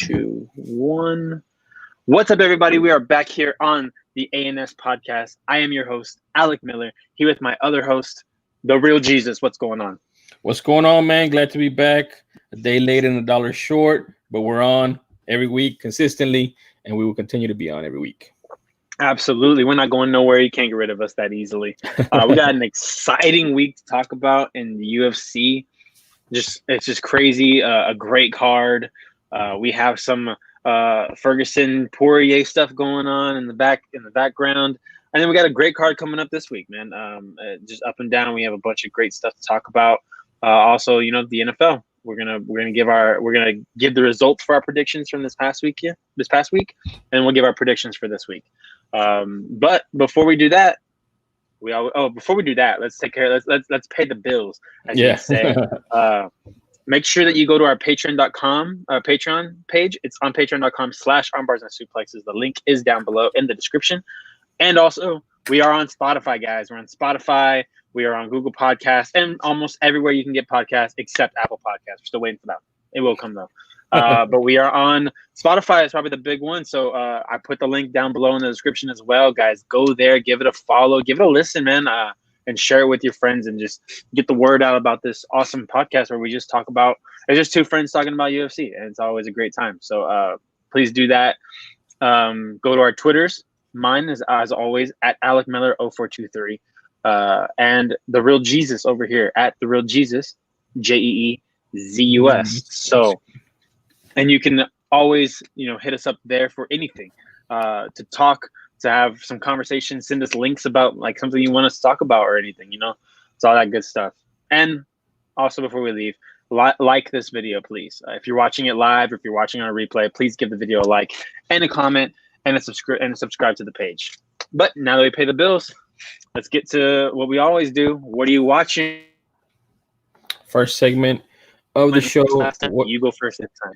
2, 1. What's up, everybody? We are back here on the ANS podcast. I am your host, Alec Miller, here with my other host, the real Jesus. What's going on? What's going on, man? Glad to be back. A day late and $1 short, but we're on every week consistently, and we will continue to be on every week. Absolutely. We're not going nowhere. You can't get rid of us that easily. We got an exciting week to talk about in the UFC. It's just crazy. A great card. We have some Ferguson Poirier stuff going on in the background, and then we got a great card coming up this week, man. Just up and down. We have a bunch of great stuff to talk about. Also, the NFL. We're gonna give the results for our predictions from this past week, and we'll give our predictions for this week. But before we do that, let's take care. Let's pay the bills, as you say. Make sure that you go to our Patreon.com Patreon page. It's on patreon.com/armbarsandsuplexes. The link is down below in the description. And also, we are on Spotify, guys. We're on Spotify. We are on Google Podcasts and almost everywhere you can get podcasts except Apple Podcasts. We're still waiting for that. It will come though. But we are on Spotify. Is probably the big one. So I put the link down below in the description as well, guys. Go there, give it a follow, give it a listen, man, and share it with your friends and just get the word out about this awesome podcast where we just talk about. It's just two friends talking about UFC, and it's always a great time. So please do that. Go to our Twitters. Mine is, as always, at Alec Miller 0423, and the real Jesus over here at the real Jesus JEEZUS. So, and you can always hit us up there for anything, to talk, to have some conversation, send us links about like something you want us to talk about or anything. It's all that good stuff. And also, before we leave, like this video, please. If you're watching it live, or if you're watching on a replay, please give the video a like and a comment. And subscribe to the page. But now that we pay the bills, let's get to what we always do. What are you watching? First segment of the show. You go first this time.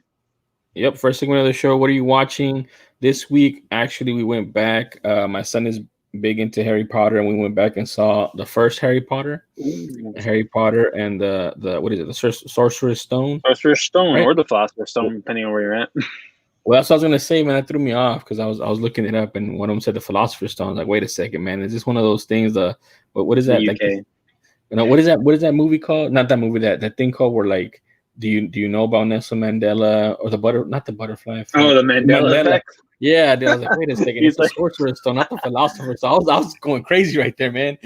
Yep, first segment of the show. What are you watching this week? Actually, we went back. My son is big into Harry Potter, and we went back and saw the first Harry Potter. Harry Potter and the what is it? The Sorcerer's Stone. Sorcerer's Stone, right? Or the Philosopher's Stone, Cool. depending on where you're at. Well, that's what I was gonna say, man. That threw me off because I was looking it up, and one of them said the Philosopher's Stone. I was like, wait a second, man. Is this one of those things? What is that? The UK. What is that? What is that movie called? Not that movie. That thing called where like, do you know about Nelson Mandela or not the butterfly effect? Oh, the Mandela effect. Yeah, I was like, wait a second. It's the Sorcerer's Stone, not the Philosopher's Stone. I was going crazy right there, man.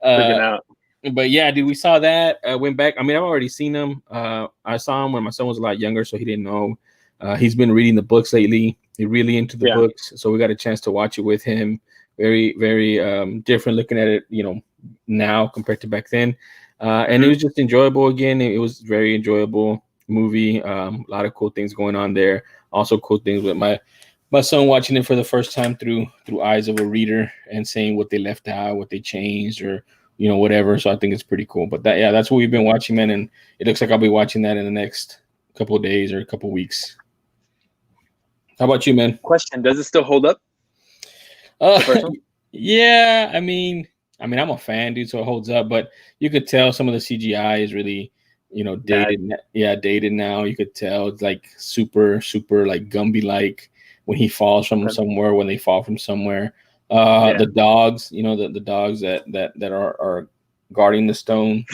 Freaking out. But yeah, dude, we saw that. Went back. I mean, I've already seen them. I saw him when my son was a lot younger, so he didn't know. He's been reading the books lately. He's really into the books, so we got a chance to watch it with him. Very, very different looking at it, now compared to back then. And it was just enjoyable again. It was very enjoyable movie. A lot of cool things going on there. Also cool things with my son watching it for the first time through eyes of a reader and saying what they left out, what they changed, or whatever. So I think it's pretty cool. But that's what we've been watching, man. And it looks like I'll be watching that in the next couple of days or a couple of weeks. How about you, man? Question: does it still hold up? Yeah, I mean, I'm a fan, dude, so it holds up. But you could tell some of the CGI is really, dated. Yeah, dated now. You could tell it's like super, super like Gumby like when he falls from somewhere. When they fall from somewhere, the dogs, the dogs that are guarding the stone,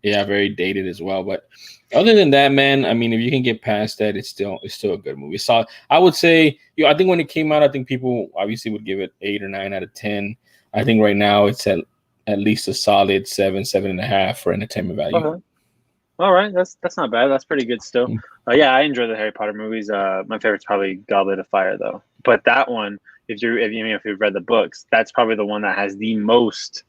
very dated as well. But other than that, man, I mean, if you can get past that, it's still a good movie. So I would say, I think when it came out, I think people obviously would give it 8 or 9 out of 10. I think right now it's at least a solid 7.5 for entertainment value. Okay. All right, that's not bad. That's pretty good still. I enjoy the Harry Potter movies. My favorite's probably Goblet of Fire, though. But that one, if you've read the books, that's probably the one that has the most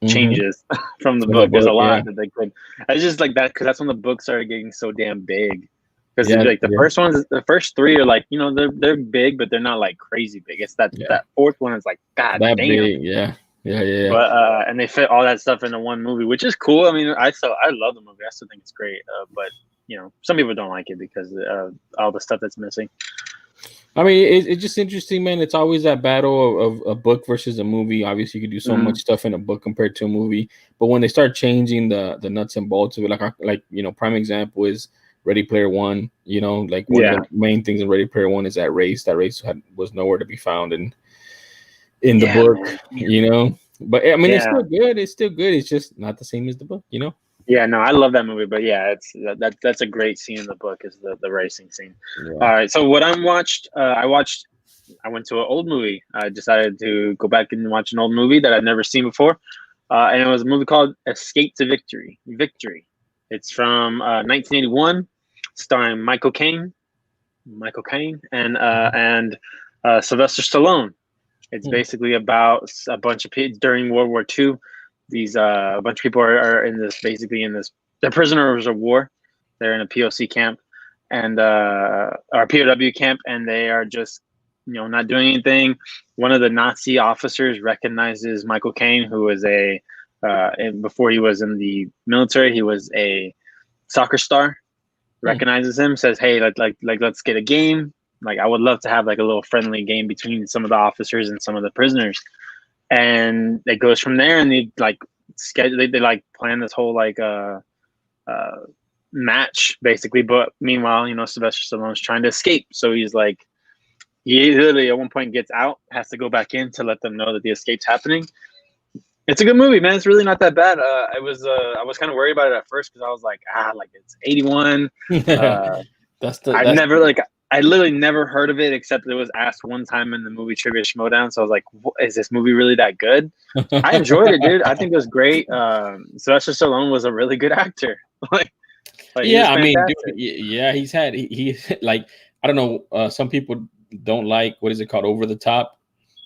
changes from the book. There's a lot that they could. It's just like that because that's when the books started getting so damn big. Because first ones, the first 3 are like they're big, but they're not like crazy big. It's that fourth one is like God damn. Big, yeah. But and they fit all that stuff into one movie, which is cool. I mean, I love the movie. I still think it's great. But some people don't like it because of all the stuff that's missing. I mean, it's just interesting, man. It's always that battle of a book versus a movie. Obviously, you could do so much stuff in a book compared to a movie. But when they start changing the nuts and bolts of it, like prime example is Ready Player One. You know, like one of the main things in Ready Player One is that race. That race was nowhere to be found in the book. Man. You know, but I mean, it's still good. It's still good. It's just not the same as the book. You know. Yeah, no, I love that movie, but yeah, that's a great scene in the book is the racing scene. Yeah. All right, so what I went to an old movie. I decided to go back and watch an old movie that I'd never seen before, and it was a movie called Escape to Victory. It's from 1981, starring Michael Caine, and Sylvester Stallone. It's basically about a bunch of people during World War II. These a bunch of people are in this they're prisoners of war. They're in a POC camp and or POW camp, and they are just not doing anything. One of the Nazi officers recognizes Michael Caine, who was before he was in the military, he was a soccer star. Recognizes him, says, "Hey, let's get a game. Like, I would love to have like a little friendly game between some of the officers and some of the prisoners." And it goes from there, and they plan this whole match basically. But meanwhile, Sylvester Stallone's trying to escape, so he literally at one point gets out, has to go back in to let them know that the escape's happening. It's a good movie, man. It's really not that bad. I was kind of worried about it at first because I was like, it's 81. I literally never heard of it except it was asked one time in the movie Trivia Schmodown. So I was like, is this movie really that good? I enjoyed it, dude. I think it was great. Sylvester Stallone was a really good actor. Yeah, I mean, dude, yeah, he's like, I don't know. Some people don't like, what is it called? Over the Top.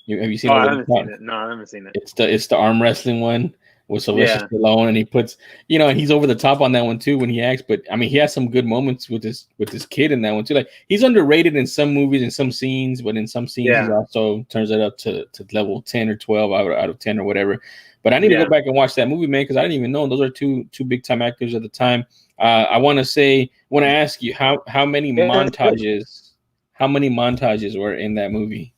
Have you seen it? I haven't seen it. No, I haven't seen it. It's the arm wrestling one with Sylvester Stallone, and he puts, and he's over the top on that one too when he acts. But I mean, he has some good moments with this kid in that one too. Like, he's underrated in some movies and some scenes, but in some scenes he also turns it up to level 10 or 12 out of 10 or whatever. But I need to go back and watch that movie, man, because I didn't even know those are two big time actors at the time. I want to ask you how many montages were in that movie?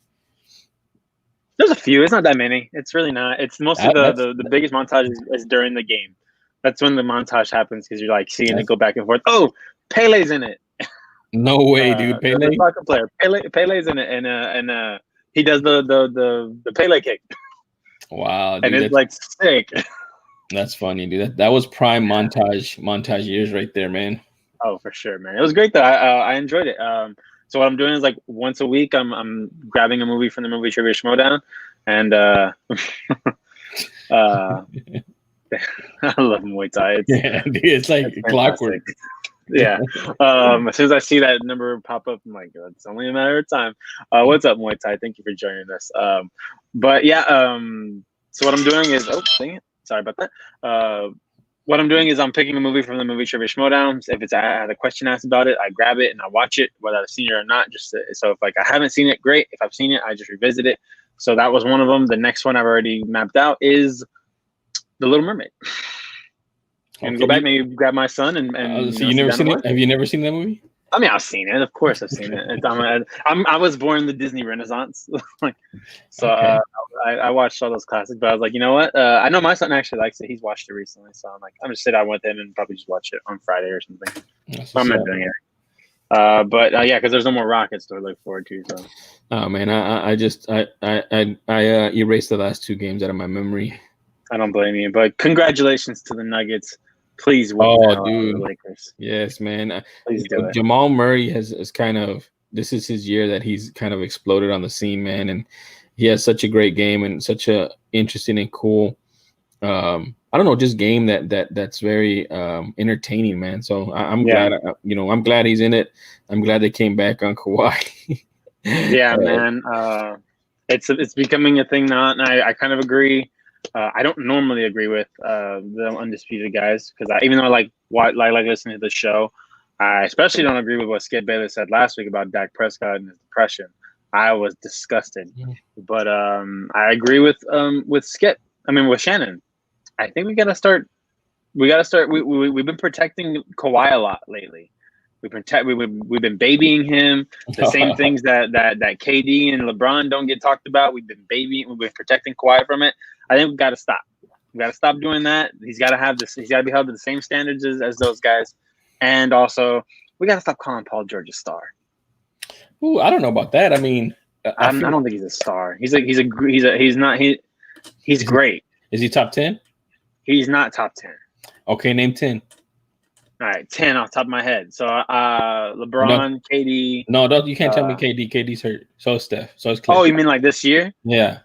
There's a few. It's not that many. It's really not. It's mostly the biggest montage is during the game. That's when the montage happens because you're like seeing it go back and forth. Oh, Pele's in it. No way, dude. Pele, the soccer player. Pele's in it, and he does the Pele kick. Wow, dude, and it's like sick. That's funny, dude. That was prime montage years right there, man. Oh, for sure, man. It was great though. I enjoyed it. So what I'm doing is once a week, I'm grabbing a movie from the movie Trivia Schmodown, and I love Muay Thai. It's like clockwork. Yeah. As soon as I see that number pop up, I'm like, it's only a matter of time. What's up, Muay Thai? Thank you for joining us. But yeah. So what I'm doing is, dang it. Sorry about that. What I'm doing is I'm picking a movie from the movie Trivia Schmodown. If I had a question asked about it, I grab it and I watch it, whether I've seen it or not. So if I haven't seen it, great. If I've seen it, I just revisit it. So that was one of them. The next one I've already mapped out is The Little Mermaid. And go back, maybe grab my son and. So you never seen it? Have you never seen that movie? I mean, I've seen it. Of course, I've seen it. I was born in the Disney Renaissance, I watched all those classics. But I was like, you know what? I know my son actually likes it. He's watched it recently, so I'm just sit down with him and probably just watch it on Friday or something. I'm not doing it. But because there's no more rockets to look forward to. So. Oh man, I erased the last two games out of my memory. I don't blame you, but congratulations to the Nuggets. Please win the Lakers. Yes, man. Please do it. Jamal Murray has kind of, this is his year that he's kind of exploded on the scene, man. And he has such a great game and such a interesting and cool, I don't know, just game that's very entertaining, man. So I'm glad, I'm glad he's in it. I'm glad they came back on Kawhi. Yeah, man. It's becoming a thing now, and I kind of agree. I don't normally agree with the Undisputed guys because even though I like listening to the show, I especially don't agree with what Skip Bayless said last week about Dak Prescott and his depression. I was disgusted, but I agree with Skip. I mean, with Shannon. I think we gotta start. We've been protecting Kawhi a lot lately. We've been babying him. The same things that KD and LeBron don't get talked about. We've been protecting Kawhi from it. I think we've got to stop. We've got to stop doing that. He's got to have this. He's got to be held to the same standards as those guys. And also, We gotta stop calling Paul George a star. Ooh, I don't know about that. I mean, I don't think he's a star. He's great. Is he top 10? He's not top 10. Okay, name 10. All right, 10 off the top of my head. So LeBron, KD. No, you can't tell me KD. KD's hurt. So is Steph. So is Clay. Oh, you mean like this year? Yeah.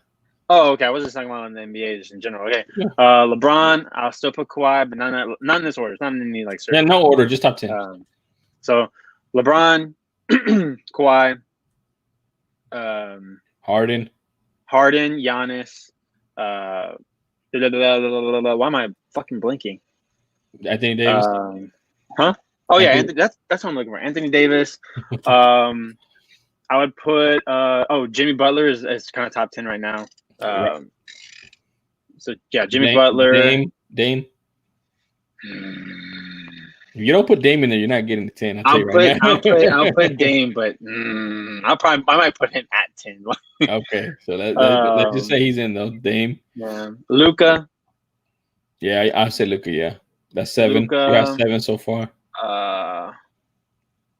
Oh, okay. I was just talking about in the NBA just in general. Okay. Yeah. LeBron, I'll still put Kawhi, but not in this order. It's not in any like certain. Yeah, no order, just top 10. So LeBron, Kawhi, Harden, Giannis. Why am I fucking blinking? Anthony Davis. Huh? Oh yeah, that's what I'm looking for. Anthony Davis. I would put Jimmy Butler is kind of top 10 right now. So yeah, Jimmy Butler. Dame. If you don't put Dame in there, you're not getting the 10. I'll put Dame, but I might put him at 10. Okay, so let's just say he's in though. Dame. Yeah. Luka. Yeah, I said Luka. Yeah, that's 7. You got 7 so far.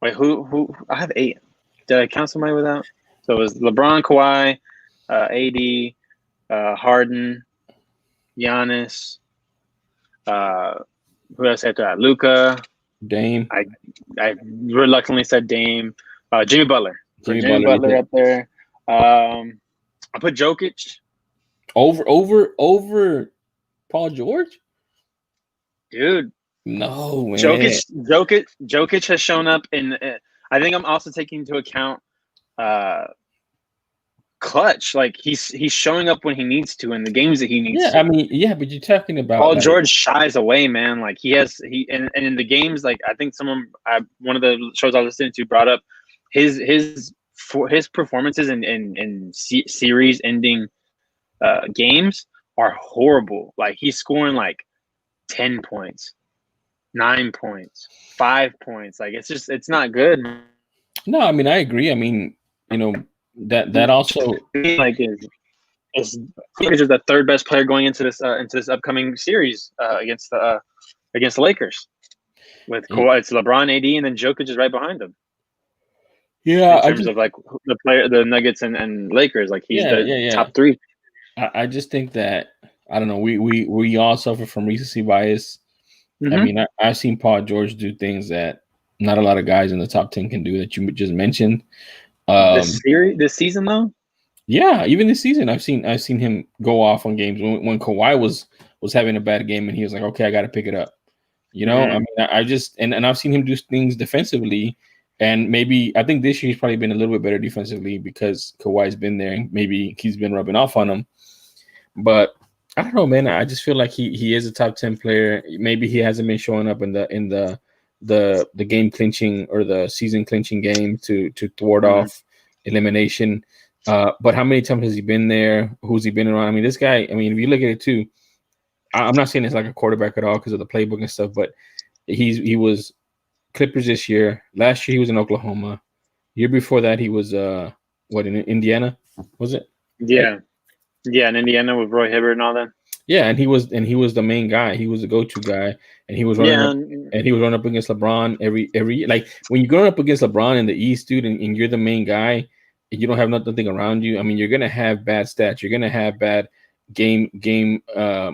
Wait, who? I have 8. Did I count somebody without? So it was LeBron, Kawhi, AD, Harden, Giannis. Who else after that? Luka. Dame. I reluctantly said Dame. Jimmy Butler. Jimmy Butler up there. I put Jokic. Over Paul George? Dude. No, man. Jokic has shown up in I think I'm also taking into account clutch. Like he's showing up when he needs to in the games that he needs to. I mean, yeah, but you're talking about Paul George shies away, man. Like and in the games, like I think one of the shows I was listening to brought up his performances in series ending games are horrible. Like he's scoring like 10 points, 9 points, 5 points. Like it's not good. No, I mean I agree. I mean, that also like is the third best player going into this upcoming series against the Lakers. With Kawhi, it's LeBron, AD, and then Jokic is right behind him. Yeah, in terms of like the Nuggets and Lakers, like he's the top 3. I just think that I don't know. We all suffer from recency bias. Mm-hmm. I mean, I've seen Paul George do things that not a lot of guys in the top 10 can do that you just mentioned. This season though, yeah, even this season, I've seen him go off on games when Kawhi was having a bad game and he was like, okay, I got to pick it up. I mean, I just and I've seen him do things defensively, and maybe I think this year he's probably been a little bit better defensively because Kawhi's been there and maybe he's been rubbing off on him. But I don't know, man. I just feel like he is a top 10 player. Maybe he hasn't been showing up in the game clinching or the season clinching game to thwart off elimination. But how many times has he been there? Who's he been around? I mean, this guy, I mean, if you look at it too, I'm not saying it's like a quarterback at all because of the playbook and stuff, but he was Clippers this year. Last year he was in Oklahoma. Year before that he was in Indiana, was it? Yeah. Yeah, in Indiana with Roy Hibbert and all that. Yeah, and he was the main guy. He was the go-to guy, and he was running up against LeBron every like when you're going up against LeBron in the East, dude, and you're the main guy, and you don't have nothing around you. I mean, you're gonna have bad stats. You're gonna have bad game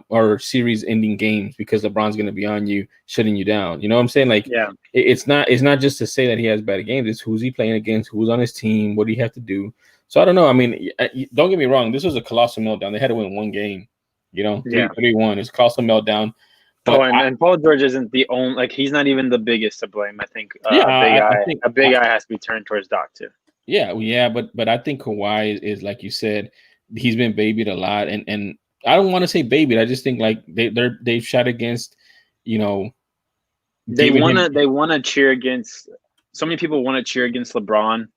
or series ending games because LeBron's gonna be on you, shutting you down. You know what I'm saying? Like, yeah, it's not just to say that he has bad games. It's who's he playing against, who's on his team, what do you have to do. So I don't know. I mean, don't get me wrong. This was a colossal meltdown. They had to win one game. 3-1. It's a colossal meltdown. But and Paul George isn't the only. Like, he's not even the biggest to blame. I think a big eye has to be turned towards Doc too. Yeah, but I think Kawhi is like you said, he's been babied a lot, and I don't want to say babied. I just think like they've shot against, they want to cheer against. So many people want to cheer against LeBron.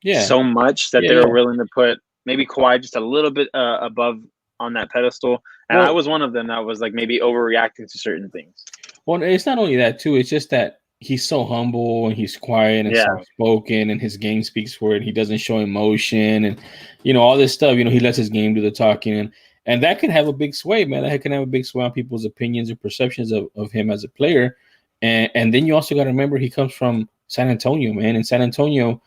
Yeah, so much that they're willing to put maybe Kawhi just a little bit above on that pedestal. And I was one of them that was like maybe overreacting to certain things. Well, it's not only that too. It's just that he's so humble and he's quiet and soft-spoken, and his game speaks for it. He doesn't show emotion and all this stuff. He lets his game do the talking, and that can have a big sway, man. That can have a big sway on people's opinions or perceptions of him as a player. And then you also got to remember he comes from San Antonio, man. And San Antonio,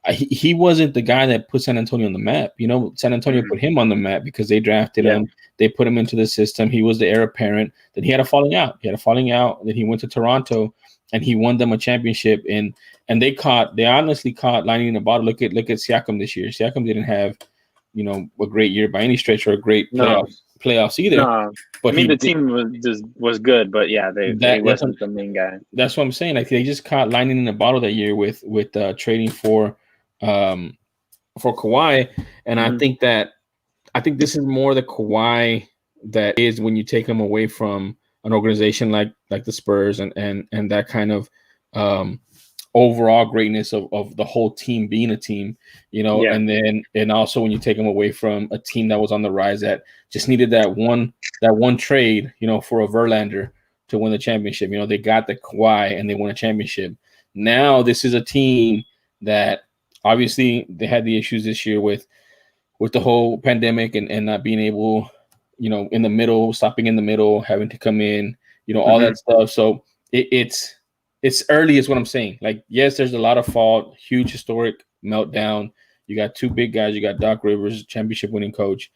he wasn't the guy that put San Antonio on the map. You know, San Antonio put him on the map because they drafted him. They put him into the system. He was the heir apparent. Then he had a falling out. Then he went to Toronto and he won them a championship. And they honestly caught lightning in a bottle. Look at Siakam this year. Siakam didn't have, you know, a great year by any stretch or a great playoffs either. No. But I mean, the team was good, but yeah, they wasn't the main guy. That's what I'm saying. Like they just caught lightning in a bottle that year with trading for Kawhi, and I think this is more the Kawhi that is when you take him away from an organization like the Spurs and that kind of overall greatness of the whole team being a team, you know, and also when you take him away from a team that was on the rise that just needed that one trade, you know, for a Verlander to win the championship. You know, they got the Kawhi and they won a championship. Now this is a team that obviously they had the issues this year with the whole pandemic and not being able, you know, stopping in the middle, having to come in, you know, all that stuff. So it's early is what I'm saying. Like, yes, there's a lot of fault, huge historic meltdown. You got two big guys. You got Doc Rivers, championship winning coach,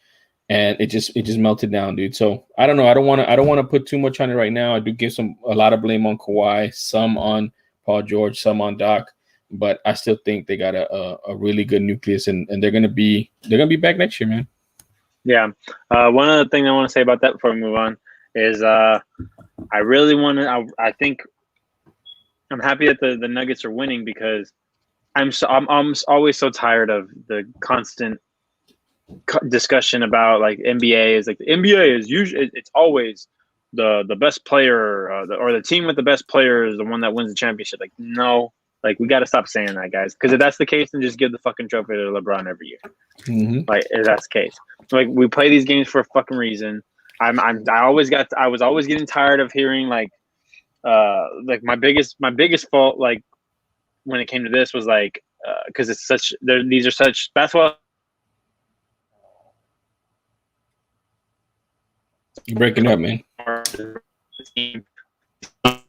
and it just melted down, dude. So I don't know. I don't want to put too much on it right now. I do give a lot of blame on Kawhi, some on Paul George, some on Doc. But I still think they got a really good nucleus, and they're gonna be back next year, man. Yeah. One other thing I want to say about that before we move on is I really want to. I think I'm happy that the Nuggets are winning because I'm always so tired of the constant discussion about like NBA is like the NBA is usually it's always the best player or the team with the best player is the one that wins the championship. Like no. Like, we got to stop saying that, guys. Because if that's the case, then just give the fucking trophy to LeBron every year. Like, if that's the case. Like, we play these games for a fucking reason. I was always getting tired of hearing, like my biggest fault, like, when it came to this was, like, because these are such basketball. You're breaking up, man.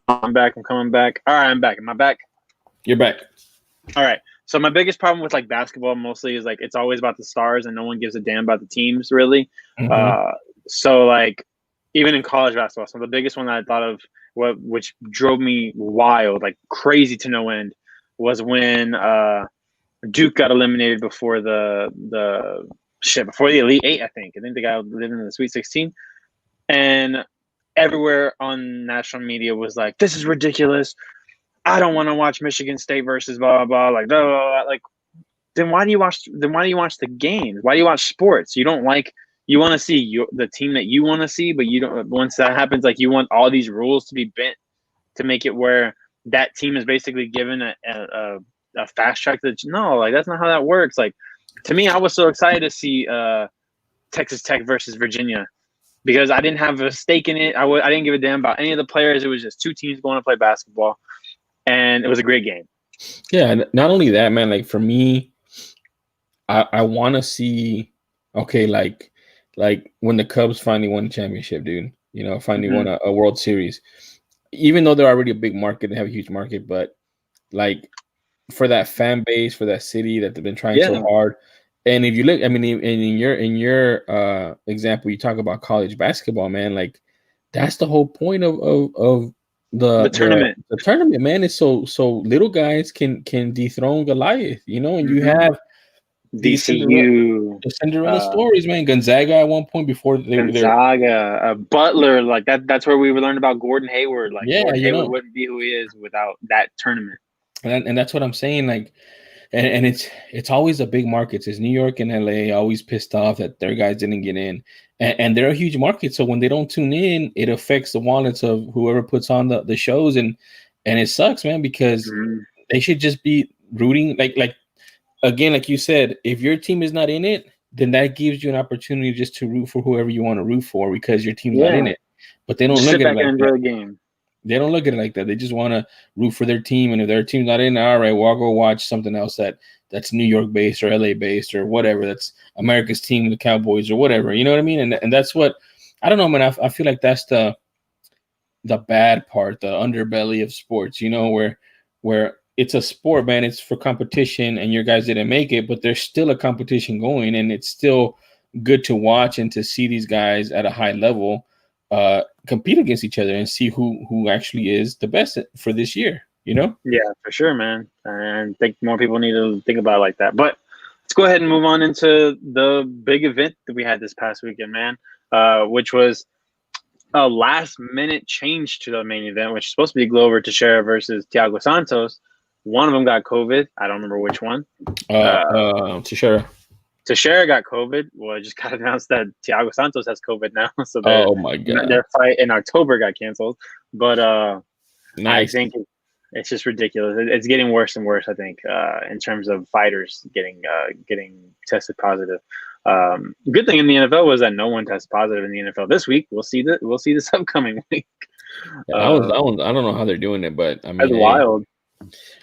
I'm back. I'm coming back. All right, I'm back. Am I back? You're back. All right. So my biggest problem with like basketball mostly is like it's always about the stars and no one gives a damn about the teams really. So like even in college basketball, so the biggest one that I thought of which drove me wild, like crazy to no end, was when Duke got eliminated before the Elite Eight. I think they got eliminated in the Sweet 16, and everywhere on national media was like, "This is ridiculous. I don't want to watch Michigan State versus blah blah blah." Like, blah, blah, blah. Like, then why do you watch? Then why do you watch the games? Why do you watch sports? You don't like. You want to see the team that you want to see, but you don't. Once that happens, like you want all these rules to be bent to make it where that team is basically given a fast track. No, like that's not how that works. Like to me, I was so excited to see Texas Tech versus Virginia because I didn't have a stake in it. I didn't give a damn about any of the players. It was just two teams going to play basketball. And it was a great game. Yeah, not only that, man. Like for me, I want to see like when the Cubs finally won the championship, dude. You know, finally won a World Series. Even though they're already a big market, they have a huge market, but like for that fan base, for that city that they've been trying so hard. And if you look, I mean, in your example, you talk about college basketball, man. Like that's the whole point of the tournament. The tournament, man, is so little guys can dethrone Goliath, you know, and you have DCU, the Cinderella stories, man. Gonzaga at one point before Butler, like that's where we learned about Gordon Hayward. Like Gordon Hayward wouldn't be who he is without that tournament. And that's what I'm saying, like, and it's always the big markets. It's New York and LA always pissed off that their guys didn't get in. And they're a huge market, so when they don't tune in, it affects the wallets of whoever puts on the shows, and it sucks, man, because they should just be rooting, like again, like you said, if your team is not in it, then that gives you an opportunity just to root for whoever you want to root for because your team's not in it. But they don't look at it like that. Game. They don't look at it like that. They just want to root for their team, and if their team's not in, all right, well, I'll go watch something else that's New York based or LA based or whatever. That's America's team, the Cowboys or whatever. You know what I mean? And that's what I don't know, man. I feel like that's the bad part, the underbelly of sports. You know, where it's a sport, man. It's for competition, and your guys didn't make it, but there's still a competition going, and it's still good to watch and to see these guys at a high level compete against each other and see who actually is the best for this year. You know? Yeah, for sure, man. And I think more people need to think about it like that. But let's go ahead and move on into the big event that we had this past weekend, man, which was a last-minute change to the main event, which is supposed to be Glover Teixeira versus Thiago Santos. One of them got COVID. I don't remember which one. Teixeira. Teixeira got COVID. Well, it just got announced that Thiago Santos has COVID now. So oh my god, their fight in October got canceled. But nice. I think it's just ridiculous. It's getting worse and worse, I think, in terms of fighters getting tested positive. Good thing in the NFL was that no one tested positive in the NFL this week. We'll see this upcoming week. Yeah, I don't know how they're doing it, but I mean, that's wild.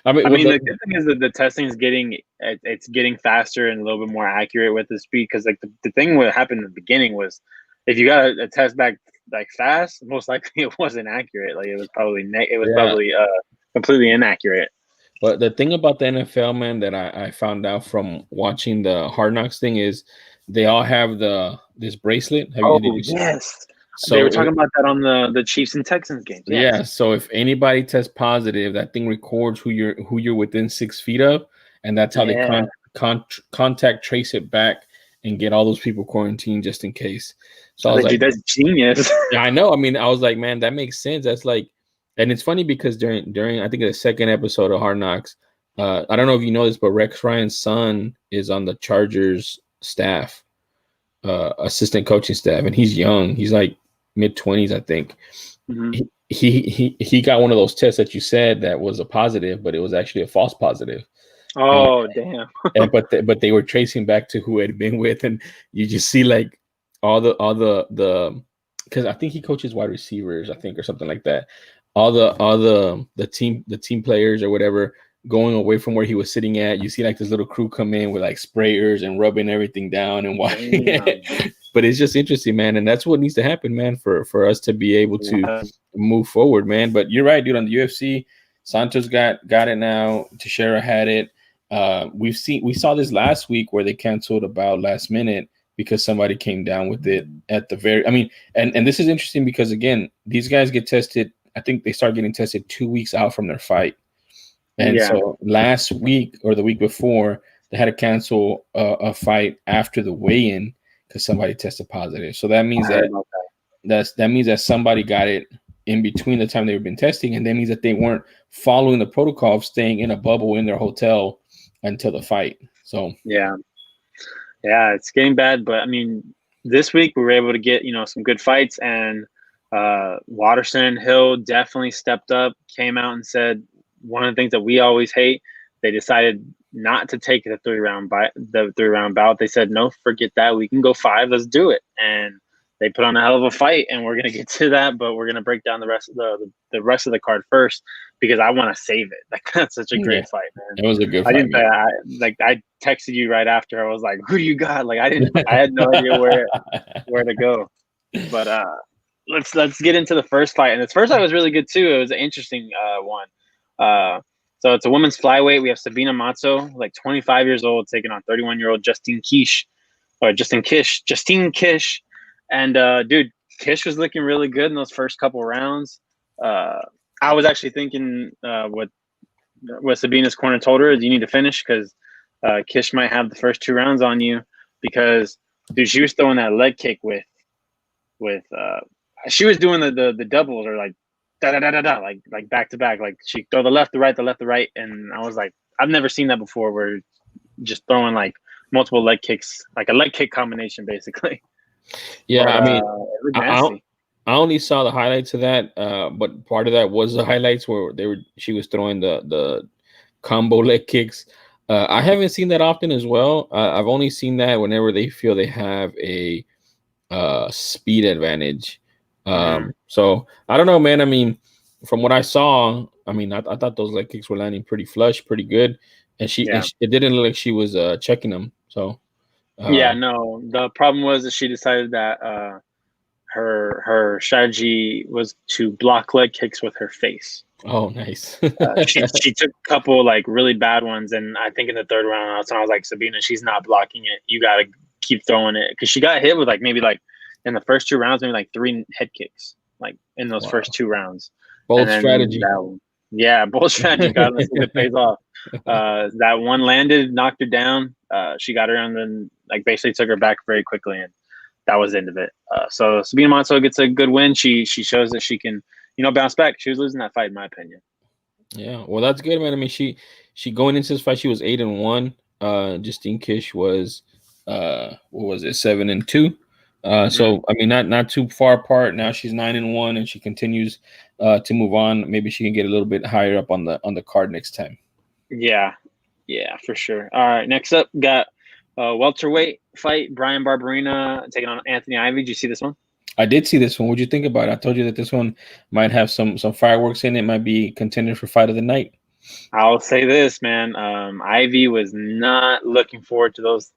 I mean, the good thing is that the testing is getting faster and a little bit more accurate with the speed. Because like the thing what happened in the beginning was, if you got a test back like fast, most likely it wasn't accurate. Like it was probably probably completely inaccurate. But the thing about the NFL, man, that I found out from watching the Hard Knocks thing is they all have this bracelet. Yes. So they were talking about that on the Chiefs and Texans games. Yes. Yeah. So if anybody tests positive, that thing records who you're within 6 feet of, and that's how they contact trace it back and get all those people quarantined just in case. So I was like, that's genius. Yeah, I know. I mean, I was like, man, that makes sense. That's like, and it's funny because during I think the second episode of Hard Knocks, I don't know if you know this, but Rex Ryan's son is on the Chargers staff, assistant coaching staff, and he's young. He's like mid-20s, I think. Mm-hmm. He got one of those tests that you said that was a positive, but it was actually a false positive. Oh, damn. but they were tracing back to who had been with, and you just see like all the because I think he coaches wide receivers, I think, or something like that. All the team players or whatever going away from where he was sitting at. You see like this little crew come in with like sprayers and rubbing everything down and washing it. But it's just interesting, man, and that's what needs to happen, man, for us to be able to move forward, man. But you're right, dude. On the UFC, Santos got it now. Teixeira had it. We saw this last week where they canceled about last minute because somebody came down with it at the very. I mean, and this is interesting because again, these guys get tested. I think they start getting tested 2 weeks out from their fight, and so last week or the week before, they had to cancel a fight after the weigh-in because somebody tested positive. So that means that means that somebody got it in between the time they've been testing, and that means that they weren't following the protocol of staying in a bubble in their hotel until the fight. So yeah, it's getting bad. But I mean, this week we were able to get some good fights, and Watterson, Hill definitely stepped up, came out and said one of the things that we always hate. They decided not to take the 3-round bout. They said, no, forget that. We can go 5. Let's do it. And they put on a hell of a fight, and we're going to get to that, but we're going to break down the rest of the card first because I want to save it. Like, that's such a great fight, man. It was a good fight. I texted you right after. I was like, who do you got? Like, I had no idea where to go. But let's get into the first fight. And this first fight was really good too. It was an interesting one. So it's a women's flyweight. We have Sabina Matzo, like 25 years old, taking on 31-year-old Justine Kish. And dude, Kish was looking really good in those first couple rounds. I was actually thinking what Sabina's corner told her is you need to finish because Kish might have the first 2 rounds on you because dude, she was throwing that leg kick with she was doing the doubles or like da like back to back, like she throw the left the right, and I was like, I've never seen that before where just throwing like multiple leg kicks, like a leg kick combination basically. Yeah, but, I mean, I only saw the highlights of that, but part of that was the highlights where she was throwing the combo leg kicks. I haven't seen that often as well. I've only seen that whenever they feel they have a speed advantage. So I don't know, man. I mean, from what I saw, I mean, I thought those leg kicks were landing pretty flush, pretty good, and it didn't look like she was checking them. So no, the problem was that she decided that her strategy was to block leg kicks with her face. Oh, nice. She took a couple like really bad ones, and I think in the third round, I was like, Sabina, she's not blocking it. You got to keep throwing it, because she got hit with like maybe like in the first 2 rounds, maybe like 3 head kicks, like in those first 2 rounds. Bold strategy. Bold strategy. God, let's see if it pays off. That one landed, knocked her down. She got her and then like basically took her back very quickly, and that was the end of it. So Sabina Montiel gets a good win. She shows that she can, bounce back. She was losing that fight, in my opinion. Yeah, well, that's good, man. I mean, she going into this fight, she was 8-1. Justine Kish was what was it, 7-2. So I mean, not too far apart. Now she's 9-1, and she continues to move on. Maybe she can get a little bit higher up on the card next time. Yeah, for sure. All right, next up, got welterweight fight. Brian Barberena taking on Anthony Ivy. Did you see this one? I did see this one. What'd you think about it? I told you that this one might have some fireworks in it. Might be contender for fight of the night. I'll say this, man. Ivy was not looking forward to those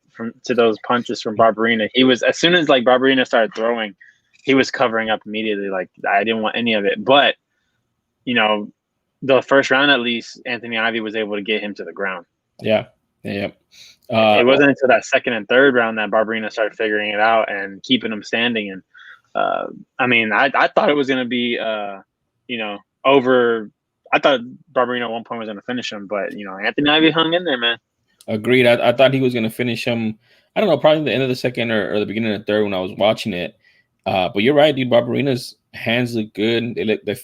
punches from Barberena. He was, as soon as like Barberena started throwing, he was covering up immediately. Like, I didn't want any of it. But the first round, at least, Anthony Ivy was able to get him to the ground. Yeah. It wasn't until that second and third round that Barberena started figuring it out and keeping him standing. And I mean, I thought it was going to be, over. I thought Barberena at one point was going to finish him, but Anthony Ivy hung in there, man. Agreed. I thought he was going to finish him. I don't know, probably the end of the second or the beginning of the third when I was watching it. But you're right, dude. Barberena's hands look good.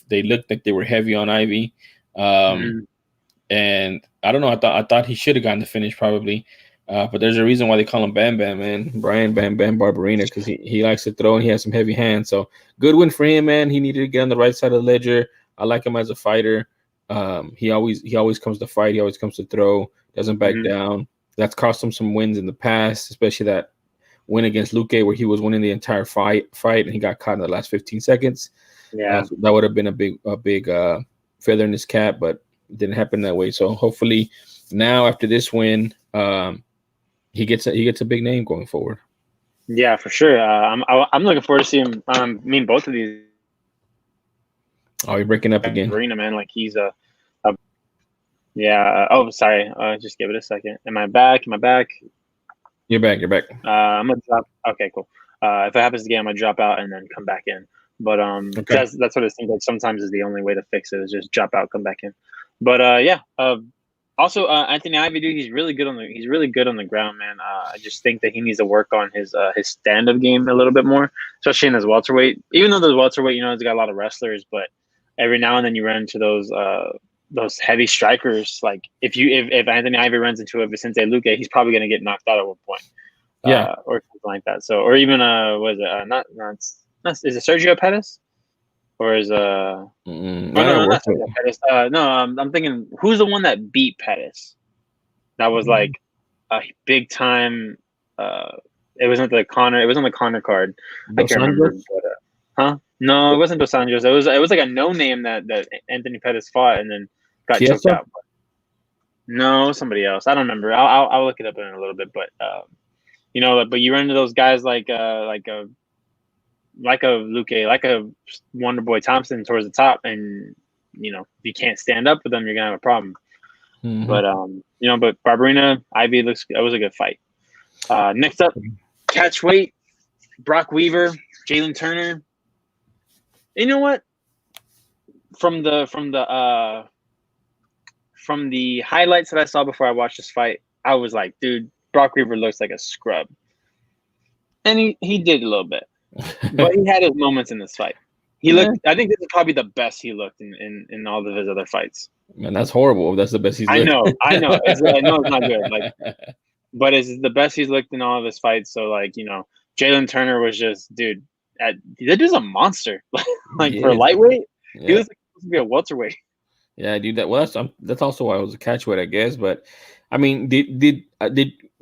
They looked like they were heavy on Ivy. And I don't know. I thought he should have gotten the finish probably. But there's a reason why they call him Bam Bam, man. Brian Bam Bam Barberena, because he likes to throw and he has some heavy hands. So good win for him, man. He needed to get on the right side of the ledger. I like him as a fighter. He always comes to fight. He always comes to throw. Doesn't back down. That's cost him some wins in the past, especially that win against Luque where he was winning the entire fight and he got caught in the last 15 seconds. Yeah, that would have been a big feather in his cap, but it didn't happen that way. So hopefully now after this win, he gets a big name going forward. Yeah, for sure. I'm looking forward to seeing him. Both of these. Oh, you're breaking up again. Arena, man, like he's yeah. Oh, sorry. Just give it a second. Am I back? You're back. I'm gonna drop. Okay, cool. If it happens again, I'm gonna drop out and then come back in. But okay. That's what it seems like. Sometimes is the only way to fix it is just drop out, come back in. But yeah. Also, Anthony Ivy, dude, he's really good on the ground, man. I just think that he needs to work on his stand-up game a little bit more, especially in his welterweight. Even though there's welterweight, he's got a lot of wrestlers, but every now and then you run into those heavy strikers. Like if Anthony Ivy runs into a Vicente Luque, he's probably gonna get knocked out at one point. Yeah, or something like that. So, or even what is it? Not is it Sergio Pettis? Or is no, not Sergio Pettis. No, I'm thinking who's the one that beat Pettis? That was like a big time. It wasn't the Connor. It was on the Connor card. I can't remember. But, no, it wasn't Dos Anjos. It was like a no name that Anthony Pettis fought and then got choked out. But no, somebody else. I don't remember. I'll look it up in a little bit. But but you run into those guys like a Luque, like a Wonder Boy Thompson towards the top, and if you can't stand up with them, you're gonna have a problem. But but Barberena Ivy that was a good fight. Next up, catchweight, Brock Weaver, Jalen Turner. You know what? From the highlights that I saw before I watched this fight, I was like, dude, Brock Weaver looks like a scrub, and he did a little bit. But he had his moments in this fight. He looked. I think this is probably the best he looked in all of his other fights. Man, that's horrible. That's the best he's looked. I know. I know it's not good. But it's the best he's looked in all of his fights. So Jalen Turner was just, dude. That dude's a monster. For lightweight, he was supposed to be a welterweight. Yeah, dude. That's also why I was a catchweight, I guess. But I mean, did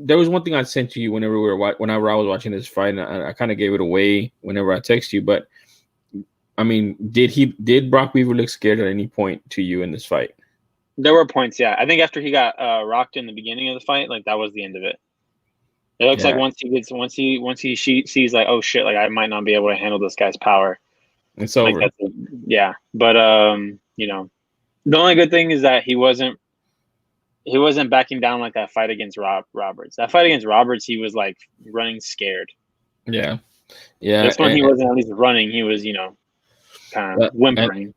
there was one thing I sent to you whenever I was watching this fight, and I kind of gave it away whenever I text you. But I mean, did Brock Weaver look scared at any point to you in this fight? There were points, yeah. I think after he got rocked in the beginning of the fight, that was the end of it. It looks like once he sees like, oh shit, like I might not be able to handle this guy's power. It's over. Like yeah, but you know, the only good thing is that he wasn't backing down like that fight against Roberts. That fight against Roberts, he was like running scared. Yeah. This one he wasn't at least running. He was, you know, kind of whimpering.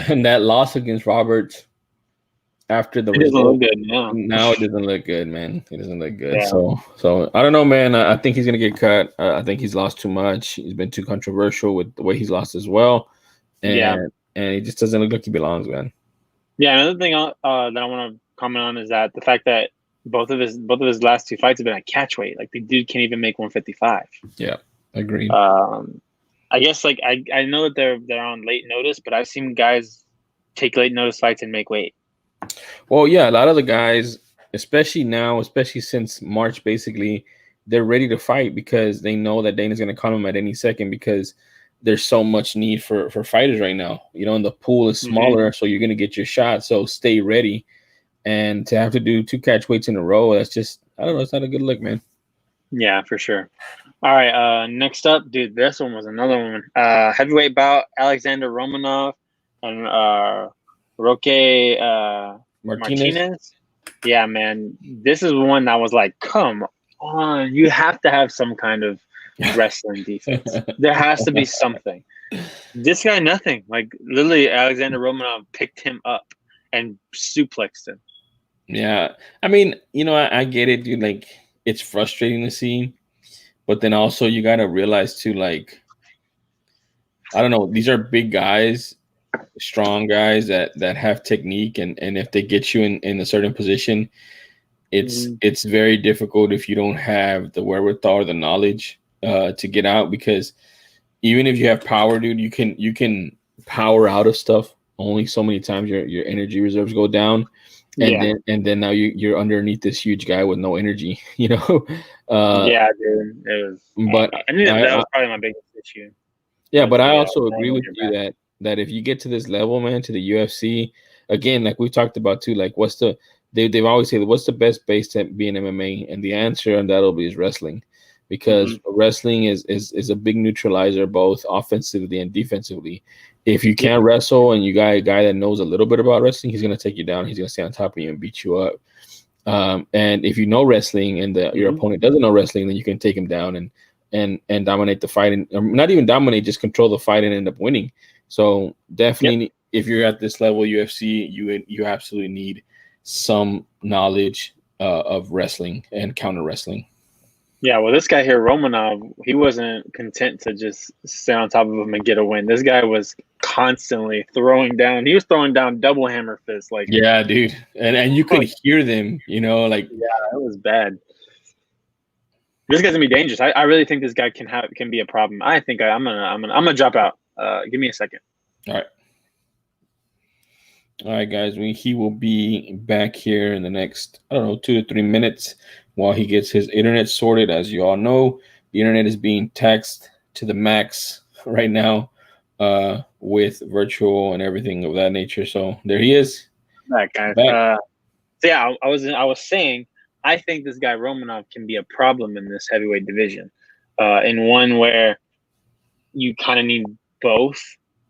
And that loss against Roberts after the result, doesn't look good now. Now it doesn't look good, man. It doesn't look good. Yeah. So I don't know, man. I think he's gonna get cut. I think he's lost too much. He's been too controversial with the way he's lost as well. And he just doesn't look like he belongs, man. Yeah, another thing that I want to comment on is that the fact that both of his last two fights have been at catch weight. Like the dude can't even make 155. Yeah, agreed. I guess like I know that they're on late notice, but I've seen guys take late notice fights and make weight. Well, yeah, a lot of the guys, especially now, especially since March, basically, they're ready to fight because they know that Dana's going to call them at any second because there's so much need for fighters right now. You know, and the pool is smaller, so you're going to get your shot. So stay ready. And to have to do 2 catch weights in a row, that's just, I don't know, it's not a good look, man. Yeah, for sure. All right, next up, dude, this one was another one. Heavyweight bout, Alexander Romanov and Roque Martinez. Yeah, man. This is one that was like, come on. You have to have some kind of wrestling defense. There has to be something. This guy, nothing. Like, literally, Alexander Romanov picked him up and suplexed him. Yeah. I mean, you know, I get it, dude. Like, it's frustrating to see. But then also, you got to realize, too, like, I don't know. These are big guys. Strong guys that have technique, and if they get you in a certain position, it's very difficult if you don't have the wherewithal or the knowledge to get out, because even if you have power, dude, you can power out of stuff only so many times. Your energy reserves go down, and then now you're underneath this huge guy with no energy, you know. Yeah, dude, it was. But I knew that was probably my biggest issue. Yeah, but I also agree with you that if you get to this level, man, to the UFC, again, like we've talked about too, like they've always said, what's the best base to be in MMA? And the answer on that'll be is wrestling, because wrestling is a big neutralizer, both offensively and defensively. If you can't wrestle and you got a guy that knows a little bit about wrestling, he's gonna take you down. He's gonna stay on top of you and beat you up. And if you know wrestling and your opponent doesn't know wrestling, then you can take him down and dominate the fight, and not even dominate, just control the fight and end up winning. So definitely, if you're at this level, UFC, you absolutely need some knowledge of wrestling and counter wrestling. Yeah, well, this guy here, Romanov, he wasn't content to just stay on top of him and get a win. This guy was constantly throwing down. He was throwing down double hammer fists, like, yeah, dude, and you could hear them, you know, like, yeah, it was bad. This guy's gonna be dangerous. I really think this guy can be a problem. I think I'm gonna drop out. Give me a second. All right, guys. He will be back here in the next, I don't know, 2 to 3 minutes while he gets his internet sorted. As you all know, the internet is being taxed to the max right now with virtual and everything of that nature. So there he is. Back, guys. So yeah, I was saying, I think this guy Romanov can be a problem in this heavyweight division, in one where you kind of need both.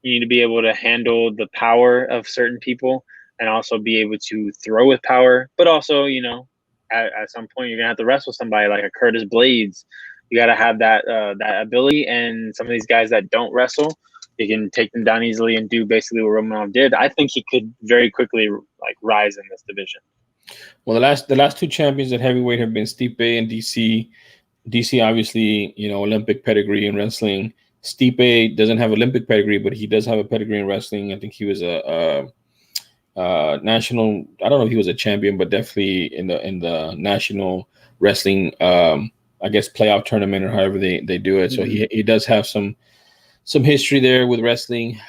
You need to be able to handle the power of certain people and also be able to throw with power, but also, you know, at some point you're gonna have to wrestle somebody like a Curtis Blades. You got to have that ability, and some of these guys that don't wrestle, you can take them down easily and do basically what Romanov did. I think he could very quickly like rise in this division. Well, the last 2 champions at heavyweight have been Stipe and DC. DC, obviously, you know, Olympic pedigree in wrestling. Stipe doesn't have Olympic pedigree, but he does have a pedigree in wrestling. I think he was a national. I don't know if he was a champion, but definitely in the national wrestling, I guess, playoff tournament or however they do it. So he does have some history there with wrestling.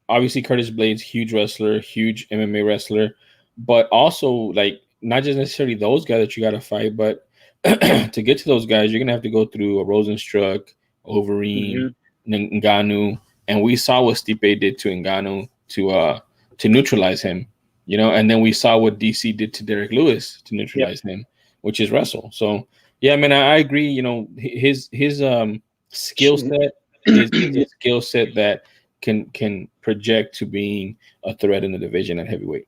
Obviously, Curtis Blades, huge wrestler, huge MMA wrestler. But also, like, not just necessarily those guys that you got to fight, but to get to those guys, you're going to have to go through a Rosenstruck, Overeem, Ngannou. And we saw what Stipe did to Ngannou to neutralize him, you know, and then we saw what DC did to Derek Lewis to neutralize him. which is wrestle. So yeah, I mean, I agree. You know, his skill set is a skill set that can project to being a threat in the division at heavyweight.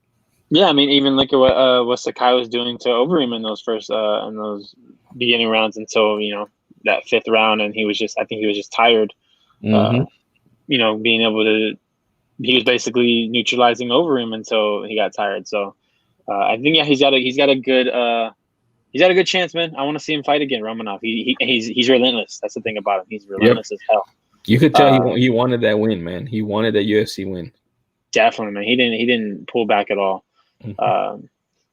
Yeah, I mean, even look at what Sakai was doing to Overeem in those first in those beginning rounds until that fifth round, and I think he was just tired. Mm-hmm. Being able to, he was basically neutralizing Overeem until he got tired. So I think he's got a good chance, man. I want to see him fight again, Romanov. He's relentless. That's the thing about him. He's relentless as hell. You could tell he wanted that win, man. He wanted that UFC win. Definitely, man. He didn't pull back at all. Mm-hmm.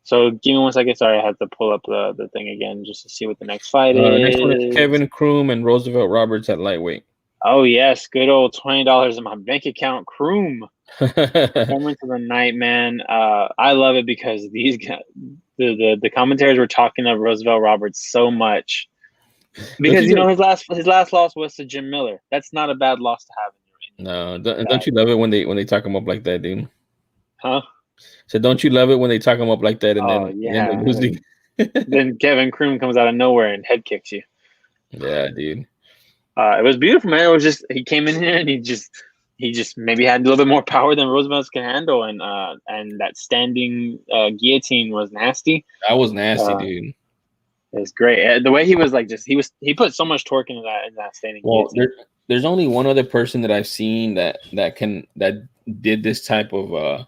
So give me 1 second. Sorry, I had to pull up the thing again just to see what the next fight is. Next one is Kevin Kroom and Roosevelt Roberts at lightweight. Oh yes, good old $20 in my bank account, Kroom. Coming to the night, man. I love it because these guys, the commentators were talking of Roosevelt Roberts so much because his last loss was to Jim Miller. That's not a bad loss to have. Don't you love it when they talk him up like that, dude? Huh? So don't you love it when they talk him up like that and then Kevin Kroom comes out of nowhere and head kicks you. Yeah, dude. It was beautiful, man. It was just he came in here and he just maybe had a little bit more power than Roosevelt can handle, and that standing guillotine was nasty. That was nasty, dude. It was great. The way he was he put so much torque into that standing guillotine. There's only one other person that I've seen that did this type of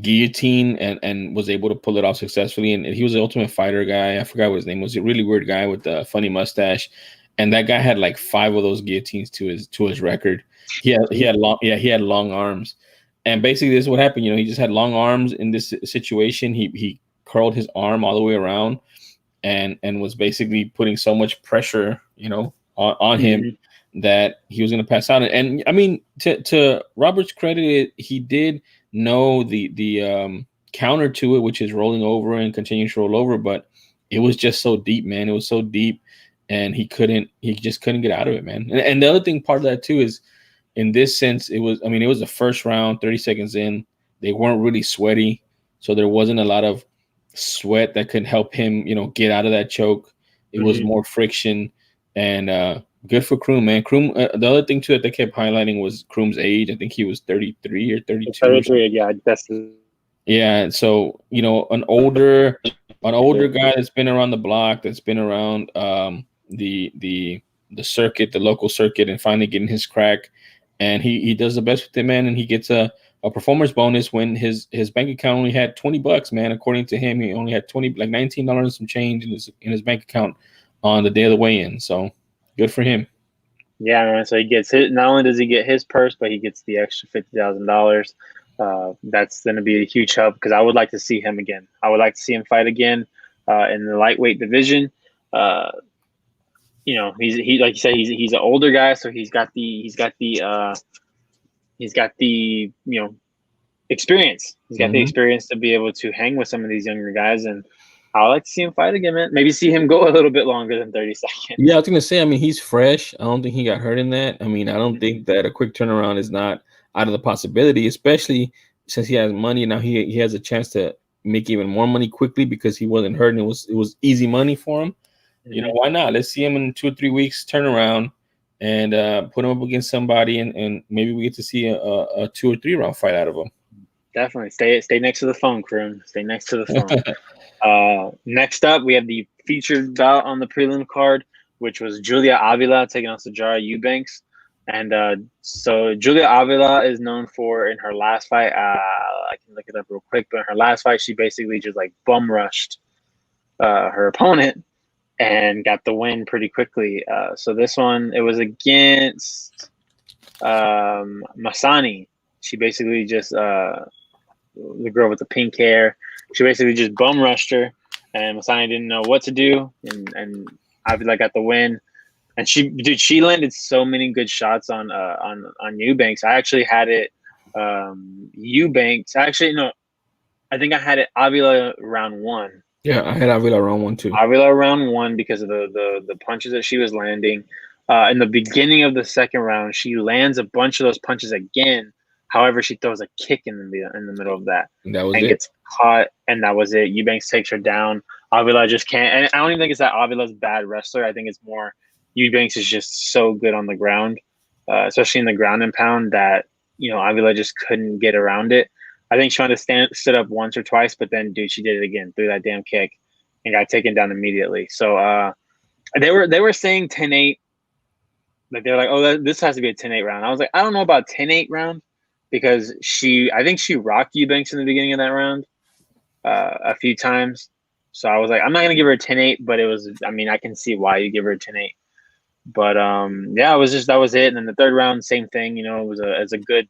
guillotine and was able to pull it off successfully, and he was the Ultimate Fighter guy. I forgot what his name was. A really weird guy with a funny mustache, and that guy had like 5 of those guillotines to his record. He had long arms, and basically this is what happened. He just had long arms in this situation. He curled his arm all the way around and was basically putting so much pressure on him that he was going to pass out. And I mean, to Robert's credit, he did know the counter to it, which is rolling over and continuing to roll over, but it was just so deep, man. It was so deep, and he just couldn't get out of it, man. And the other thing, part of that too, is in this sense, it was the first round, 30 seconds in, they weren't really sweaty, so there wasn't a lot of sweat that could help him, get out of that choke. It was more friction, and good for Kroom, man. Kroom. The other thing too that they kept highlighting was Kroom's age. I think he was 33 or 32. 33, yeah, that's. Yeah, so an older guy that's been around the block, that's been around the circuit, the local circuit, and finally getting his crack, and he does the best with it, man. And he gets a performance bonus when his bank account only had $20, man. According to him, he only had $19 and some change in his bank account on the day of the weigh-in. So good for him. Yeah, man. So he gets hit. Not only does he get his purse, but he gets the extra $50,000. That's going to be a huge help because I would like to see him again. I would like to see him fight again in the lightweight division. He's like you said, he's an older guy, so he's got the experience. He's got the experience to be able to hang with some of these younger guys, and I would like to see him fight again, man. Maybe see him go a little bit longer than 30 seconds. Yeah, I was going to say, I mean, he's fresh. I don't think he got hurt in that. I mean, I don't think that a quick turnaround is not out of the possibility, especially since he has money. Now he has a chance to make even more money quickly because he wasn't hurt and it was easy money for him. Why not? Let's see him in 2 or 3 weeks turnaround and put him up against somebody, and maybe we get to see a 2 or 3 round fight out of him. Definitely. Stay next to the phone, Kroom. Stay next to the phone. Next up, we have the featured bout on the prelim card, which was Julia Avila taking on Sijara Eubanks. And so Julia Avila is known for, in her last fight, I can look it up real quick, but in her last fight, she basically just bum rushed her opponent and got the win pretty quickly. So this one, it was against Masani. She basically just, the girl with the pink hair, she basically just bum rushed her, and Masani didn't know what to do, and Avila got the win. And she landed so many good shots on Eubanks. I actually had it Eubanks. Actually, no, I think I had it Avila round 1. Yeah, I had Avila round 1 too. Avila round 1 because of the punches that she was landing. In the beginning of the second round, she lands a bunch of those punches again, However, she throws a kick in the middle of that, That was and it. gets caught, and that was it. Eubanks takes her down. Avila just can't. And I don't even think it's that Avila's bad wrestler. I think it's more Eubanks is just so good on the ground, especially in the ground and pound, that Avila just couldn't get around it. I think she wanted to stood up once or twice, but then dude, she did it again, threw that damn kick, and got taken down immediately. So they were saying 10-8. Like they're like, oh, this has to be a 10-8 round. I was like, I don't know about 10-8 round, because I think she rocked Eubanks in the beginning of that round a few times. So I was like, I'm not gonna give her a 10-8, but I can see why you give her a 10-8. But yeah, that was it. And then the third round, same thing. It was a good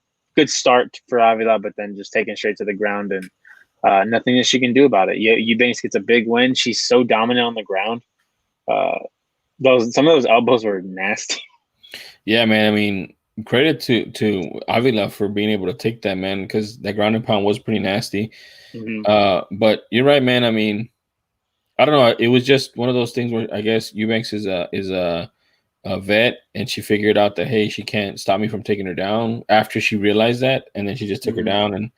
start for Avila, but then just taken straight to the ground, and nothing that she can do about it. Eubanks gets a big win. She's so dominant on the ground. Some of those elbows were nasty. Yeah, man. I mean, credit to Avila for being able to take that, man, because that ground and pound was pretty nasty. Mm-hmm. But you're right, man. I mean, I don't know. It was just one of those things where I guess Eubanks is a vet, and she figured out that, hey, she can't stop me from taking her down after she realized that, and then she just took her down, and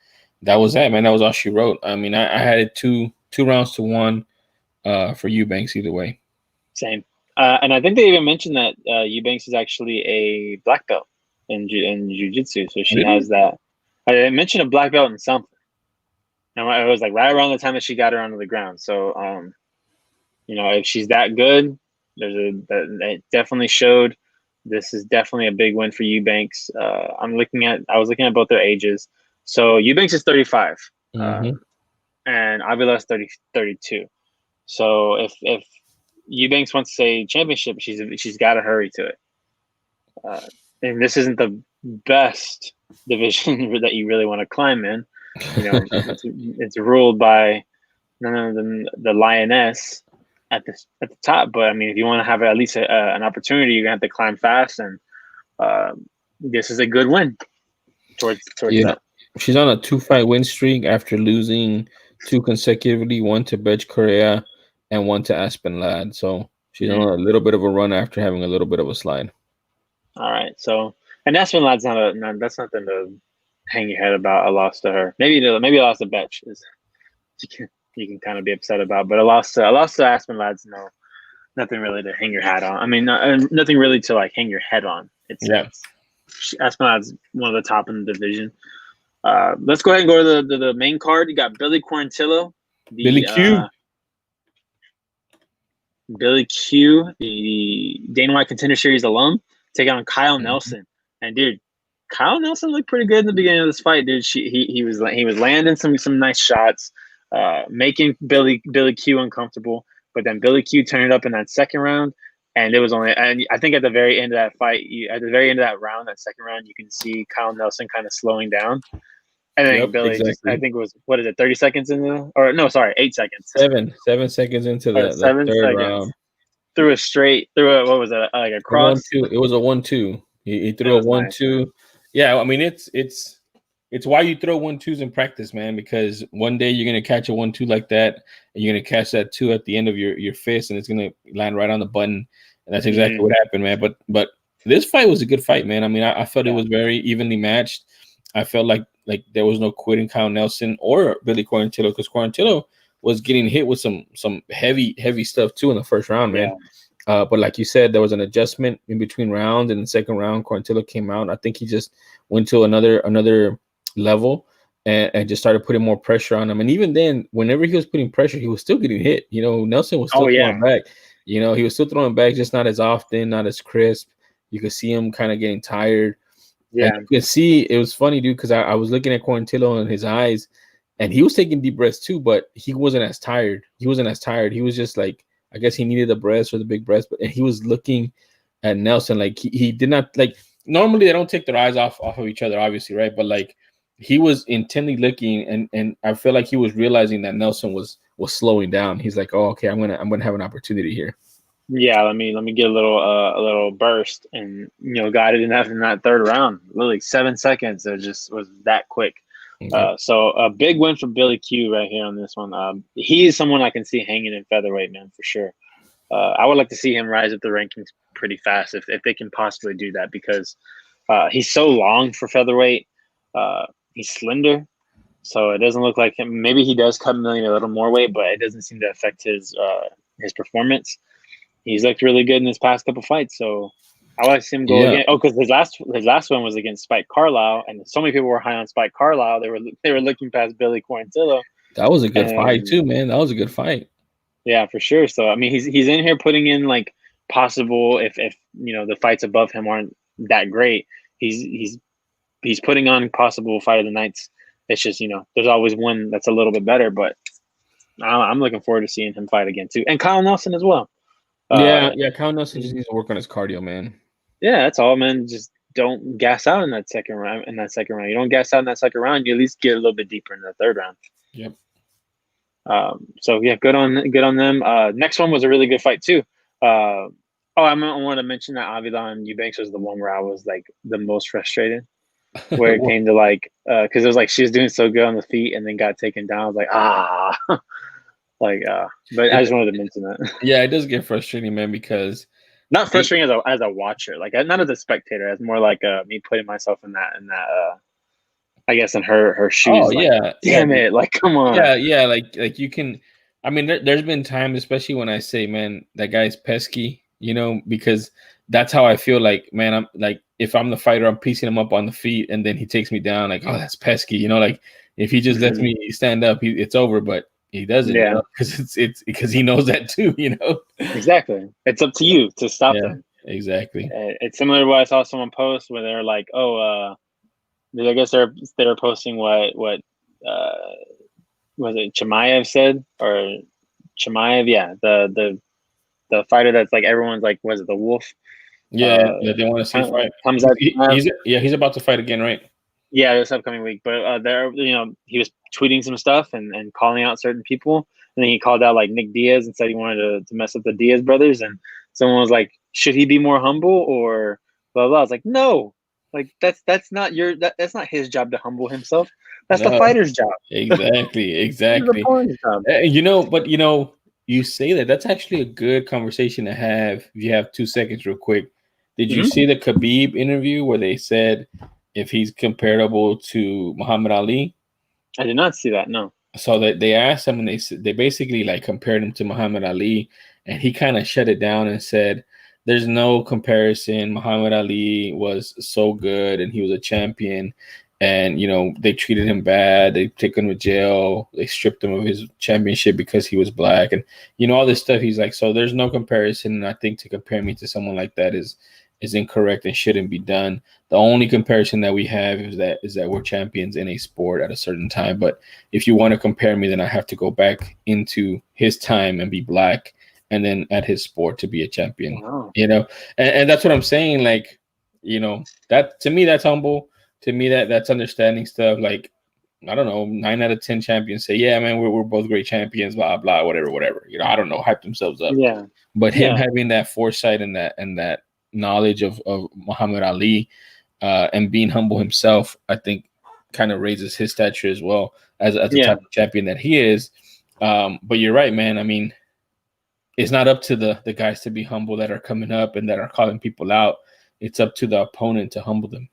that was that, man. That was all she wrote. I mean, I had it two rounds to one for Eubanks either way. Same. And I think they even mentioned that Eubanks is actually a black belt in jiu-jitsu, so she has that. I mentioned a black belt in something, and it was like right around the time that she got her onto the ground. So, if she's that good, it definitely showed. This is definitely a big win for Eubanks. I was looking at both their ages. So Eubanks is 35, and Avila is 32. So if Eubanks wants to say championship, she's got to hurry to it. And this isn't the best division that you really want to climb in. It's ruled by none other than the Lioness at the top. But I mean, if you want to have at least an opportunity, you're gonna have to climb fast, and this is a good win towards that. She's on a 2-fight win streak after losing 2 consecutively, one to Betch Correa and one to Aspen Ladd. So she's on a little bit of a run after having a little bit of a slide. All right. So, and Aspen Ladd's that's nothing to hang your head about. A loss to her. Maybe a loss to Betch is you can kind of be upset about, but a loss to Aspen Ladd's nothing really to hang your hat on. I mean, nothing really to like hang your head on. Aspen Ladd's one of the top in the division. Let's go ahead and go to the main card. You got Billy Quarantillo, Billy Q, the Dana White Contender Series alum, taking on Kyle Nelson. And dude, Kyle Nelson looked pretty good in the beginning of this fight, dude. He was landing some nice shots, making Billy Q uncomfortable. But then Billy Q turned it up in that second round, and I think at the very end of that fight, at the very end of that round, that second round, you can see Kyle Nelson kind of slowing down. And then Billy I think it was, 30 seconds 8 seconds. 7 seconds into the third round. Threw what was it, like a cross? 1-2. It was a 1-2. He threw a 1-2. Nice. Yeah, I mean it's why you throw 1-2s in practice, man, because one day you're gonna catch a 1-2 like that, and you're gonna catch that 2 at the end of your fist, and it's gonna land right on the button. And that's exactly what happened, man. But this fight was a good fight, man. I mean, I felt it was very evenly matched. I felt like there was no quitting Kyle Nelson or Billy Quarantillo, because Quarantillo was getting hit with some heavy stuff too in the first round, man. But like you said, there was an adjustment in between rounds, and in the second round, Quarantillo came out. I think he just went to another level and just started putting more pressure on him. And even then, whenever he was putting pressure, he was still getting hit. Nelson was still throwing back. He was still throwing back, just not as often, not as crisp. You could see him kind of getting tired. Yeah, and you can see it was funny, dude, because I was looking at Quarantillo in his eyes, and he was taking deep breaths too, but he wasn't as tired. He was just like, I guess he needed the breaths or the big breaths, but he was looking at Nelson like he did not, like, normally they don't take their eyes off of each other, obviously, right? But like he was intently looking, and I feel like he was realizing that Nelson was slowing down. He's like, oh, okay, I'm gonna have an opportunity here. Yeah, let me get a little burst, and got it in that third round. Literally 7 seconds. It just was that quick. So a big win for Billy Q right here on this one. He's someone I can see hanging in featherweight, man, for sure. I would like to see him rise up the rankings pretty fast if they can possibly do that, because he's so long for featherweight. He's slender, so it doesn't look like him. Maybe he does cut Million a little more weight, but it doesn't seem to affect his performance. He's looked really good in his past couple fights, so I want to see him go again. Oh, because his last one was against Spike Carlisle, and so many people were high on Spike Carlisle. They were looking past Billy Quarantillo. That was a good fight too, man. That was a good fight. Yeah, for sure. So I mean, he's in here putting in like possible if the fights above him aren't that great. He's putting on possible fight of the nights. It's just there's always one that's a little bit better, but I'm looking forward to seeing him fight again too, and Kyle Nelson as well. Yeah. Kyle Nelson just needs to work on his cardio, man. Yeah, that's all, man. Just don't gas out in that second round. You don't gas out in that second round. You at least get a little bit deeper in the third round. Yep. So yeah, good on them. Next one was a really good fight too. I want to mention that Avilan Eubanks was the one where I was like the most frustrated, where it came to like because it was like she was doing so good on the feet and then got taken down. I was like but I just wanted to mention that. Yeah, it does get frustrating, man, because not frustrating as a watcher, like not as a spectator, as more like me putting myself in that I guess in her shoes. Oh, like, yeah. Damn it. Like, come on. Yeah. Like you can, I mean, there's been times, especially when I say, man, that guy's pesky, because that's how I feel like, man, I'm like, if I'm the fighter, I'm piecing him up on the feet and then he takes me down. Like, oh, that's pesky. Like if he just lets me stand up, it's over, but he doesn't, because it's because he knows that too, Exactly. It's up to you to stop them. Exactly. It's similar to what I saw someone post where they're like, I guess they were posting what was it Chimaev said, or Chimaev, yeah, the fighter that's like everyone's like, was it the Wolf? Yeah, they want to see fight. Comes out. He's about to fight again, right? Yeah, this upcoming week. But he was tweeting some stuff and calling out certain people, and then he called out like Nick Diaz and said he wanted to mess up the Diaz brothers, and someone was like, should he be more humble or blah blah? I was like, no. Like that's not that's not his job to humble himself. That's the fighter's job. Exactly. But you say that. That's actually a good conversation to have if you have 2 seconds real quick. Did you see the Khabib interview where they said if he's comparable to Muhammad Ali? I did not see that, no. So that they asked him and they basically like compared him to Muhammad Ali, and he kind of shut it down and said, there's no comparison. Muhammad Ali was so good and he was a champion, and they treated him bad. They took him to jail. They stripped him of his championship because he was black, and all this stuff. He's like, so there's no comparison. And I think to compare me to someone like that is incorrect and shouldn't be done. The only comparison that we have is that we're champions in a sport at a certain time. But if you want to compare me, then I have to go back into his time and be black, and then at his sport to be a champion. Wow. And that's what I'm saying. Like, that to me, that's humble. To me, that's understanding stuff. Like, I don't know, 9 out of 10 champions say, yeah, man, we're both great champions, blah, blah, whatever. I don't know, hype themselves up. Yeah. But him having that foresight and that knowledge of Muhammad Ali and being humble himself, I think kind of raises his stature as well as the type of champion that he is. But you're right, man. I mean, it's not up to the guys to be humble that are coming up and that are calling people out. It's up to the opponent to humble them.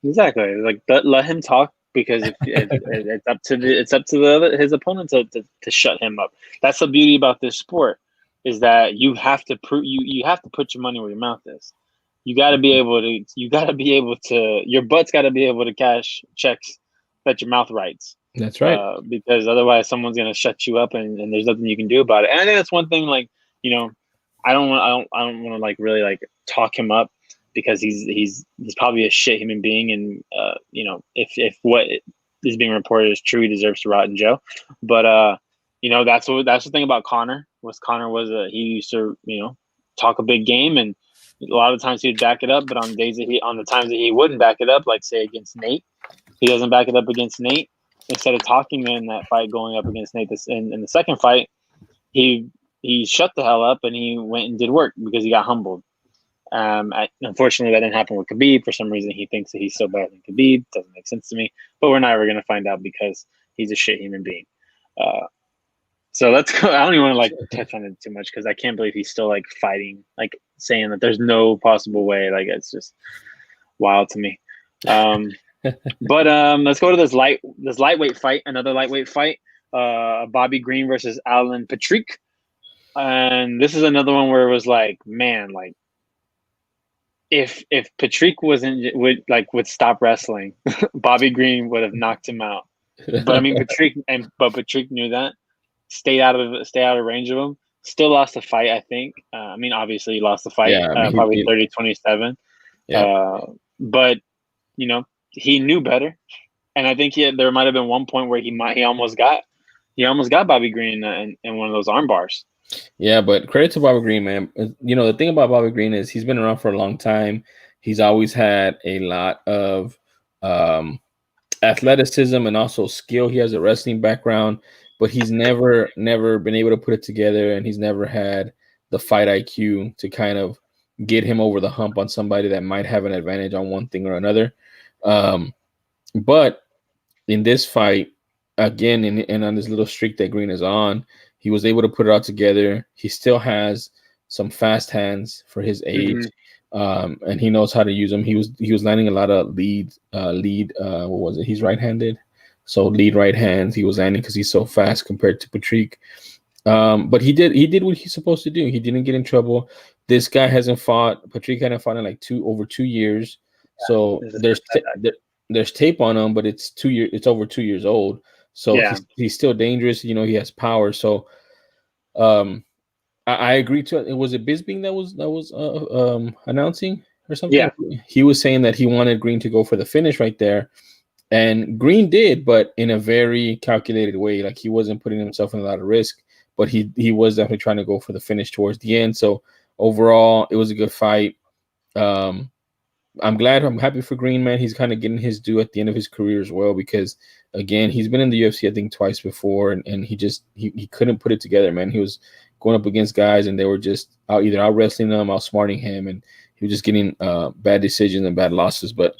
Exactly. Like, let him talk, because it's up to his opponent to shut him up. That's the beauty about this sport, is that you have to you have to put your money where your mouth is. You got to be able to. Your butt's got to be able to cash checks that your mouth writes. That's right. Because otherwise, someone's gonna shut you up, and there's nothing you can do about it. And I think that's one thing. Like, I don't want to like really like talk him up, because he's probably a shit human being, and if what is being reported is true, he deserves to rot in jail. But that's the thing about Conor. He used to talk a big game, and a lot of times he'd back it up. But on the times that he wouldn't back it up, like say against Nate, he doesn't back it up against Nate. Instead of talking in that fight going up against Nate in the second fight, he shut the hell up and he went and did work because he got humbled. Unfortunately, that didn't happen with Khabib. For some reason, he thinks that he's so better than Khabib. Doesn't make sense to me. But we're never going to find out, because he's a shit human being. So let's go. I don't even want to like touch on it too much, because I can't believe he's still like fighting, like saying that there's no possible way. Like, it's just wild to me. But let's go to this lightweight fight, another lightweight fight. Bobby Green versus Alan Patrick. And this is another one where it was like, man, like if Patrick would stop wrestling, Bobby Green would have knocked him out. But I mean, Patrick knew that, stayed out of range of him. Still lost the fight, I think. I mean, obviously he lost the fight, Yeah, I mean, probably 30-27. Yeah. But you know, he knew better, and I think there might have been one point where he almost got Bobby Green in one of those arm bars. Yeah, but credit to Bobby Green, man. You know, the thing about Bobby Green is he's been around for a long time. He's always had a lot of athleticism and also skill. He has a wrestling background, but he's never been able to put it together, and he's never had the fight IQ to kind of get him over the hump on somebody that might have an advantage on one thing or another. But in this fight, again, and on this little streak that Green is on, he was able to put it all together. He still has some fast hands for his age, and he knows how to use them. He was landing a lot of lead. What was it? He's right-handed, so lead right hands. He was landing because he's so fast compared to Patrick. But he did what he's supposed to do. He didn't get in trouble. This guy hasn't fought. Patrick hadn't fought in like over 2 years. Yeah, so there's tape on him, but it's 2 years. It's over 2 years old. So he's still dangerous. You know, he has power. So, I agree to it. Was it Bisping that was announcing or something? Yeah, he was saying that he wanted Green to go for the finish right there, and Green did, but in a very calculated way. Like he wasn't putting himself in a lot of risk, but he was definitely trying to go for the finish towards the end. So overall, it was a good fight. I'm happy for Green, man. He's kind of getting his due at the end of his career as well, because again, he's been in the UFC, I think, twice before, and he couldn't put it together, man. He was going up against guys and they were just either out wrestling him, out smarting him, and he was just getting bad decisions and bad losses. But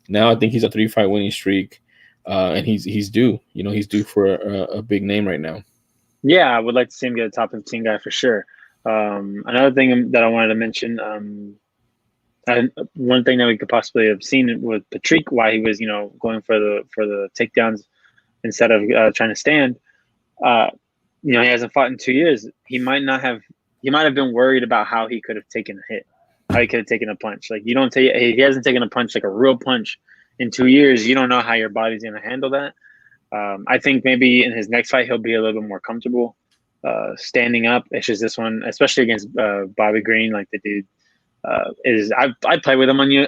now I think he's a 3-fight winning streak, and he's due. You know, he's due for a big name right now. Yeah, I would like to see him get a top 15 guy for sure. Another thing that I wanted to mention, one thing that we could possibly have seen with Patrick, why he was, going for the takedowns instead of trying to stand. He hasn't fought in 2 years. He might have been worried about how he could have taken a hit, how he could have taken a punch. Like he hasn't taken a punch, like a real punch, in 2 years. You don't know how your body's going to handle that. I think maybe in his next fight he'll be a little bit more comfortable standing up. It's just this one, especially against Bobby Green, like the dude I played with him on you.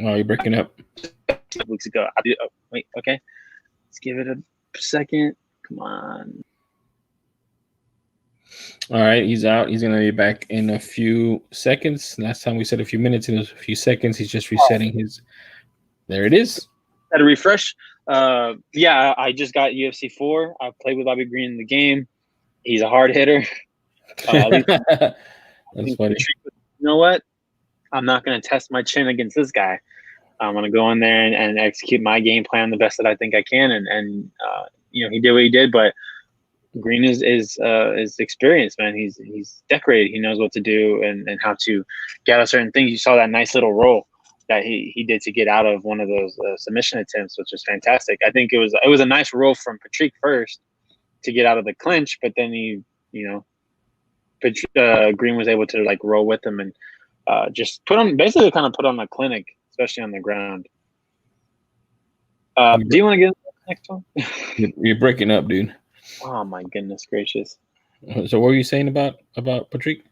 Oh, you're breaking up. Weeks ago. Wait, okay. Let's give it a second. Come on. All right, he's out. He's gonna be back in a few seconds. Last time we said a few minutes, and it was a few seconds. He's just resetting his. There it is. Had a refresh. Yeah, I just got UFC 4. I played with Bobby Green in the game. He's a hard hitter. That's funny. You know what? I'm not going to test my chin against this guy. I'm going to go in there and execute my game plan the best that I think I can. And he did what he did. But Green is experienced, man. He's decorated. He knows what to do and how to get out of certain things. You saw that nice little roll that he did to get out of one of those submission attempts, which was fantastic. I think it was a nice roll from Patrick first to get out of the clinch, but then Green was able to like roll with him and just put on a clinic, especially on the ground. Do you want to get into the next one? You're breaking up, dude. Oh my goodness gracious! So what were you saying about Patrick?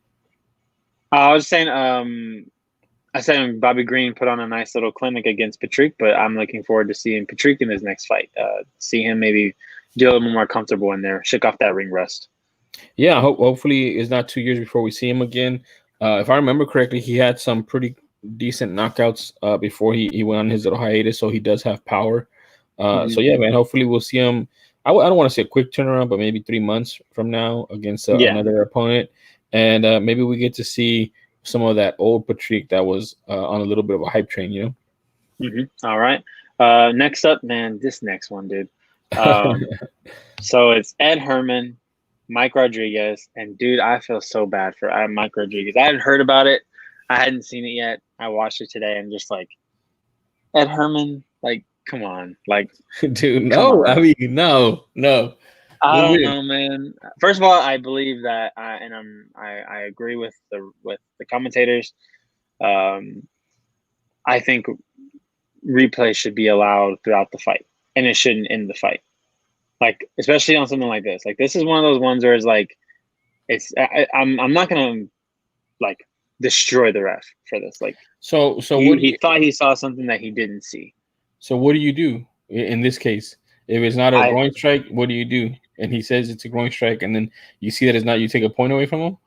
I was saying, I said Bobby Green put on a nice little clinic against Patrick, but I'm looking forward to seeing Patrick in his next fight. See him maybe get a little more comfortable in there, shake off that ring rust. Yeah, hopefully it's not 2 years before we see him again. If I remember correctly, he had some pretty decent knockouts before he went on his little hiatus, so he does have power. So yeah, man, hopefully we'll see him. I don't want to say a quick turnaround, but maybe 3 months from now against another opponent, and maybe we get to see some of that old Patrick that was on a little bit of a hype train, All right. Next up, man, this next one, dude. So it's Ed Herman, Mike Rodriguez, and dude, I feel so bad for Mike Rodriguez. I hadn't heard about it. I hadn't seen it yet. I watched it today and just like, Ed Herman, like, come on, like, dude, no. I mean, no. I don't know, man. First of all, I believe that, I agree with the commentators. I think replay should be allowed throughout the fight, and it shouldn't end the fight. Like, especially on something like this. Like, this is one of those ones where it's like, I'm not gonna like destroy the ref for this. Like, so he thought he saw something that he didn't see. So what do you do in this case? If it's not a groin strike, what do you do? And he says it's a groin strike, and then you see that it's not. You take a point away from him.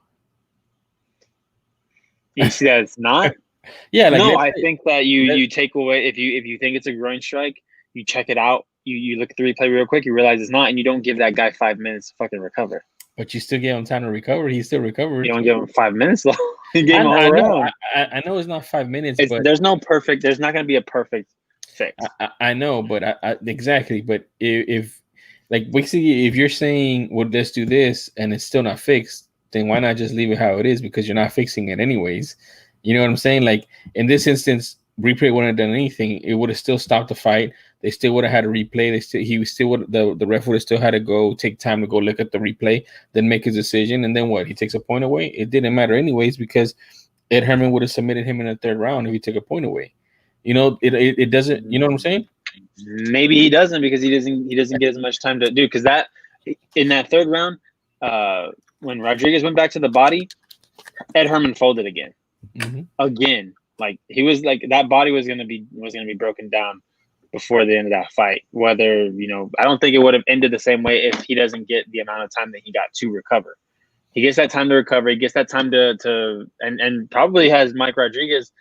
You see that it's not. Yeah, like, no, I think that you take away if you think it's a groin strike, you check it out. You look at the replay real quick, you realize it's not, and you don't give that guy 5 minutes to fucking recover. But you still give him time to recover. He still recovered. You don't give him 5 minutes though. You gave him all around. I know it's not 5 minutes, but there's no perfect. There's not going to be a perfect fix. I know, but exactly. But if like basically, if you're saying, well, let's do this, and it's still not fixed, then why not just leave it how it is? Because you're not fixing it anyways. You know what I'm saying? Like, in this instance, replay wouldn't have done anything. It would have still stopped the fight. They still would have had to replay. The ref would have still had to go take time to go look at the replay, then make his decision. And then what? He takes a point away. It didn't matter anyways, because Ed Herman would have submitted him in the third round if he took a point away. You know, it doesn't. You know what I'm saying? Maybe he doesn't, because he doesn't get as much time to do. Because that in that third round, when Rodriguez went back to the body, Ed Herman folded again. Mm-hmm. Again, like, he was like, that body was gonna be broken down before the end of that fight. Whether, I don't think it would have ended the same way if he doesn't get the amount of time that he got to recover. He gets that time to recover. He gets that time to and probably has Mike Rodriguez,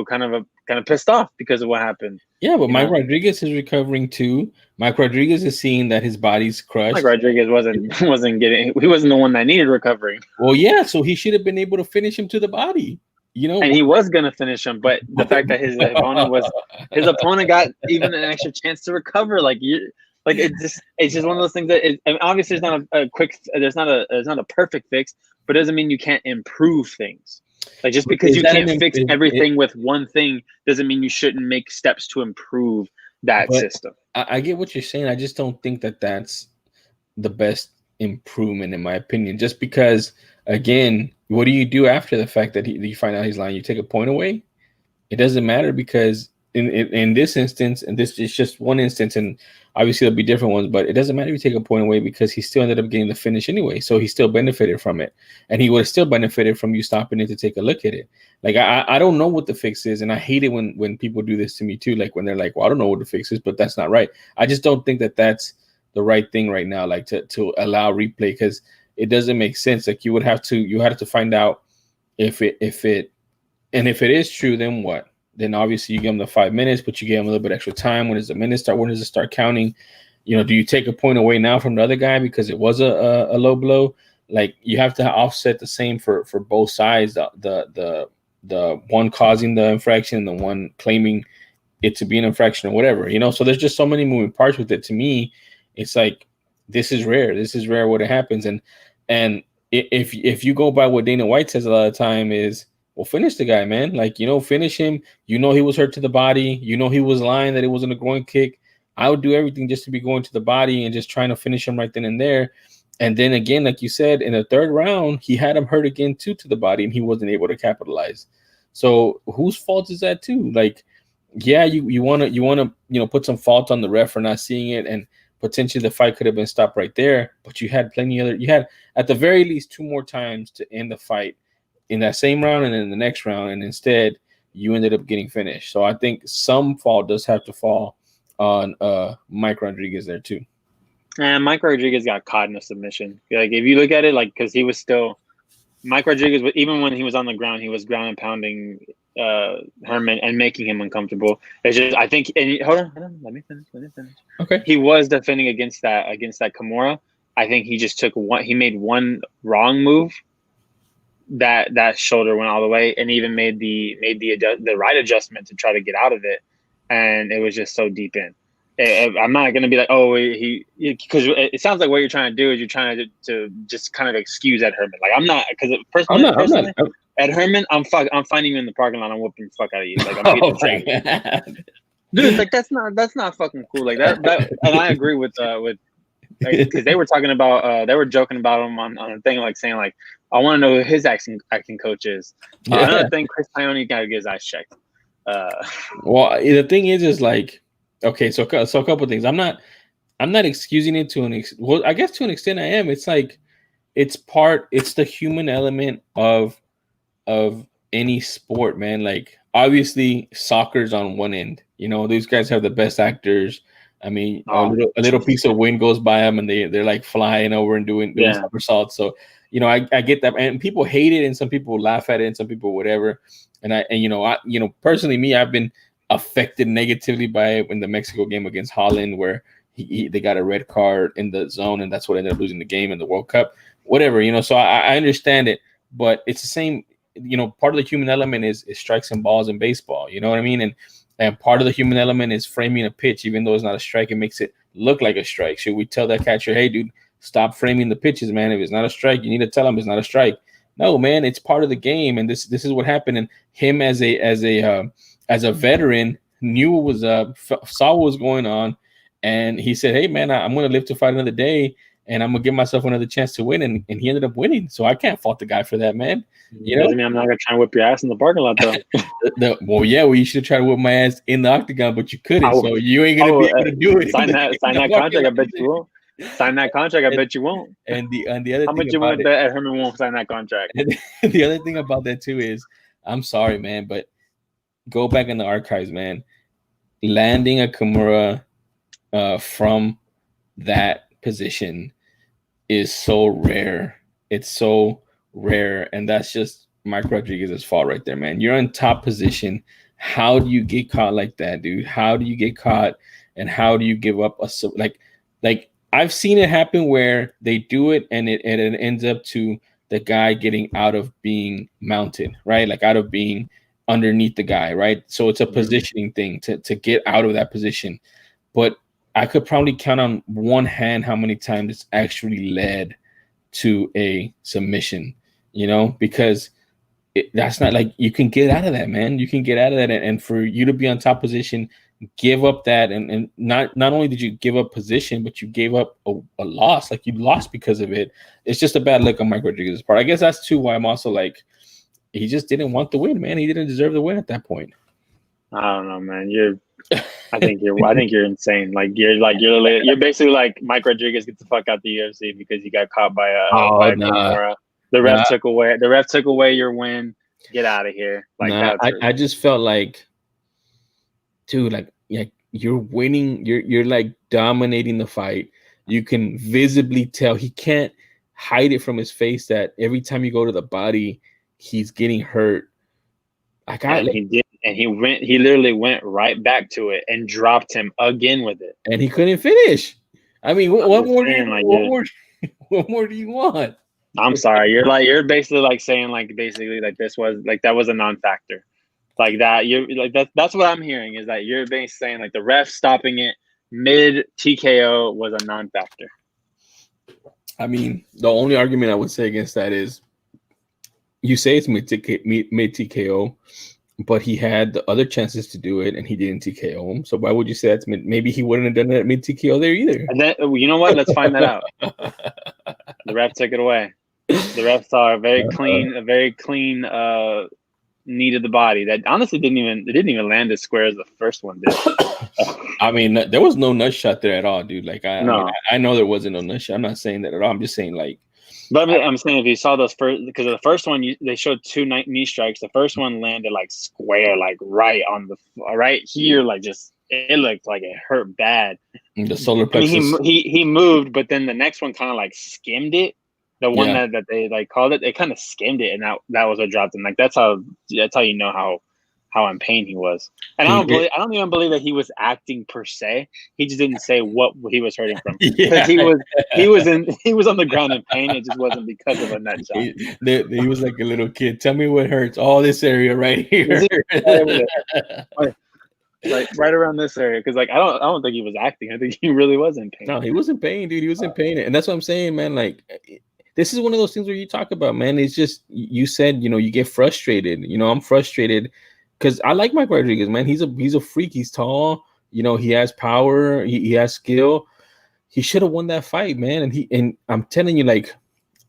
kind of pissed off because of what happened. Yeah, but Mike Rodriguez is recovering too. Mike Rodriguez is seeing that his body's crushed. Mike Rodriguez wasn't getting. He wasn't the one that needed recovering. Well, yeah, so he should have been able to finish him to the body. And he was gonna finish him, but the fact that his opponent got even an extra chance to recover, it's just one of those things that obviously there's not a perfect fix, but it doesn't mean you can't improve things. Like, just because you can't fix everything with one thing doesn't mean you shouldn't make steps to improve that system. I get what you're saying. I just don't think that that's the best improvement, in my opinion. Just because, again, what do you do after the fact that you find out he's lying? You take a point away? It doesn't matter, because in this instance, and this is just one instance, and obviously there'll be different ones, but it doesn't matter if you take a point away, because he still ended up getting the finish anyway. So he still benefited from it, and he would have still benefited from you stopping it to take a look at it. Like, I don't know what the fix is, and I hate it when people do this to me too. Like, when they're like, well, I don't know what the fix is, but that's not right. I just don't think that that's the right thing right now, like to allow replay, because it doesn't make sense. Like, you have to find out if it is true, then what? Then obviously you give them the 5 minutes, but you give them a little bit extra time. When does the minute start? When does it start counting? Do you take a point away now from the other guy because it was a low blow? Like, you have to offset the same for both sides. The one causing the infraction and the one claiming it to be an infraction or whatever. So there's just so many moving parts with it. To me, it's like, this is rare. This is rare when it happens. And if you go by what Dana White says a lot of the time is, well, finish the guy, man. Like, finish him. He was hurt to the body. He was lying that it wasn't a groin kick. I would do everything just to be going to the body and just trying to finish him right then and there. And then again, like you said, in the third round, he had him hurt again too to the body, and he wasn't able to capitalize. So whose fault is that too? Like, yeah, you want to put some fault on the ref for not seeing it, and potentially the fight could have been stopped right there. But you had at the very least 2 more times to end the fight in that same round and in the next round, and instead you ended up getting finished. So I think some fault does have to fall on Mike Rodriguez there too. And Mike Rodriguez got caught in a submission. Like, if you look at it, like, because he was still Mike Rodriguez, even when he was on the ground, he was ground and pounding Herman and making him uncomfortable. It's just, I think, and hold on, let me finish. Okay. He was defending against that Kimura. I think he just he made one wrong move. That shoulder went all the way, and even made the right adjustment to try to get out of it, and it was just so deep in. I'm not going to be like, oh, because it sounds like what you're trying to do is you're trying to just kind of excuse Ed Herman. Like, I'm not, because personally, Ed Herman, I'm finding you in the parking lot. I'm whooping the fuck out of you. Like, I'm beating the shit out of you. dude. Like that's not fucking cool. Like that. And I agree with because they were talking about they were joking about him on a thing, like saying like, I want to know who his acting coach is. Another thing, Chris Ione got to get his eyes checked. Well, the thing is like, okay, so a couple of things. I'm not excusing it to well, I guess to an extent I am. It's like it's the human element of any sport, man. Like obviously soccer's on one end. You know, these guys have the best actors. I mean, a little piece of wind goes by them and they're like flying over and doing somersaults. So, you know, I get that, and people hate it, and some people laugh at it, and some people whatever. And I personally, I've been affected negatively by it in the Mexico game against Holland, where they got a red card in the zone, and that's what ended up losing the game in the World Cup. Whatever, you know. So I understand it, but it's the same. You know, part of the human element is strikes and balls in baseball. You know what I mean? And part of the human element is framing a pitch, even though it's not a strike, it makes it look like a strike. Should we tell that catcher, hey, dude, stop framing the pitches, man? If it's not a strike, you need to tell him it's not a strike. No, man, it's part of the game, and this is what happened. And him as a veteran knew what was saw what was going on, and he said, hey, man, I'm going to live to fight another day, and I'm going to give myself another chance to win. And he ended up winning. So I can't fault the guy for that, man. You know, doesn't mean I'm not going to try and whip your ass in the parking lot, though. Well, you should have tried to whip my ass in the octagon, but you couldn't. So you ain't going to be able to do it. Sign that contract. I bet you won't. Sign that contract. I bet you won't. And the other how thing much you want to bet Herman won't sign that contract? And the other thing about that too is, I'm sorry, man, but go back in the archives, man. Landing a Kimura from that position is so rare. It's so rare, and that's just Mike Rodriguez's fault right there, man. You're in top position. How do you get caught like that, dude? How do you get caught, and how do you give up a like I've seen it happen where they do it and it ends up to the guy getting out of being mounted, right? Like out of being underneath the guy, right? So it's a positioning thing to get out of that position. But I could probably count on one hand how many times it's actually led to a submission, you know, because that's not like you can get out of that, man. You can get out of that. And for you to be on top position, give up that. And not only did you give up position, but you gave up a loss. Like you lost because of it. It's just a bad look on Mike Rodriguez's part. I guess that's too why I'm also like, he just didn't want the win, man. He didn't deserve the win at that point. I don't know, man. I think you're insane. Like you're basically like Mike Rodriguez gets the fuck out the UFC because he got caught by a Kimura. The ref took away your win. Get out of here. Like I just felt like, dude, like you're winning. You're like dominating the fight. You can visibly tell he can't hide it from his face that every time you go to the body, he's getting hurt. He did, and he literally went right back to it and dropped him again with it, and he couldn't finish. I mean, what more do you want? I'm sorry, you're basically like saying like basically like this was like that was a non-factor, like that you're like that's what I'm hearing is that you're basically saying like the ref stopping it mid TKO was a non-factor. I mean, the only argument I would say against that is you say it's mid TKO, but he had the other chances to do it and he didn't TKO him. So why would you say that's mid? Maybe he wouldn't have done it at mid TKO there either. And then, you know what? Let's find that out. The ref took it away. The ref saw a very clean knee to the body that honestly didn't even land as square as the first one did. I mean, there was no nut shot there at all, dude. Like I know there wasn't no nut shot. I'm not saying that at all. I'm just saying like. But I'm saying if you saw those first, because the first one they showed two knee strikes. The first one landed like square, like right on the right here, like just it looked like it hurt bad. The solar plexus. He moved, but then the next one kind of like skimmed it. The one that they like called it, they kind of skimmed it, and that was what dropped him. Like that's how you know how in pain he was. And I don't even believe that he was acting per se. He just didn't say what he was hurting from. Because he was on the ground in pain. It just wasn't because of a nut shot. He was like a little kid. Tell me what hurts. All this area right here. Like right around this area. Because like I don't think he was acting. I think he really was in pain. No, he was in pain, dude. He was in pain. And that's what I'm saying, man. Like this is one of those things where you talk about, man. It's just you said, you know, you get frustrated. You know, I'm frustrated. because I like Mike Rodriguez, man. He's a freak. He's tall. You know, he has power. He has skill. He should have won that fight, man. And I'm telling you, like,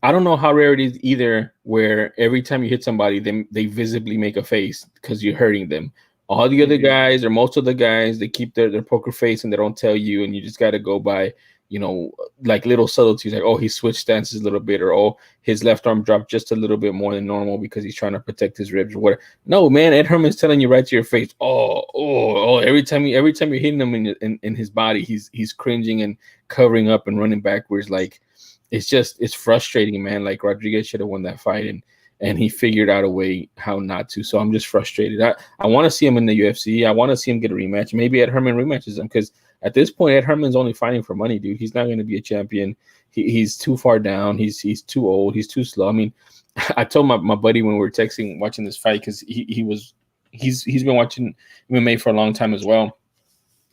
I don't know how rare it is either, where every time you hit somebody, they visibly make a face because you're hurting them. All the other guys, or most of the guys, they keep their poker face and they don't tell you, and you just got to go by, you know, like little subtleties, like, oh, he switched stances a little bit, or oh, his left arm dropped just a little bit more than normal because he's trying to protect his ribs or whatever. No, man, Ed Herman's telling you right to your face. Oh, every time you're hitting him in his body, he's cringing and covering up and running backwards. Like, it's frustrating, man. Like, Rodriguez should have won that fight, and he figured out a way how not to. So I'm just frustrated. I want to see him in the UFC. I want to see him get a rematch. Maybe Ed Herman rematches him, because at this point, Ed Herman's only fighting for money, dude. He's not going to be a champion. He's too far down. He's too old. He's too slow. I mean, I told my buddy when we were watching this fight, because he's been watching MMA for a long time as well,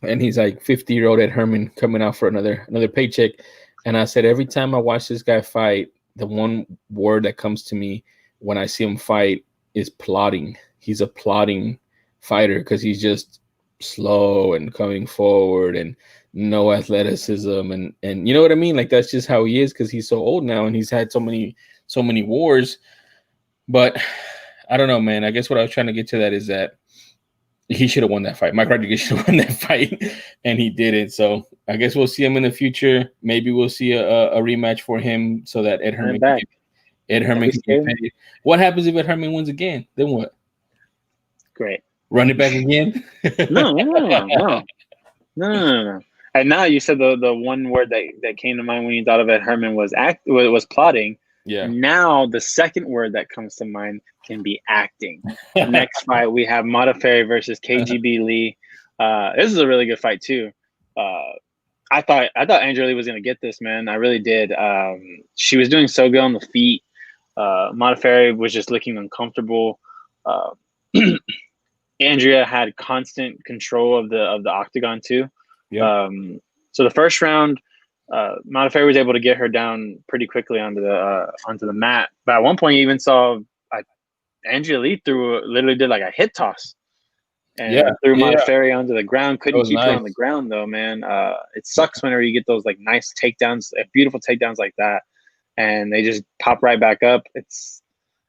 and he's like 50-year-old Ed Herman coming out for another paycheck. And I said, every time I watch this guy fight, the one word that comes to me when I see him fight is plotting. He's a plotting fighter, because he's just slow and coming forward and no athleticism, and you know what I mean? Like, that's just how he is, because he's so old now and he's had so many wars. But I don't know, man. I guess what I was trying to get to that is that he should have won that fight. Mike Rodriguez should have won that fight, and he didn't. So I guess we'll see him in the future. Maybe we'll see a rematch for him so that Ed Herman can get paid. What happens if Ed Herman wins again? Then what? Great. Run it back again? No. And now you said the one word that came to mind when you thought of Ed Herman was plotting. Yeah. Now the second word that comes to mind can be acting. Next fight, we have Modafferi versus KGB Lee. This is a really good fight too. I thought Andrea Lee was gonna get this, man. I really did. She was doing so good on the feet. Modafferi was just looking uncomfortable. Andrea had constant control of the octagon too. Yeah. So the first round, Modafferi was able to get her down pretty quickly onto the mat. But at one point, you even saw Andrea Lee literally did like a hit toss and threw Modafferi onto the ground. Couldn't keep her on the ground though, man. It sucks whenever you get those like nice takedowns, beautiful takedowns like that, and they just pop right back up.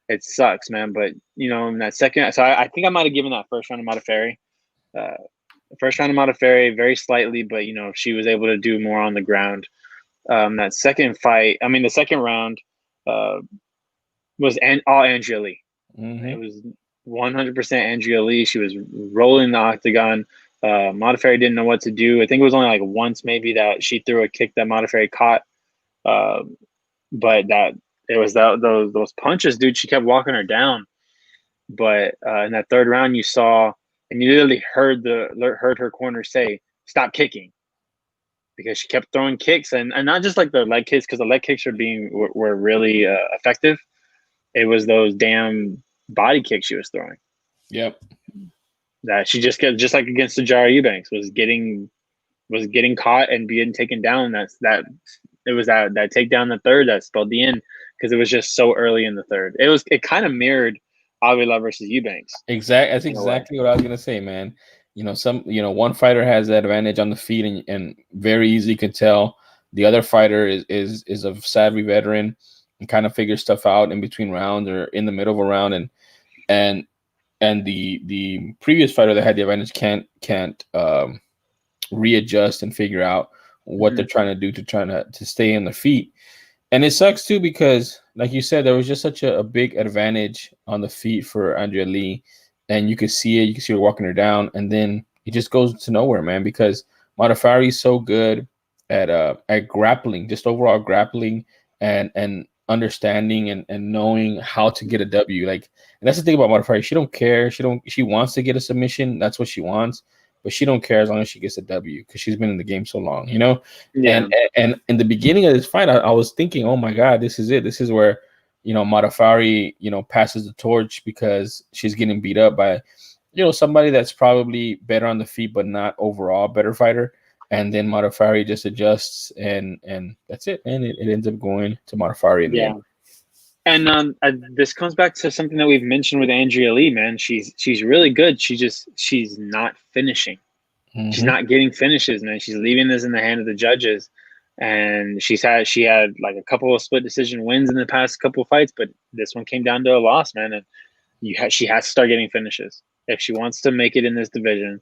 It sucks, man. But you know, in that second, so I think I might have given that first round to Modafferi. First round of Modafferi, very slightly, but you know, she was able to do more on the ground. That second fight, the second round was all Andrea Lee. Mm-hmm. It was 100% Andrea Lee. She was rolling the octagon. Modafferi didn't know what to do. I think it was only like once maybe that she threw a kick that Modafferi caught. But that it was those punches, dude. She kept walking her down. But in that third round, you saw. And you literally heard her corner say, "Stop kicking," because she kept throwing kicks, and not just like the leg kicks, because the leg kicks were really effective. It was those damn body kicks she was throwing. Yep. That she just kept, just like against Sijara Eubanks, was getting caught and being taken down. It was that takedown in the third that spelled the end, because it was just so early in the third. It kind of mirrored Avila versus Eubanks. Exactly. That's exactly what I was gonna say, man. One fighter has that advantage on the feet, and very easily can tell the other fighter is a savvy veteran and kind of figures stuff out in between rounds or in the middle of a round, and the previous fighter that had the advantage can't readjust and figure out what they're trying to do to stay on the feet. And it sucks too, because like you said, there was just such a big advantage on the feet for Andrea Lee, and you could see it. You could see her walking her down, and then it just goes to nowhere, man. Because Modafferi is so good at grappling, just overall grappling and understanding and knowing how to get a W. Like, and that's the thing about Modafferi. She don't care. She wants to get a submission. That's what she wants. But she don't care as long as she gets a W, because she's been in the game so long, you know? Yeah. And in the beginning of this fight, I was thinking, oh my God, this is it. This is where, Modafferi, passes the torch, because she's getting beat up by, somebody that's probably better on the feet, but not overall better fighter. And then Modafferi just adjusts, and that's it. And it ends up going to Modafferi in the end. And this comes back to something that we've mentioned with Andrea Lee, man. She's really good. She's not finishing. She's not getting finishes, man. She's leaving this in the hand of the judges. And she had like a couple of split decision wins in the past couple of fights, but this one came down to a loss, man. And she has to start getting finishes if she wants to make it in this division.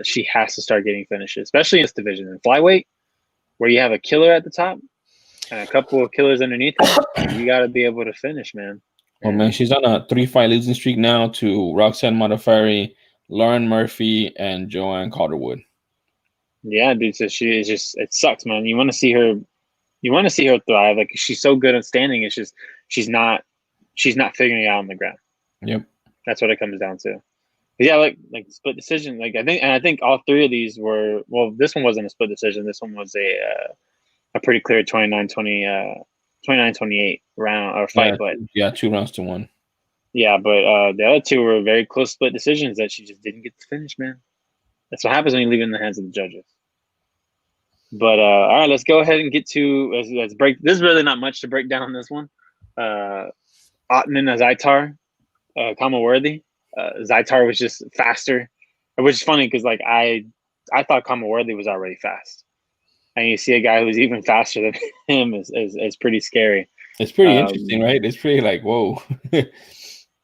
She has to start getting finishes, especially in this division. In flyweight, where you have a killer at the top and a couple of killers underneath him, you got to be able to finish, man. Well, man, she's on a 3-fight losing streak now to Roxanne Modafferi, Lauren Murphy, and Joanne Calderwood. Yeah, dude. So she is just, it sucks, man. You want to see her thrive. Like, she's so good at standing. It's just she's not figuring it out on the ground. Yep. That's what it comes down to. But yeah, like split decision. Like, I think all three of these were, well, this one wasn't a split decision. This one was a pretty clear 29-28 round or fight. But 2 rounds to 1. Yeah, but the other two were very close split decisions that she just didn't get to finish, man. That's what happens when you leave it in the hands of the judges. But all right, let's go ahead and get to let's break. There's really not much to break down on this one. Otman Zaitar, Kamaworthy. Zaitar was just faster, which is funny because like I thought Kamaworthy was already fast, and you see a guy who's even faster than him is pretty scary. It's pretty interesting, right? It's pretty like, whoa.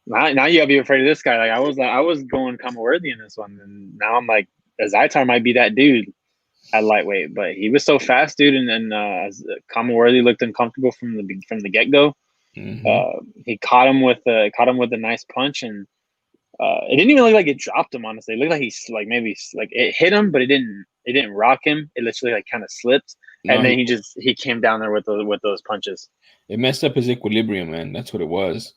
Now you gotta be afraid of this guy. Like I was going Kamaworthy in this one, and now I'm like, Zaitar might be that dude at lightweight, but he was so fast, dude, and then Kamaworthy looked uncomfortable from the get go. He caught him with a nice punch, and it didn't even look like it dropped him. Honestly, it looked like maybe it hit him, but it didn't rock him. It literally like kind of slipped, and then he came down there with those punches. It messed up his equilibrium, man. That's what it was.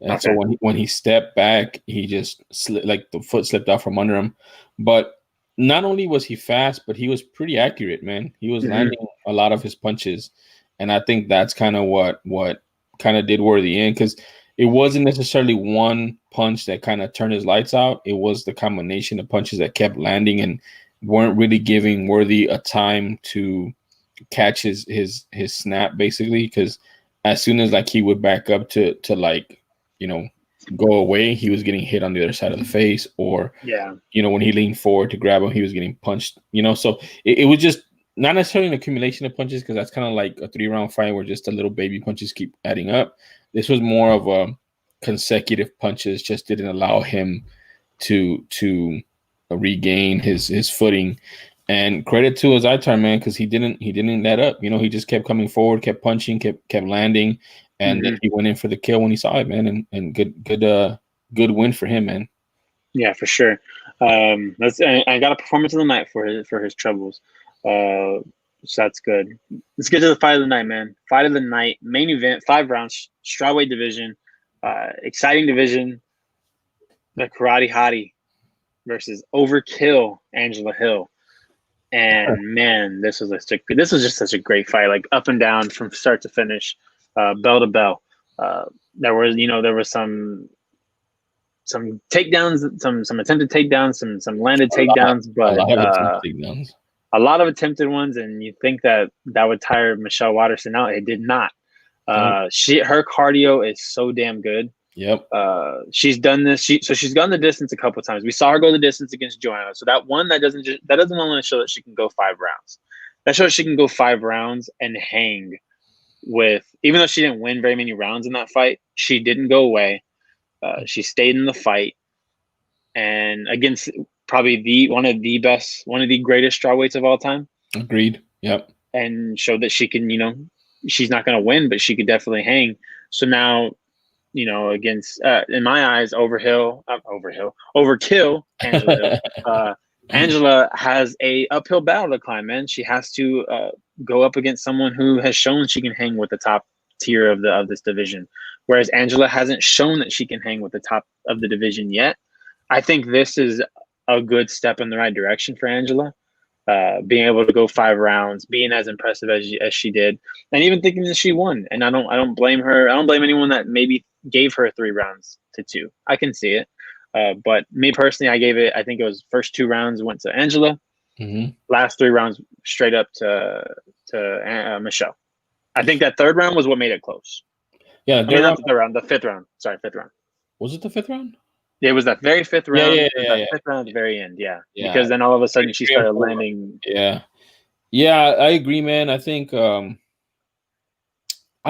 And so when he stepped back, he just like the foot slipped out from under him. But not only was he fast, but he was pretty accurate, man. He was landing a lot of his punches, and I think that's kind of what kind of did Worthy in, because it wasn't necessarily one punch that kind of turned his lights out. It was the combination of punches that kept landing and weren't really giving Worthy a time to catch his snap, basically, because as soon as like he would back up to like, you know, go away, he was getting hit on the other side of the face, or you know, when he leaned forward to grab him, he was getting punched, you know. So it was just not necessarily an accumulation of punches, because that's kind of like a 3-round fight where just a little baby punches keep adding up. This was more of a consecutive punches, just didn't allow him to regain his footing. And credit to Zaitar, man, because he didn't let up. You know, he just kept coming forward, kept punching, kept landing, and then he went in for the kill when he saw it, man. And good win for him, man. Yeah, for sure. I got a performance of the night for his troubles. So that's good. Let's get to the fight of the night, man. Fight of the night, main event, 5 rounds, strawweight division, exciting division. The Karate Hottie versus Overkill Angela Hill. And man, this was just such a great fight, like up and down from start to finish, bell to bell. There was some takedowns, some attempted takedowns, some landed takedowns, but a lot of attempted ones. And you think that would tire Michelle Watterson out? It did not. Her cardio is so damn good. Yep. She's done this. She's gone the distance a couple of times. We saw her go the distance against Joanna. So that doesn't only show that she can go 5 rounds. That shows she can go 5 rounds and hang with, even though she didn't win very many rounds in that fight, she didn't go away. She stayed in the fight, and against probably one of the greatest strawweights of all time. Agreed. Yep. And showed that she can, she's not going to win, but she could definitely hang. So now, against, in my eyes, Overkill, Angela Hill. Angela has a uphill battle to climb, man. She has to go up against someone who has shown she can hang with the top tier of this division, whereas Angela hasn't shown that she can hang with the top of the division yet. I think this is a good step in the right direction for Angela. Being able to go 5 rounds, being as impressive as she did, and even thinking that she won. And I don't blame her. I don't blame anyone that maybe gave her 3 rounds to 2. I can see it. But me personally, I think it was first 2 rounds went to Angela. Last 3 rounds straight up to Michelle. I think that 3rd round was what made it close. Yeah, I mean, not the third round, the fifth round. Sorry, fifth round. Was it the fifth round? Yeah, it was that very fifth round. Yeah. Fifth round at the very end. Yeah. Yeah. Because then all of a sudden she started landing. Yeah. I agree, man. I think I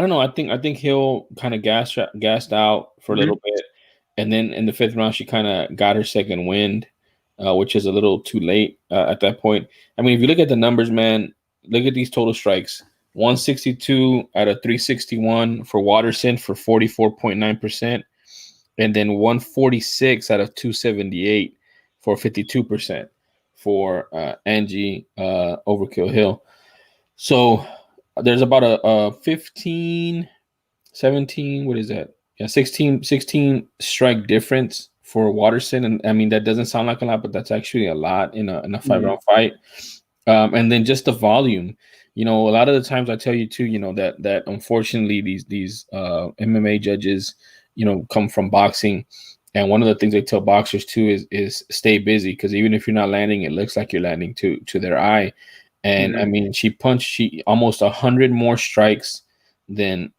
don't know. I think Hill kind of gassed out for a little bit, and then in the fifth round she kind of got her second wind, which is a little too late at that point. I mean, if you look at the numbers, man, look at these total strikes: 162 out of 361 for Watterson for 44.9%, and then 146 out of 278 for 52% for Angie Overkill Hill. So there's about a 15, 17, what is that? Yeah, 16 strike difference for Watterson. And I mean, that doesn't sound like a lot, but that's actually a lot in a 5-round fight. And then just the volume. A lot of the times I tell you too, that unfortunately these MMA judges, come from boxing. And one of the things they tell boxers too is stay busy, because even if you're not landing, it looks like you're landing to their eye. And I mean, she punched almost 100 more strikes than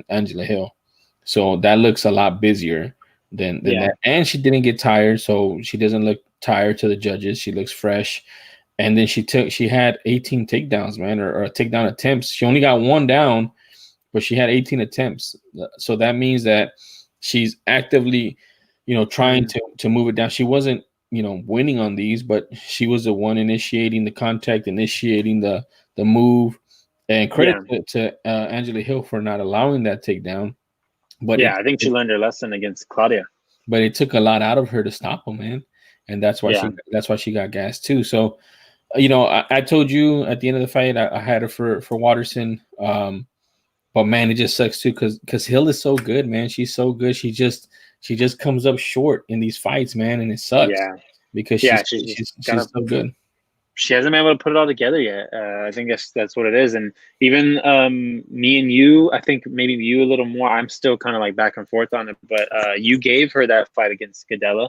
Angela Hill, so that looks a lot busier than that. And she didn't get tired, so she doesn't look tired to the judges. She looks fresh. And then she had 18 takedowns, man, or takedown attempts. She only got one down, but she had 18 attempts. So that means that she's actively, trying to move it down. She wasn't, winning on these, but she was the one initiating the contact, initiating the move. And credit to Angela Hill for not allowing that takedown. But I think she learned her lesson against Claudia. But it took a lot out of her to stop him, man, and that's why she got gassed too. So, I told you at the end of the fight, I had her for Watterson. But man, it just sucks too, because Hill is so good, man. She's so good. She just comes up short in these fights, man, and it sucks. Yeah, because she's so good. She hasn't been able to put it all together yet. I think that's what it is. And even me and you, I think maybe you a little more. I'm still kind of like back and forth on it. But you gave her that fight against Scadella,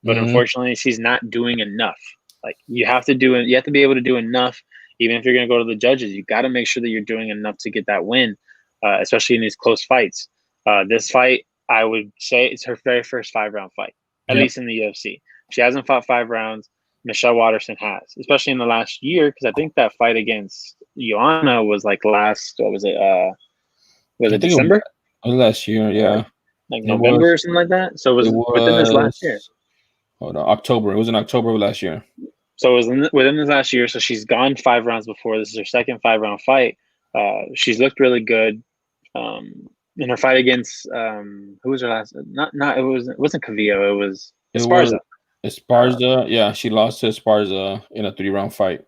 but unfortunately, she's not doing enough. Like you have to be able to do enough. Even if you're going to go to the judges, you got to make sure that you're doing enough to get that win, especially in these close fights. This fight, I would say, it's her very first 5-round fight, at least in the UFC. She hasn't fought 5 rounds. Michelle Watterson has, especially in the last year, because I think that fight against Joanna was like last, what was it? Was it December? It was last year, yeah. Like November or something like that. So it was within this last year. Hold on, October. It was in October of last year. So it was within this last year. So she's gone 5 rounds before. This is her second 5-round fight. She's looked really good. In her fight against who was her last? It wasn't Cavillo. It was Esparza. Esparza, yeah, she lost to Esparza in a 3-round fight.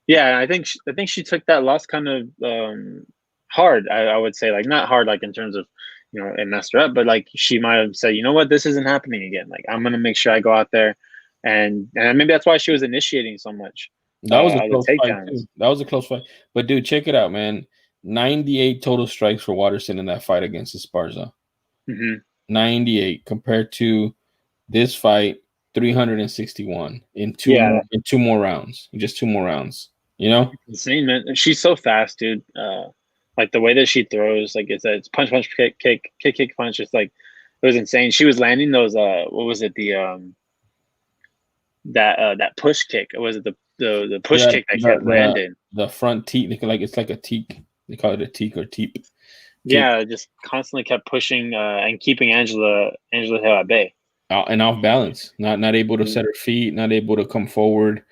Yeah, I think she took that loss kind of hard. I would say, like, not hard like in terms of it messed her up, but like she might have said, you know what, this isn't happening again. Like I'm gonna make sure I go out there, and maybe that's why she was initiating so much. That was a close fight too. That was a close fight. But dude, check it out, man. 98 total strikes for Watterson in that fight against Esparza. 98 compared to this fight. 361 in two more rounds, just 2 more rounds. Insane, man. She's so fast, dude. Like the way that she throws, like it's punch, kick, punch. It's like it was insane. She was landing those. What was it? The that push kick. Or was it the push kick that kept landing? The front teak. It's like a teak. They call it a teak or teep. Yeah, just constantly kept pushing and keeping Angela Hill at bay. And off balance, not able to set her feet, not able to come forward.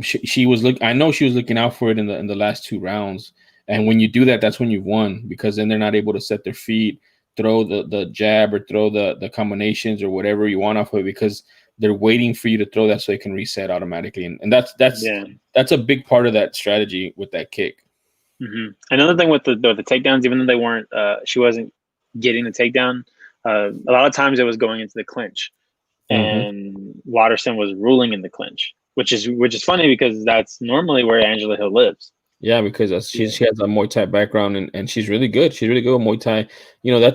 She was I know she was looking out for it in the last 2 rounds. And when you do that, that's when you've won, because then they're not able to set their feet, throw the jab, or throw the combinations or whatever you want off of it, because they're waiting for you to throw that so they can reset automatically. And that's a big part of that strategy with that kick. Another thing with the takedowns, even though they weren't, she wasn't getting the takedown. A lot of times it was going into the clinch, and Watterson was ruling in the clinch, which is funny because that's normally where Angela Hill lives. Yeah, because she has a Muay Thai background, and she's really good. She's really good with Muay Thai.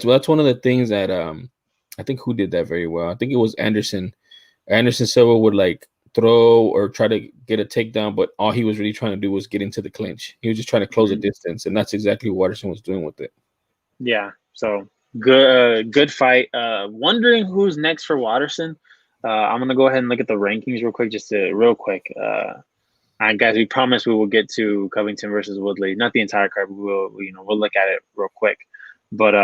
That's one of the things that I think who did that very well. I think it was Anderson. Anderson Silva would like throw or try to get a takedown, but all he was really trying to do was get into the clinch. He was just trying to close the distance, and that's exactly what Watterson was doing with it. Yeah. So good fight. Wondering who's next for Watterson. I'm gonna go ahead and look at the rankings real quick, real quick. And guys, we promise we will get to Covington versus Woodley. Not the entire card, but we'll look at it real quick. But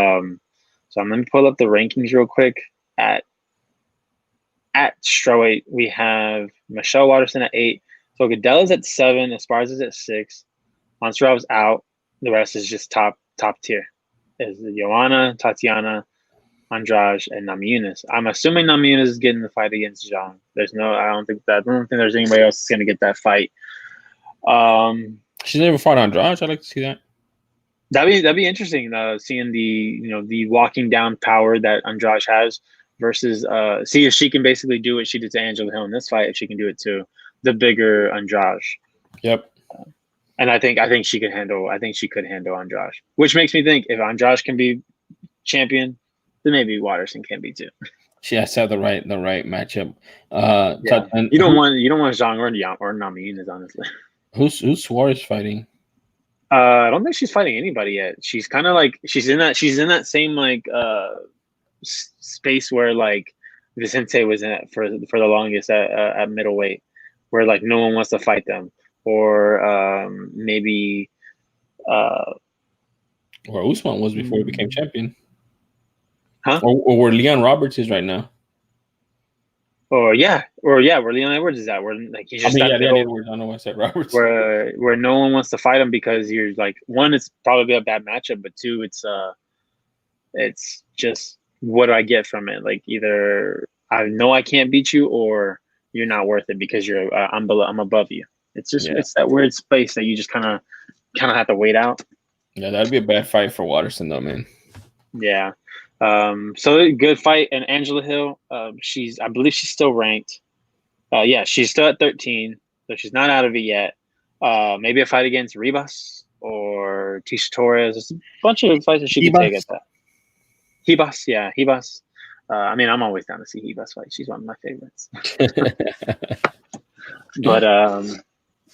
so I'm gonna pull up the rankings real quick. At Strawweight, we have Michelle Watterson at 8. So Goodell's at 7. Esparza's at 6. Monstrov's out. The rest is just top tier. Is Joanna, Tatiana, Andrade, and Namajunas. I'm assuming Namajunas is getting the fight against Zhang. I don't think there's anybody else that's gonna get that fight. She's never fought Andrade. I'd like to see that. That'd be interesting. Seeing the walking down power that Andrade has versus see if she can basically do what she did to Angela Hill in this fight. If she can do it to the bigger Andrade. Yep. And I think she could handle. I think she could handle Andrade, which makes me think if Andrade can be champion, then maybe Watterson can be too. She has to have the right matchup. Yeah. You don't want Zhang or Namajunas, honestly. Who's Suarez fighting? I don't think she's fighting anybody yet. She's kind of like she's in that same like space where like Vicente was in for the longest at middleweight, where like no one wants to fight them, or maybe where Usman was before he became champion, huh? Or where Leon Roberts is right now. Where Leon Edwards is at, where like he's just Edwards. I don't know why I said Roberts. Where no one wants to fight him because you're like, one, it's probably a bad matchup, but two, it's just what do I get from it? Like either I know I can't beat you, or you're not worth it because I'm above you. It's just it's that weird space that you just kind of have to wait out. Yeah, that'd be a bad fight for Watterson though, man. Yeah. So good fight. And Angela Hill, I believe she's still ranked. She's still at 13, so she's not out of it yet. Maybe a fight against Ribas or Tisha Torres. There's a bunch of fights that she could take at that. Ribas. I mean, I'm always down to see Ribas fight. She's one of my favorites. But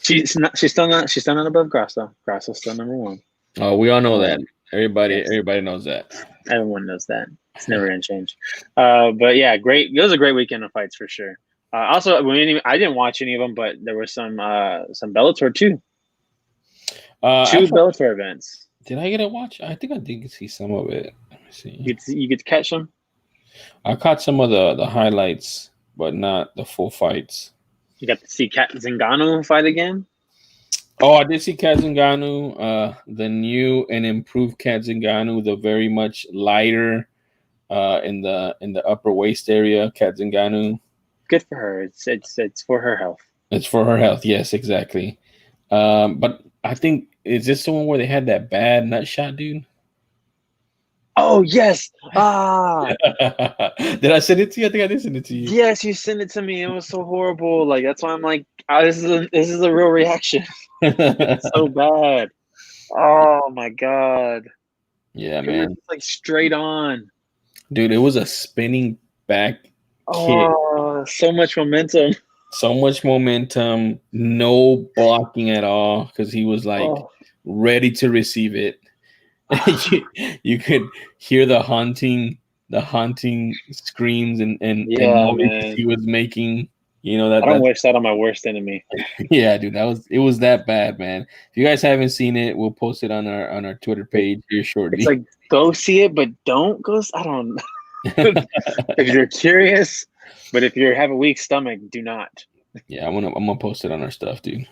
she's still not above Grasso. Grasso's still number 1. Oh, we all know that. Everybody knows that. Everyone knows that. It's never gonna change. But yeah, great. It was a great weekend of fights for sure. Also, I didn't watch any of them, but there was some Bellator too. Two Bellator events. Did I get to watch? I think I did see some of it. Let me see. You get to catch them. I caught some of the highlights, but not the full fights. You got to see Kat Zingano fight again. Oh, I did see Kat Zingano, the new and improved Kat Zingano, the very much lighter in the upper waist area, Kat Zingano. Good for her. It's for her health. It's for her health, yes, exactly. But I think, is this the one where they had that bad nut shot, dude? Oh, yes. Did I send it to you? I think I did send it to you. Yes, you sent it to me. It was so horrible. Like, that's why I'm like, this is a real reaction. It's so bad. Oh my god. Yeah, man. It's like straight on. Dude, it was a spinning back kick. Oh, so much momentum. So much momentum. No blocking at all because he was like ready to receive it. you could hear the haunting screams and noises he was making. You know that. I don't wish that on my worst enemy. Yeah, dude, it was that bad, man. If you guys haven't seen it, we'll post it on our Twitter page here shortly. It's like, go see it, but don't go. I don't. If you're curious, but if you have a weak stomach, do not. Yeah, I'm gonna post it on our stuff, dude.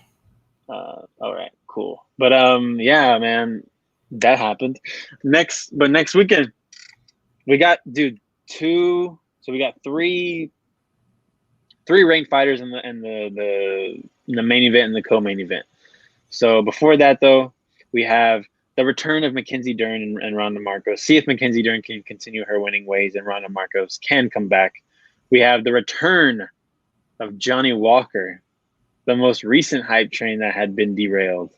All right, cool. But yeah, man, that happened. Next weekend, we got we got three ranked fighters in the main event and the co-main event. So before that, though, we have the return of Mackenzie Dern and Ronda Marcos. See if Mackenzie Dern can continue her winning ways and Ronda Marcos can come back. We have the return of Johnny Walker, the most recent hype train that had been derailed.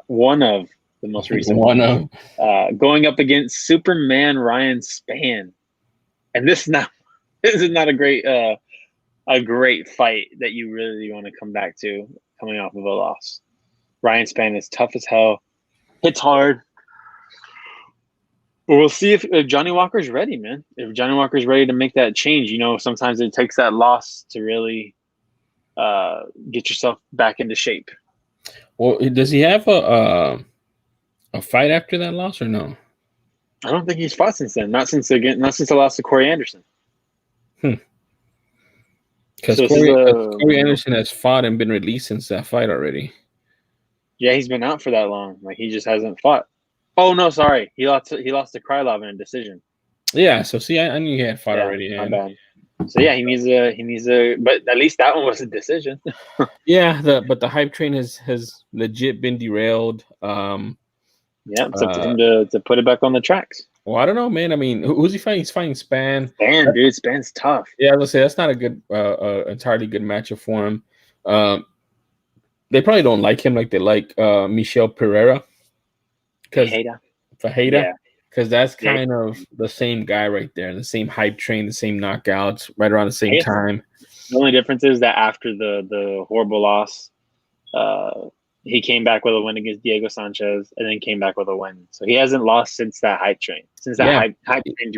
One of the most recent ones. Going up against Superman Ryan Spann. And this is not a great fight that you really want to come back to coming off of a loss. Ryan Spann is tough as hell, hits hard, But we'll see if Johnny Walker's ready, man. If Johnny Walker's ready to make that change, sometimes it takes that loss to really get yourself back into shape. Well, does he have a fight after that loss or no? I don't think he's fought since then. Not since the loss to Corey Anderson. Because Corey Anderson has fought and been released since that fight already. Yeah, he's been out for that long. Like, he just hasn't fought. Oh no, sorry, he lost to Krylov in a decision. Yeah, so see, I knew he had fought already. My bad. So yeah, he needs a, but at least that one was a decision. Yeah, but the hype train has legit been derailed. Yeah, it's up to him to put it back on the tracks. Well, I don't know, man. I mean, who's he fighting? He's fighting Span. Dude, Span's tough. Yeah, I was gonna say that's not a good, entirely good matchup for him. They probably don't like him like they like Michel Pereira. Fajeda, because that's kind of the same guy right there, the same hype train, the same knockouts, right around the same time. The only difference is that after the horrible loss, he came back with a win against Diego Sanchez, and then came back with a win. So he hasn't lost since that hype train. Hype train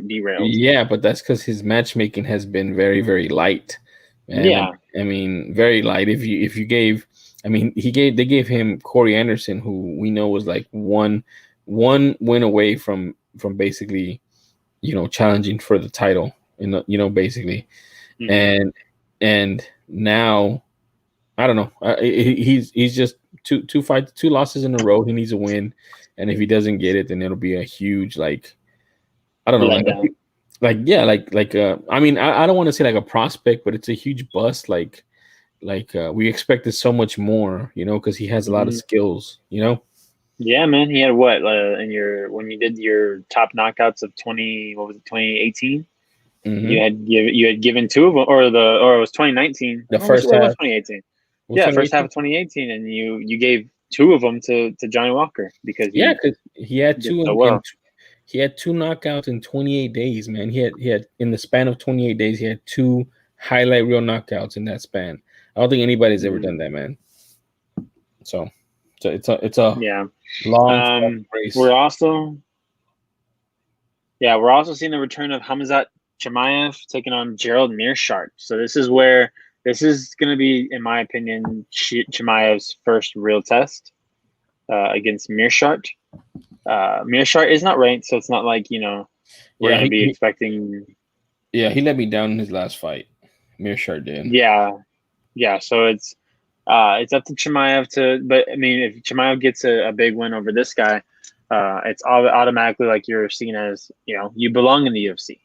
derailed. Yeah, but that's because his matchmaking has been very, very light. And yeah, I mean, very light. If you gave, they gave him Corey Anderson, who we know was like one win away from basically, challenging for the title, basically, and now, I don't know. He's just two losses in a row. He needs a win, and if he doesn't get it, then it'll be a huge I don't know, I don't want to say like a prospect, but it's a huge bust. We expected so much more, because he has a lot of skills, Yeah, man. He had what when you did your top knockouts of 2018? Mm-hmm. You had given two of them, or it was 2019. The first half was 2018. Yeah, first half of 2018, and you gave two of them to Johnny Walker because he had two. He had two knockouts in 28 days, man. He had in the span of 28 days, he had two highlight reel knockouts in that span. I don't think anybody's ever done that, man. So it's a long race. We're also seeing the return of Hamzat Chimaev taking on Gerald Meerschaert. So this is going to be, in my opinion, Chimaev's first real test against Meerschaert. Meerschaert is not ranked, so it's not like, we're going to be expecting. Yeah, he let me down in his last fight. Meerschaert did. Yeah. So it's up to Chimaev but I mean, if Chimaev gets a big win over this guy, it's automatically like you're seen as, you belong in the UFC.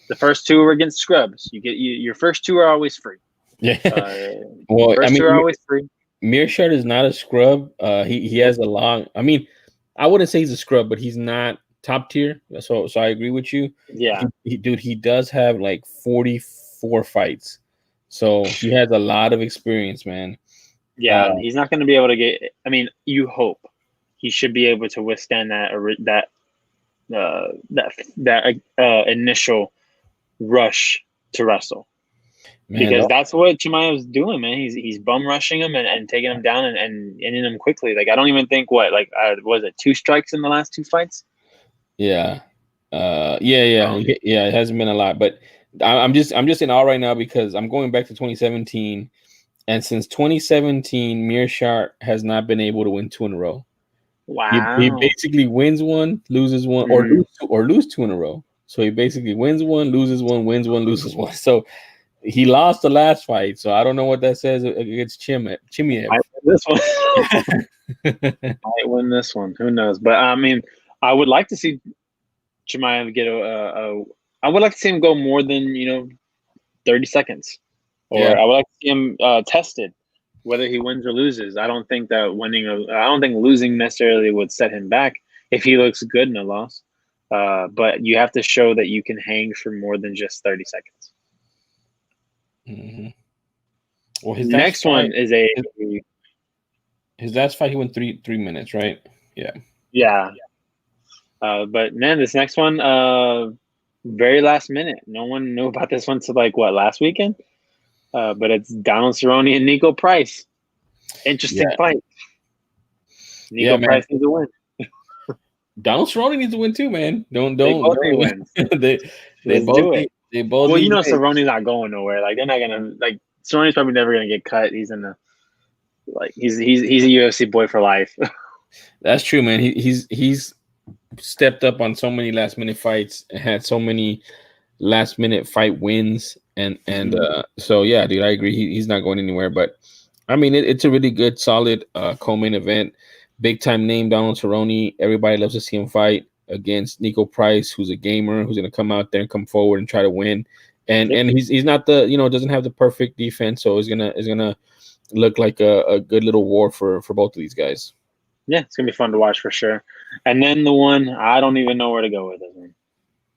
The first two are against scrubs. Your first two are always free. Yeah. Two are always free. Meerschaert is not a scrub. He has a long. I mean, I wouldn't say he's a scrub, but he's not top tier. So I agree with you. Yeah, he does have like 44 fights, so he has a lot of experience, man. Yeah, he's not going to be able to get. I mean, you hope he should be able to withstand that initial rush to wrestle. Man, because that's what Chimaev's doing, man. He's bum rushing him and taking him down and ending him quickly. Like, I don't even think was it 2 strikes in the last 2 fights? Yeah. It hasn't been a lot, but I'm just in awe right now because I'm going back to 2017, and since 2017, Meerschaert has not been able to win 2 in a row. Wow. He basically wins 1, loses 1, or lose 2 in a row. So he basically wins 1, loses 1, wins 1, loses 1. So he lost the last fight, so I don't know what that says against Chimaev. Might win this one. Who knows? But I mean, I would like to see Chimaev get I would like to see him go more than 30 seconds, or I would like to see him tested, whether he wins or loses. I don't think losing necessarily would set him back if he looks good in a loss. But you have to show that you can hang for more than just 30 seconds. Mm-hmm. Well, his next fight, one is his last fight. He went 3 minutes, right? Yeah. But man, this next one, very last minute. No one knew about this one till last weekend. But it's Donald Cerrone and Nico Price. Interesting fight. Nico Price needs a win. Donald Cerrone needs to win too, man. Don't They both need wins. they Let's both do need, it. they both Well, need you know, wins. Cerrone's not going nowhere. Like they're not gonna like Cerrone's probably never gonna get cut. He's in the like he's a UFC boy for life. That's true, man. He's stepped up on so many last minute fights and had so many last minute fight wins and so yeah, dude, I agree. He's not going anywhere. But I mean, it's a really good, solid co-main event. Big time name, Donald Cerrone. Everybody loves to see him fight against Nico Price, who's a gamer, who's going to come out there and come forward and try to win. And he's not the doesn't have the perfect defense, so it's gonna look like a good little war for both of these guys. Yeah, it's gonna be fun to watch for sure. And then the one I don't even know where to go with this one.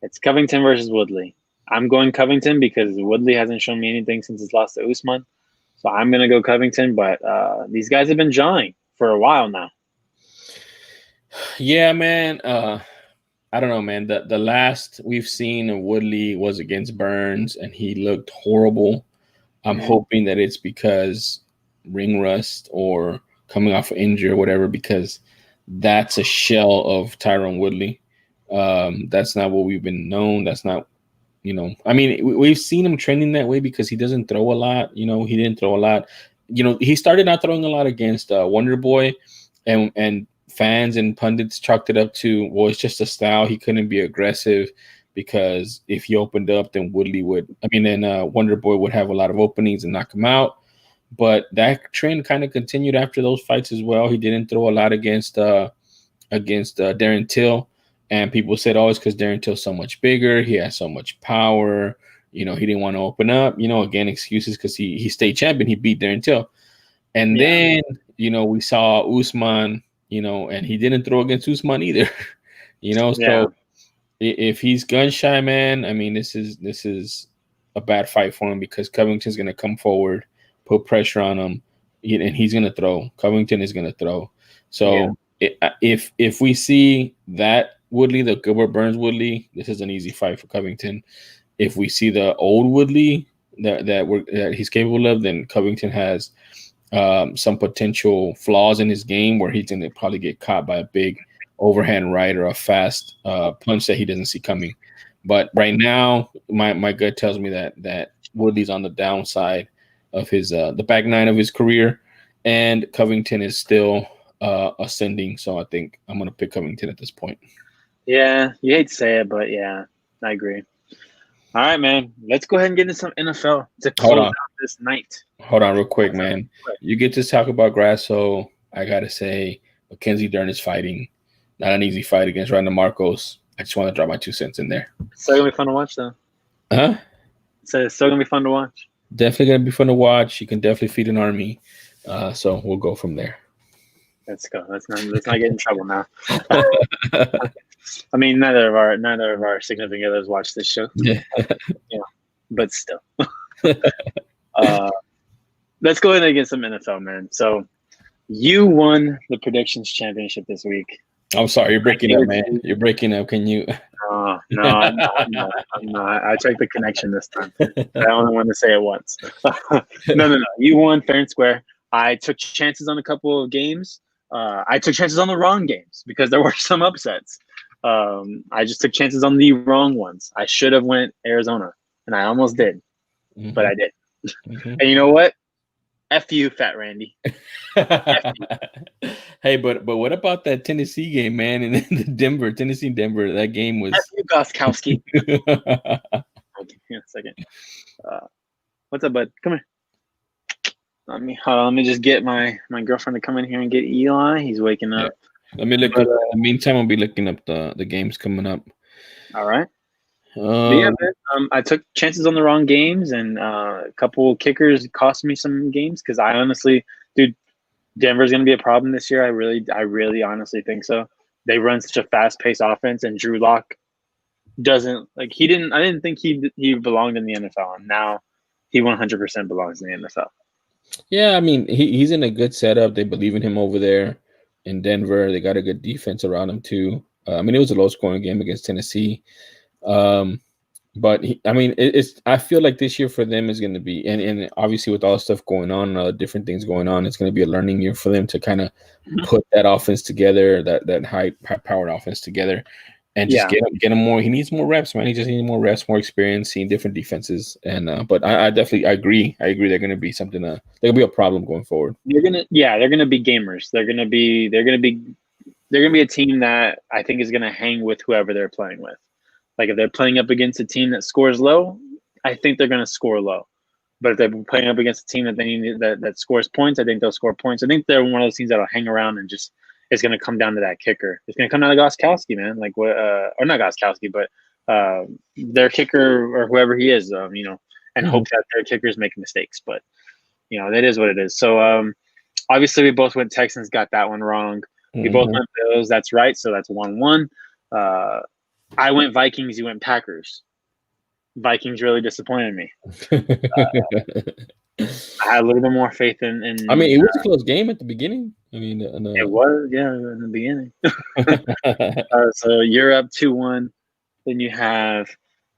It's Covington versus Woodley. I'm going Covington because Woodley hasn't shown me anything since his loss to Usman. So I'm gonna go Covington, but these guys have been jawing for a while now. Yeah, man. I don't know, man. The last we've seen of Woodley was against Burns, and he looked horrible. I'm hoping that it's because ring rust or coming off an injury or whatever, because that's a shell of Tyron Woodley. That's not what we've been known. That's not, I mean, we've seen him trending that way because he doesn't throw a lot. He didn't throw a lot. He started not throwing a lot against Wonder Boy, and fans and pundits chalked it up to, well, it's just a style. He couldn't be aggressive because if he opened up, then Wonder Boy would have a lot of openings and knock him out. But that trend kind of continued after those fights as well. He didn't throw a lot against Darren Till, and people said, "Oh, it's because Darren Till's so much bigger. He has so much power. He didn't want to open up. Again, excuses because he stayed champion. He beat Darren Till, and then we saw Usman, and he didn't throw against Usman either. So if he's gun shy, man, I mean, this is a bad fight for him because Covington's gonna come forward, put pressure on him, and he's going to throw. Covington is going to throw. So if we see that Woodley, the Gilbert Burns Woodley, this is an easy fight for Covington. If we see the old Woodley that he's capable of, then Covington has some potential flaws in his game where he's going to probably get caught by a big overhand right or a fast punch that he doesn't see coming. But right now, my gut tells me that Woodley's on the downside of his the back nine of his career, and Covington is still ascending. So I think I'm gonna pick Covington at this point. Yeah, you hate to say it, but yeah, I agree. All right, man. Let's go ahead and get into some NFL to close out this night. Hold on, real quick, man. You get to talk about Grasso. I gotta say, Mackenzie Dern is fighting. Not an easy fight against Randall Marcos. I just want to drop my 2 cents in there. It's still gonna be fun to watch, though. Huh? So it's still gonna be fun to watch. Definitely gonna be fun to watch. You can definitely feed an army. So we'll go from there. Let's go. Let's not get in trouble now. I mean, neither of our significant others watch this show. Yeah. But still. Let's go ahead and get some NFL, man. So you won the predictions championship this week. I'm sorry, you're breaking up, man. You're breaking up. Can you? No, I'm not. I checked the connection this time. I only want to say it once. No. You won fair and square. I took chances on a couple of games. I took chances on the wrong games because there were some upsets. I just took chances on the wrong ones. I should have went Arizona, and I almost did, but I did. And you know what? F you, Fat Randy. Hey, but what about that Tennessee game, man? And then the Tennessee Denver, that game was. F you, Goskowski. Give me a second. What's up, bud? Come here. Let me just get my girlfriend to come in here and get Eli. He's waking up. Let me look. In the meantime, I'll be looking up the games coming up. All right. Man, I took chances on the wrong games, and a couple kickers cost me some games because I honestly, dude, Denver's gonna be a problem this year. I really honestly think so. They run such a fast-paced offense, and Drew Lock doesn't like. I didn't think he belonged in the NFL, and now he 100% belongs in the NFL. Yeah, I mean, he's in a good setup. They believe in him over there in Denver. They got a good defense around him too. I mean, it was a low-scoring game against Tennessee. But I feel like this year for them is going to be, and obviously with all the stuff going on, different things going on, it's going to be a learning year for them to kind of put that offense together, that high powered offense together, and just get him more. He needs more reps, man. He just needs more reps, more experience, seeing different defenses. And but I definitely agree. They're going to be something. They're going to be a problem going forward. They're going to be gamers. They're going to be a team that I think is going to hang with whoever they're playing with. Like if they're playing up against a team that scores low, I think they're going to score low. But if they're playing up against a team that they need that scores points, I think they'll score points. I think they're one of those teams that'll hang around and just it's going to come down to that kicker. It's going to come down to Gostkowski, man. Like what, or not Gostkowski, but their kicker or whoever he is, and hope that their kickers make mistakes. But that is what it is. So obviously we both went Texans, got that one wrong. We both went Bills. That's right. So that's 1-1. I went Vikings. You went Packers. Vikings really disappointed me. I had a little bit more faith in. It was a close game at the beginning. It was, in the beginning. So you're up 2-1. Then you have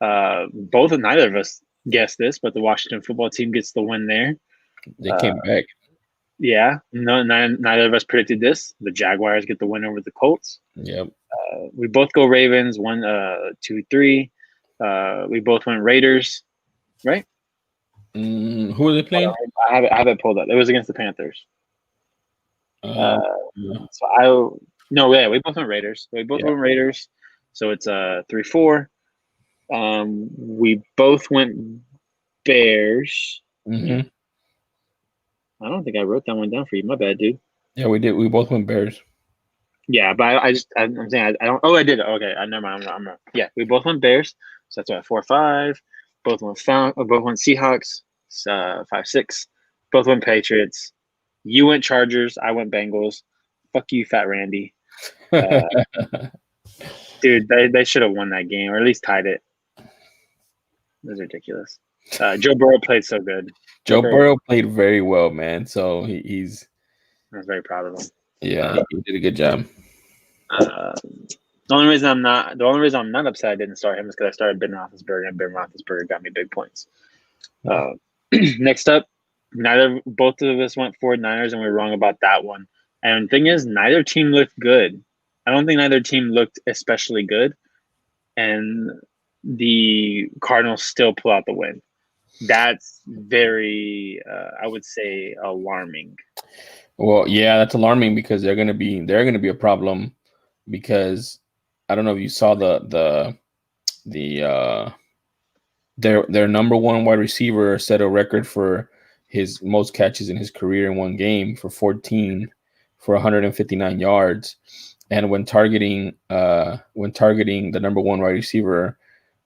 neither of us guessed this, but the Washington football team gets the win there. They came back. Yeah, neither of us predicted this. The Jaguars get the win over the Colts. Yep. We both go Ravens. 1, 2, 3. We both went Raiders, right? Who were they playing? I have it pulled up. It was against the Panthers. We both went Raiders. Went Raiders. So it's 3-4. We both went Bears. Mm-hmm. I don't think I wrote that one down for you. My bad, dude. Yeah, we did. We both went Bears. Yeah, but I'm saying I don't. Oh, I did. Okay, I never mind. I'm wrong. Yeah, we both went Bears. So that's why 4-5. Both went Seahawks. 5-6. Both went Patriots. You went Chargers. I went Bengals. Fuck you, Fat Randy. Dude, they should have won that game or at least tied it. It was ridiculous. Joe Burrow played so good. Joe Burrow played very well, man. So he's. I was very proud of him. Yeah, he did a good job. The only reason I'm not upset I didn't start him is because I started Ben Roethlisberger, and Ben Roethlisberger got me big points. Next up, both of us went 49ers, and we were wrong about that one. And the thing is, neither team looked good. I don't think neither team looked especially good, and the Cardinals still pull out the win. That's very, I would say, alarming. Well, yeah, that's alarming because they're gonna be a problem because I don't know if you saw their number one wide receiver set a record for his most catches in his career in one game for 14 for 159 yards, and when targeting the number one wide receiver,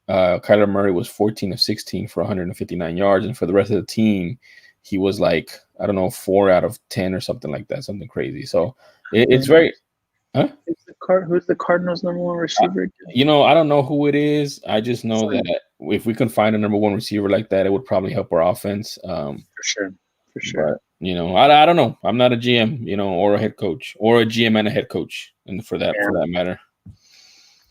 Kyler Murray was 14 of 16 for 159 yards, and for the rest of the team, he was like, I don't know, 4 out of 10 or something like that, something crazy. So it's very. Huh? Who's the Cardinals' number one receiver? I don't know who it is. I just know that if we can find a number one receiver like that, it would probably help our offense. For sure. But, I don't know. I'm not a GM, or a head coach, or a GM and a head coach, and for that matter.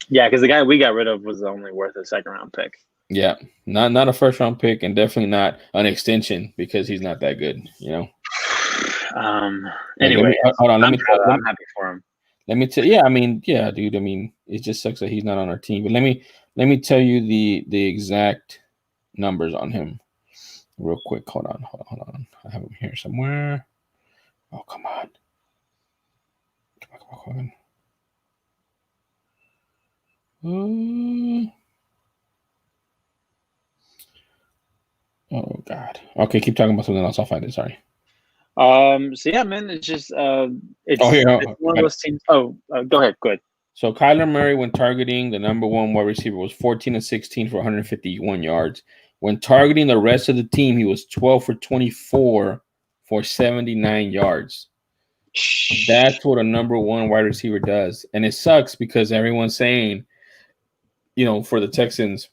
Yeah, because the guy we got rid of was only worth a 2nd-round pick. Yeah, not a 1st-round pick, and definitely not an extension because he's not that good. Anyway, hold on. I'm happy for him. Let me tell. Yeah, dude. It just sucks that he's not on our team. But let me tell you the exact numbers on him, real quick. Hold on. I have him here somewhere. Oh, come on. Oh God. Okay, keep talking about something else. I'll find it. Sorry. So yeah, man, it's just it's one of those teams. Go ahead. So Kyler Murray, when targeting the number one wide receiver, was 14 of 16 for 151 yards. When targeting the rest of the team, he was 12 for 24 for 79 yards. That's what a number one wide receiver does. And it sucks because everyone's saying, for the Texans,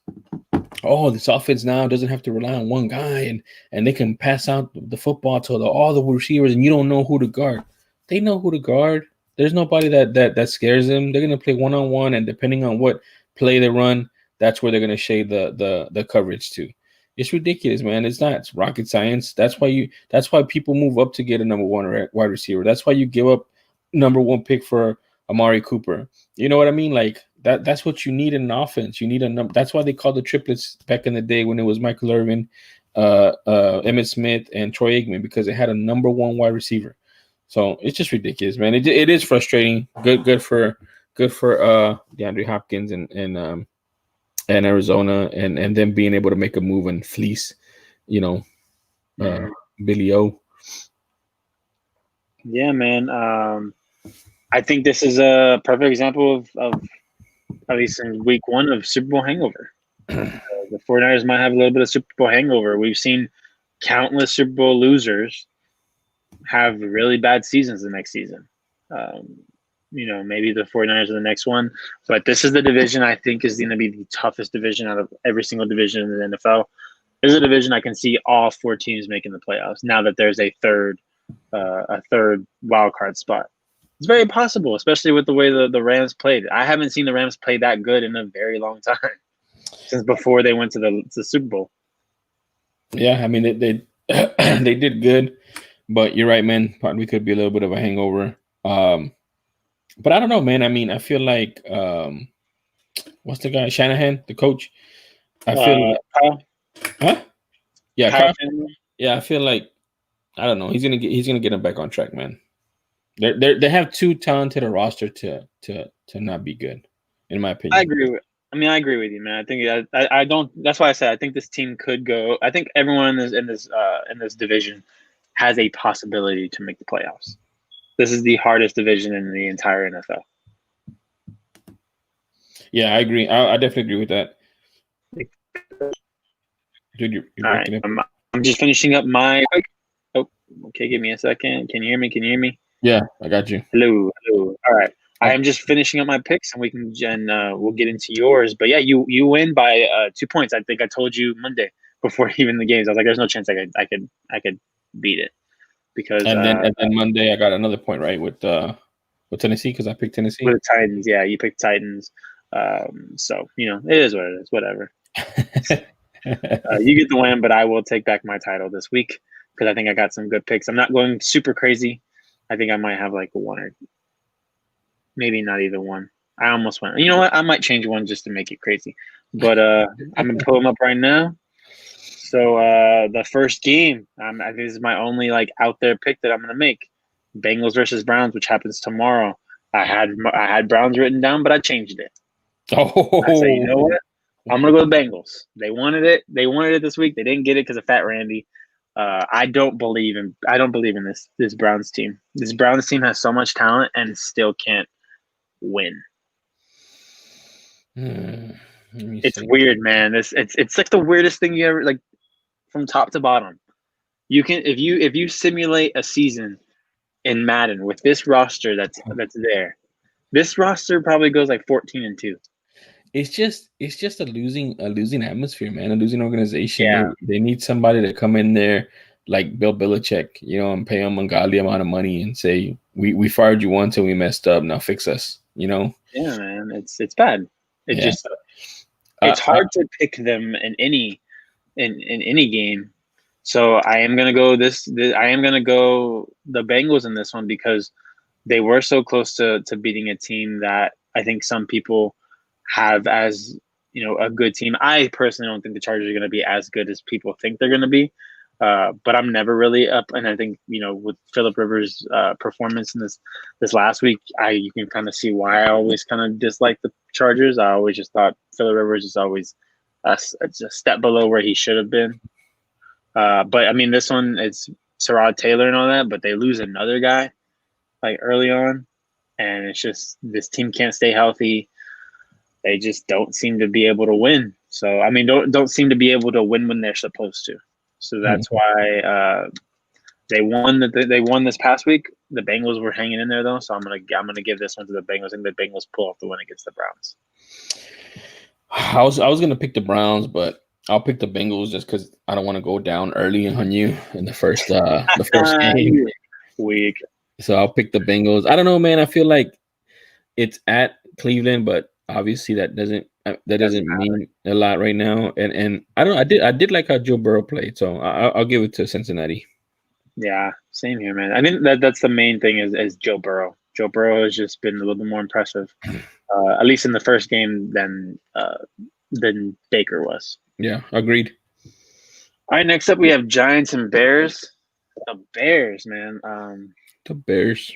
this offense now doesn't have to rely on one guy and they can pass out the football to all the receivers and you don't know who to guard. They know who to guard. There's nobody that scares them. They're going to play one-on-one, and depending on what play they run, that's where they're gonna shade the coverage to. It's ridiculous, man. It's not. It's rocket science. That's why people move up to get a number one wide receiver. That's why you give up number one pick for Amari Cooper. You know what I mean? Like that's what you need in an offense. You need a number. That's why they called the triplets back in the day when it was Michael Irvin, Emmitt Smith, and Troy Aikman, because it had a number one wide receiver. So it's just ridiculous, man. It is frustrating. Good for DeAndre Hopkins and Arizona and them being able to make a move and fleece, Billy O. Yeah, man. I think this is a perfect example of at least in week one of Super Bowl hangover. The 49ers might have a little bit of Super Bowl hangover. We've seen countless Super Bowl losers have really bad seasons the next season. Maybe the 49ers are the next one. But this is the division I think is going to be the toughest division out of every single division in the NFL. This is a division I can see all four teams making the playoffs now that there's a third wild card spot. It's very possible, especially with the way the Rams played. I haven't seen the Rams play that good in a very long time, since before they went to the Super Bowl. Yeah, I mean, they they did good, but you're right, man. Probably could be a little bit of a hangover. But I don't know, man. I mean, I feel like what's the guy? Shanahan, the coach. I feel Kyle? Huh? Yeah, Kyle. Yeah, I feel like I don't know. He's gonna get him back on track, man. They have too talented a roster to not be good, in my opinion. I agree with you, man. I think I don't. That's why I said I think this team could go. I think everyone in this division has a possibility to make the playoffs. This is the hardest division in the entire NFL. Yeah, I agree. I definitely agree with that. Dude, you're all right. I'm just finishing up my. Oh, okay. Give me a second. Can you hear me? Yeah, I got you. Hello. All right. I am just finishing up my picks, and we'll get into yours. But yeah, you win by 2 points. I think I told you Monday before even the games. I was like, "There's no chance I could beat it." Because and then Monday I got another point right with Tennessee because I picked Tennessee. With the Titans, yeah, you picked Titans. So it is what it is. Whatever. You get the win, but I will take back my title this week because I think I got some good picks. I'm not going super crazy. I think I might have like one or maybe not even one. I almost went. You know what? I might change one just to make it crazy. But I'm gonna pull them up right now. So the first game, I think this is my only like out there pick that I'm gonna make. Bengals versus Browns, which happens tomorrow. I had Browns written down, but I changed it. Oh, I say, you know what? I'm gonna go with Bengals. They wanted it. They wanted it this week. They didn't get it because of Fat Randy. I don't believe in this Browns team. This Browns team has so much talent and still can't win. It's weird, man. It's like the weirdest thing you ever like from top to bottom. You can if you simulate a season in Madden with this roster that's there, this roster probably goes like 14-2. It's just a losing atmosphere, man. A losing organization. Yeah. They need somebody to come in there like Bill Belichick, and pay them a godly amount of money and say, we fired you once and we messed up. Now fix us. Yeah, man. It's bad. It's hard to pick them in any game. So I am gonna go I am gonna go the Bengals in this one because they were so close to beating a team that I think some people have as a good team. I personally don't think the Chargers are going to be as good as people think they're going to be, but I'm never really up. And I think with Phillip Rivers' performance in this last week, you can kind of see why I always kind of dislike the Chargers. I always just thought Phillip Rivers is always a step below where he should have been. But I mean, this one it's Tyrod Taylor and all that, but they lose another guy like early on, and it's just this team can't stay healthy. They just don't seem to be able to win. So I mean, don't seem to be able to win when they're supposed to. So that's why they won. They won this past week. The Bengals were hanging in there though, so I'm gonna give this one to the Bengals. I think the Bengals pull off the win against the Browns. I was gonna pick the Browns, but I'll pick the Bengals just because I don't want to go down early on you in the first game. Week. So I'll pick the Bengals. I don't know, man. I feel like it's at Cleveland, but obviously that doesn't mean a lot right now. And I don't I did like how Joe Burrow played, so I'll give it to Cincinnati. Yeah, same here, man. I think that's the main thing is Joe Burrow. Joe Burrow has just been a little bit more impressive, at least in the first game than Baker was. Yeah, agreed. All right, next up we have Giants and Bears. The Bears, man. The Bears.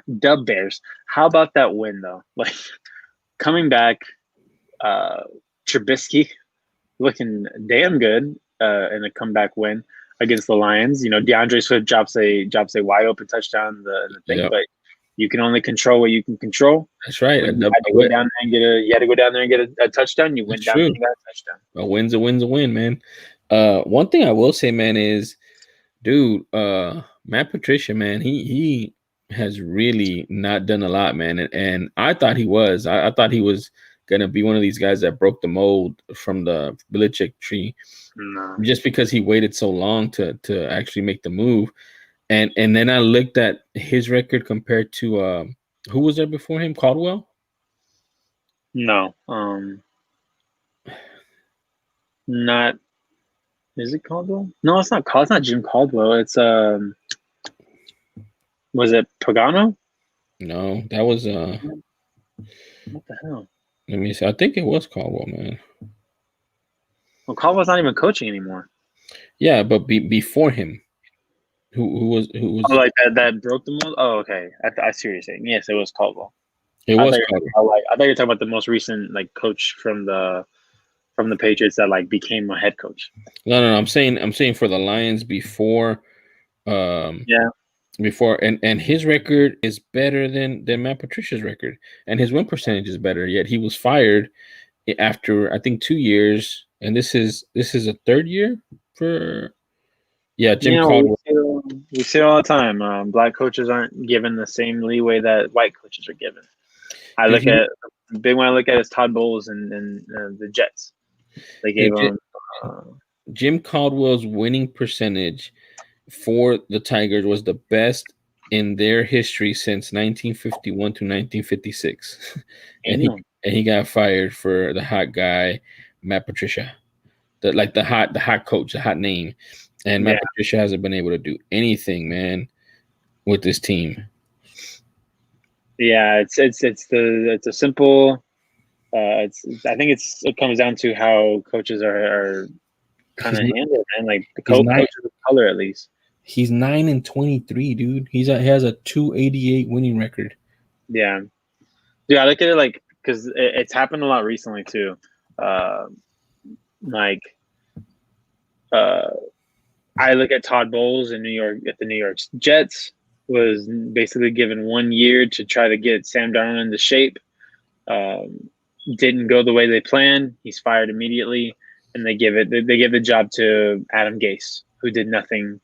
The Bears. How about that win though? Like coming back, Trubisky looking damn good in a comeback win against the Lions. You know, DeAndre Swift drops a wide open touchdown in the thing, yep. But you can only control what you can control. That's right. You had to go down there and get a touchdown. You went down there and got a touchdown. A win's a win, man. One thing I will say, man, is, dude, Matt Patricia, man, he has really not done a lot, man. And I thought he was. I thought he was gonna be one of these guys that broke the mold from the Belichick tree, just because he waited so long to actually make the move. And then I looked at his record compared to who was there before him? Caldwell? No, not. Is it Caldwell? No, it's not. It's not Jim Caldwell. It's was it Pagano? No, that was What the hell? Let me see. I think it was Caldwell, man. Well, Caldwell's not even coaching anymore. Yeah, but before him, who was? Oh, like that broke the mold. Oh, okay. I see what you're saying. Yes, it was Caldwell. It was Caldwell. I thought you were talking about the most recent coach from the Patriots that became a head coach. No. I'm saying for the Lions before. Yeah. Before and his record is better than Matt Patricia's record, and his win percentage is better. Yet he was fired after I think 2 years, and this is a third year for Jim Caldwell. We see it all the time. Black coaches aren't given the same leeway that white coaches are given. The big one I look at is Todd Bowles and the Jets. They gave him Jim Caldwell's winning percentage for the Tigers was the best in their history since 1951 to 1956, and he got fired for the hot guy Matt Patricia, the hot coach, the hot name, and Matt Patricia hasn't been able to do anything, man, with this team. Yeah, it's a simple. I think it comes down to how coaches are kind of handled, and the coach of color at least. He's 9-23, dude. He has a 288 winning record. Yeah, I look at it because it's happened a lot recently too. I look at Todd Bowles in New York at the New York Jets, was basically given 1 year to try to get Sam Darnold into shape. Didn't go the way they planned. He's fired immediately, and they give the job to Adam Gase, who did nothing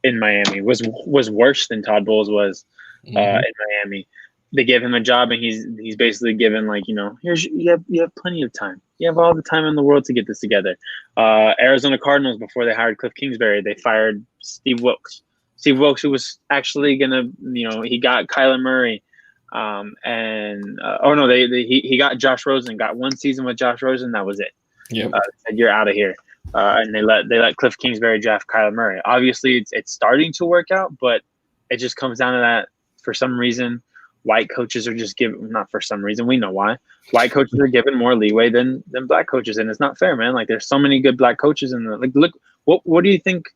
in Miami. Was worse than Todd Bowles was in Miami. They gave him a job, and he's basically given you have plenty of time. You have all the time in the world to get this together. Arizona Cardinals, before they hired Cliff Kingsbury, they fired Steve Wilkes. Steve Wilkes, who was actually gonna, he got Kyler Murray, he got Josh Rosen. Got 1 season with Josh Rosen. That was it. Yeah, said you're out of here. And they let Cliff Kingsbury draft Kyler Murray. Obviously, it's starting to work out, but it just comes down to that. For some reason, white coaches are just given, not for some reason, we know why. White coaches are given more leeway than black coaches, and it's not fair, man. There's so many good black coaches in the look. What do you think?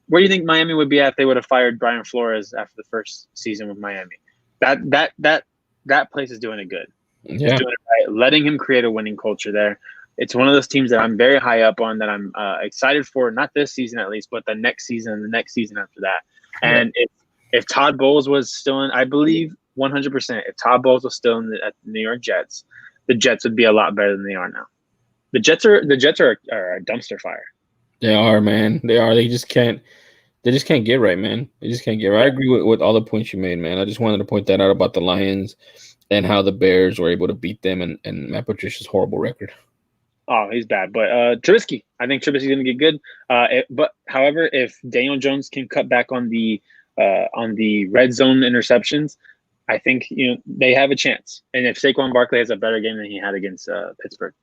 Where do you think Miami would be at if they would have fired Brian Flores after the first season with Miami? That place is doing it good. Yeah, doing it right, letting him create a winning culture there. It's one of those teams that I'm very high up on, that I'm excited for, not this season at least, but the next season and the next season after that. And if Todd Bowles was still in, I believe 100%, if Todd Bowles was still at the New York Jets, the Jets would be a lot better than they are now. The Jets are a dumpster fire. They are, man. They are. They just can't get right, man. They just can't get right. I agree with all the points you made, man. I just wanted to point that out about the Lions and how the Bears were able to beat them and Matt Patricia's horrible record. Oh, he's bad. But Trubisky, I think Trubisky's going to get good. But however, if Daniel Jones can cut back on the red zone interceptions, I think they have a chance. And if Saquon Barkley has a better game than he had against Pittsburgh,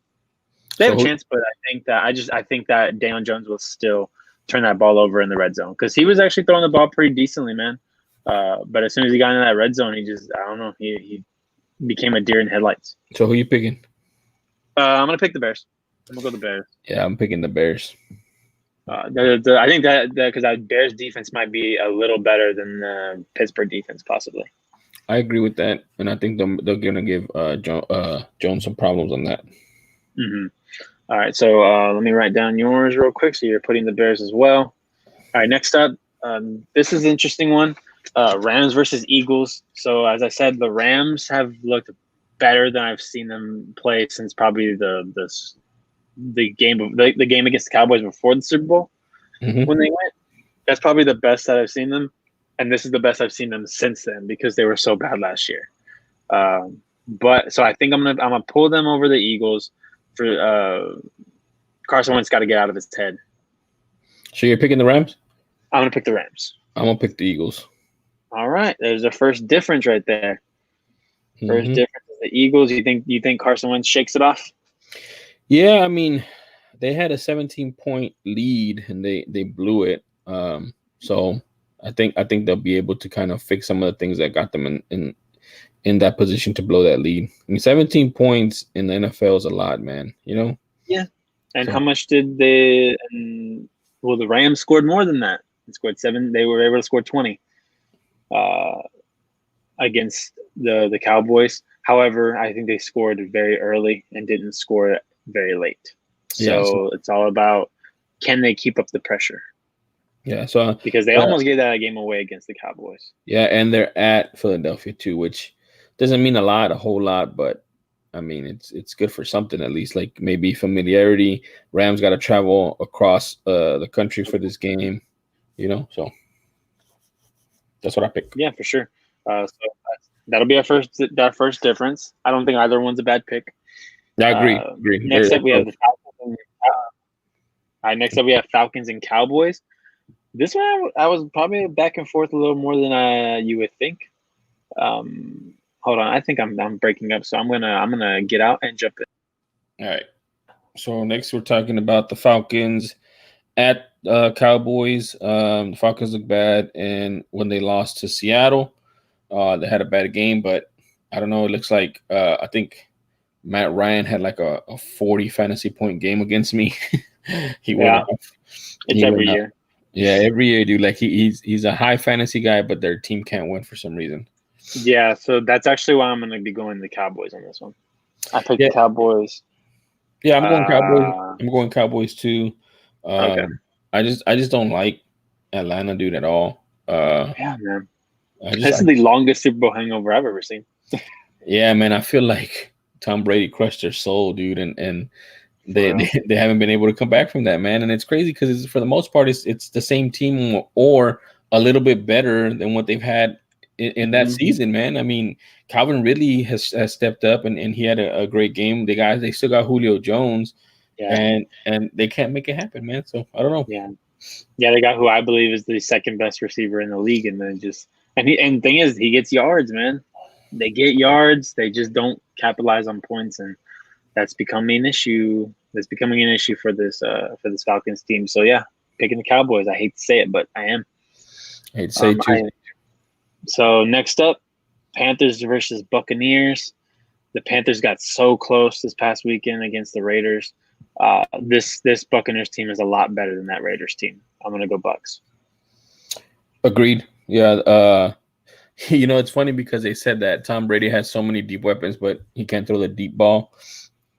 they have a chance. But I think that Daniel Jones will still turn that ball over in the red zone because he was actually throwing the ball pretty decently, man. But as soon as he got into that red zone, I don't know, he became a deer in headlights. So who are you picking? I'm gonna pick the Bears. I'm gonna go the Bears. Yeah, I'm picking the Bears. I think that because that Bears defense might be a little better than the Pittsburgh defense, possibly. I agree with that, and I think they're gonna give Jones some problems on that. Mm-hmm. All right, so let me write down yours real quick. So you're putting the Bears as well. All right, next up, this is an interesting one. Rams versus Eagles. So as I said, the Rams have looked better than I've seen them play since probably the game against the Cowboys before the Super Bowl when they went. That's probably the best that I've seen them, and this is the best I've seen them since then because they were so bad last year. But so I think I'm gonna pull them over the Eagles for Carson Wentz got to get out of his head. So you're picking the Rams? I'm gonna pick the Rams. I'm gonna pick the Eagles. All right, there's the first difference right there. First difference is the Eagles. You think Carson Wentz shakes it off? Yeah, I mean, they had a 17-point lead and they blew it. So I think they'll be able to kind of fix some of the things that got them in that position to blow that lead. I mean, 17 points in the NFL is a lot, man. Yeah. And how much did the Rams scored more than that. They scored 7. They were able to score 20 against the Cowboys. However, I think they scored very early and didn't score very late. So it's all about, can they keep up the pressure? Yeah. So because they almost gave that game away against the Cowboys. Yeah, and they're at Philadelphia too, which doesn't mean a whole lot, but I mean it's good for something at least. Like maybe familiarity. Rams got to travel across the country for this game, So that's what I pick. Yeah, for sure. So that'll be our first difference. I don't think either one's a bad pick. Yeah, I agree. Next up, we have the Falcons. Next up, we have Falcons and Cowboys. This one, I was probably back and forth a little more than you would think. Hold on, I think I'm breaking up, so I'm gonna get out and jump in. All right. So next, we're talking about the Falcons at Cowboys. The Falcons look bad, and when they lost to Seattle, they had a bad game. But I don't know. It looks like I think Matt Ryan had like a 40 fantasy point game against me. He went off. It's every year. Yeah, every year, dude. Like he's a high fantasy guy, but their team can't win for some reason. Yeah, so that's actually why I'm going to be going the Cowboys on this one. I picked the Cowboys. Yeah, I'm going Cowboys. I'm going Cowboys too. Okay. I just don't like Atlanta, dude, at all. Yeah, man. This is the longest Super Bowl hangover I've ever seen. Yeah, man. I feel like Tom Brady crushed their soul, dude, and they haven't been able to come back from that, man. And it's crazy because for the most part, it's the same team or a little bit better than what they've had in that season, man. I mean, Calvin Ridley has stepped up and he had a great game. They still got Julio Jones, and they can't make it happen, man. So I don't know. Yeah, they got who I believe is the second best receiver in the league, and then the thing is, he gets yards, man. They get yards, they just don't capitalize on points, and that's becoming an issue. That's becoming an issue for this Falcons team. So yeah, picking the Cowboys. I hate to say it, but I am. I hate to say it too. So next up, Panthers versus Buccaneers. The Panthers got so close this past weekend against the Raiders. This Buccaneers team is a lot better than that Raiders team. I'm gonna go Bucs. Agreed. Yeah. It's funny because they said that Tom Brady has so many deep weapons, but he can't throw the deep ball.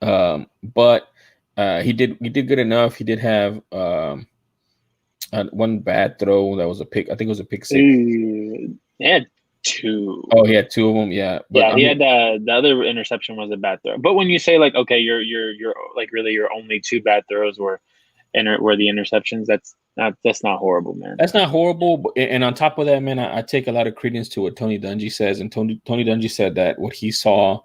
But he did good enough. He did have one bad throw that was a pick. I think it was a pick six. He had two. Oh, he had two of them. Yeah, but he had the other interception was a bad throw. But when you say like, okay, you're like really your only two bad throws were the interceptions. That's not horrible, man. That's not horrible. And on top of that, man, I take a lot of credence to what Tony Dungy says. And Tony Dungy said that what he saw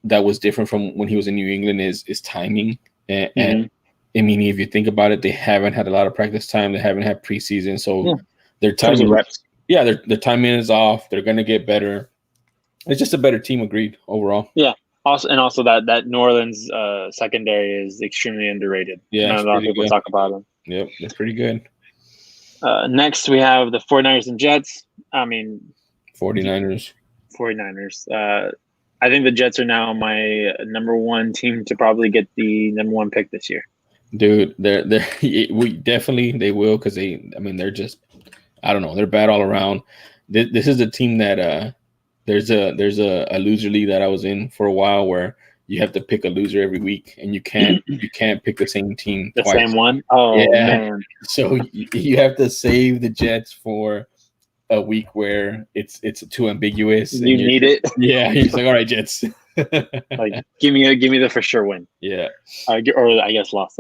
that was different from when he was in New England is timing. And I mean, if you think about it, they haven't had a lot of practice time. They haven't had preseason, so their timing reps. Yeah, their timing is off. They're gonna get better. It's just a better team, agreed, overall. Yeah. Also that New Orleans secondary is extremely underrated. Yeah, Not a lot of people talk about them. Yep, they're pretty good. Next, we have the 49ers and Jets. I mean, 49ers. 49ers. I think the Jets are now my number one team to probably get the number one pick this year. Dude, they will, because they're just, I don't know, they're bad all around. This is a team that there's a loser league that I was in for a while where you have to pick a loser every week, and you can't pick the same team the twice. Same one. Oh yeah. Man! So you have to save the Jets for a week where it's too ambiguous. You need it. Yeah, he's like, all right, Jets. Like, give me the for sure win. Yeah. Or I guess loss.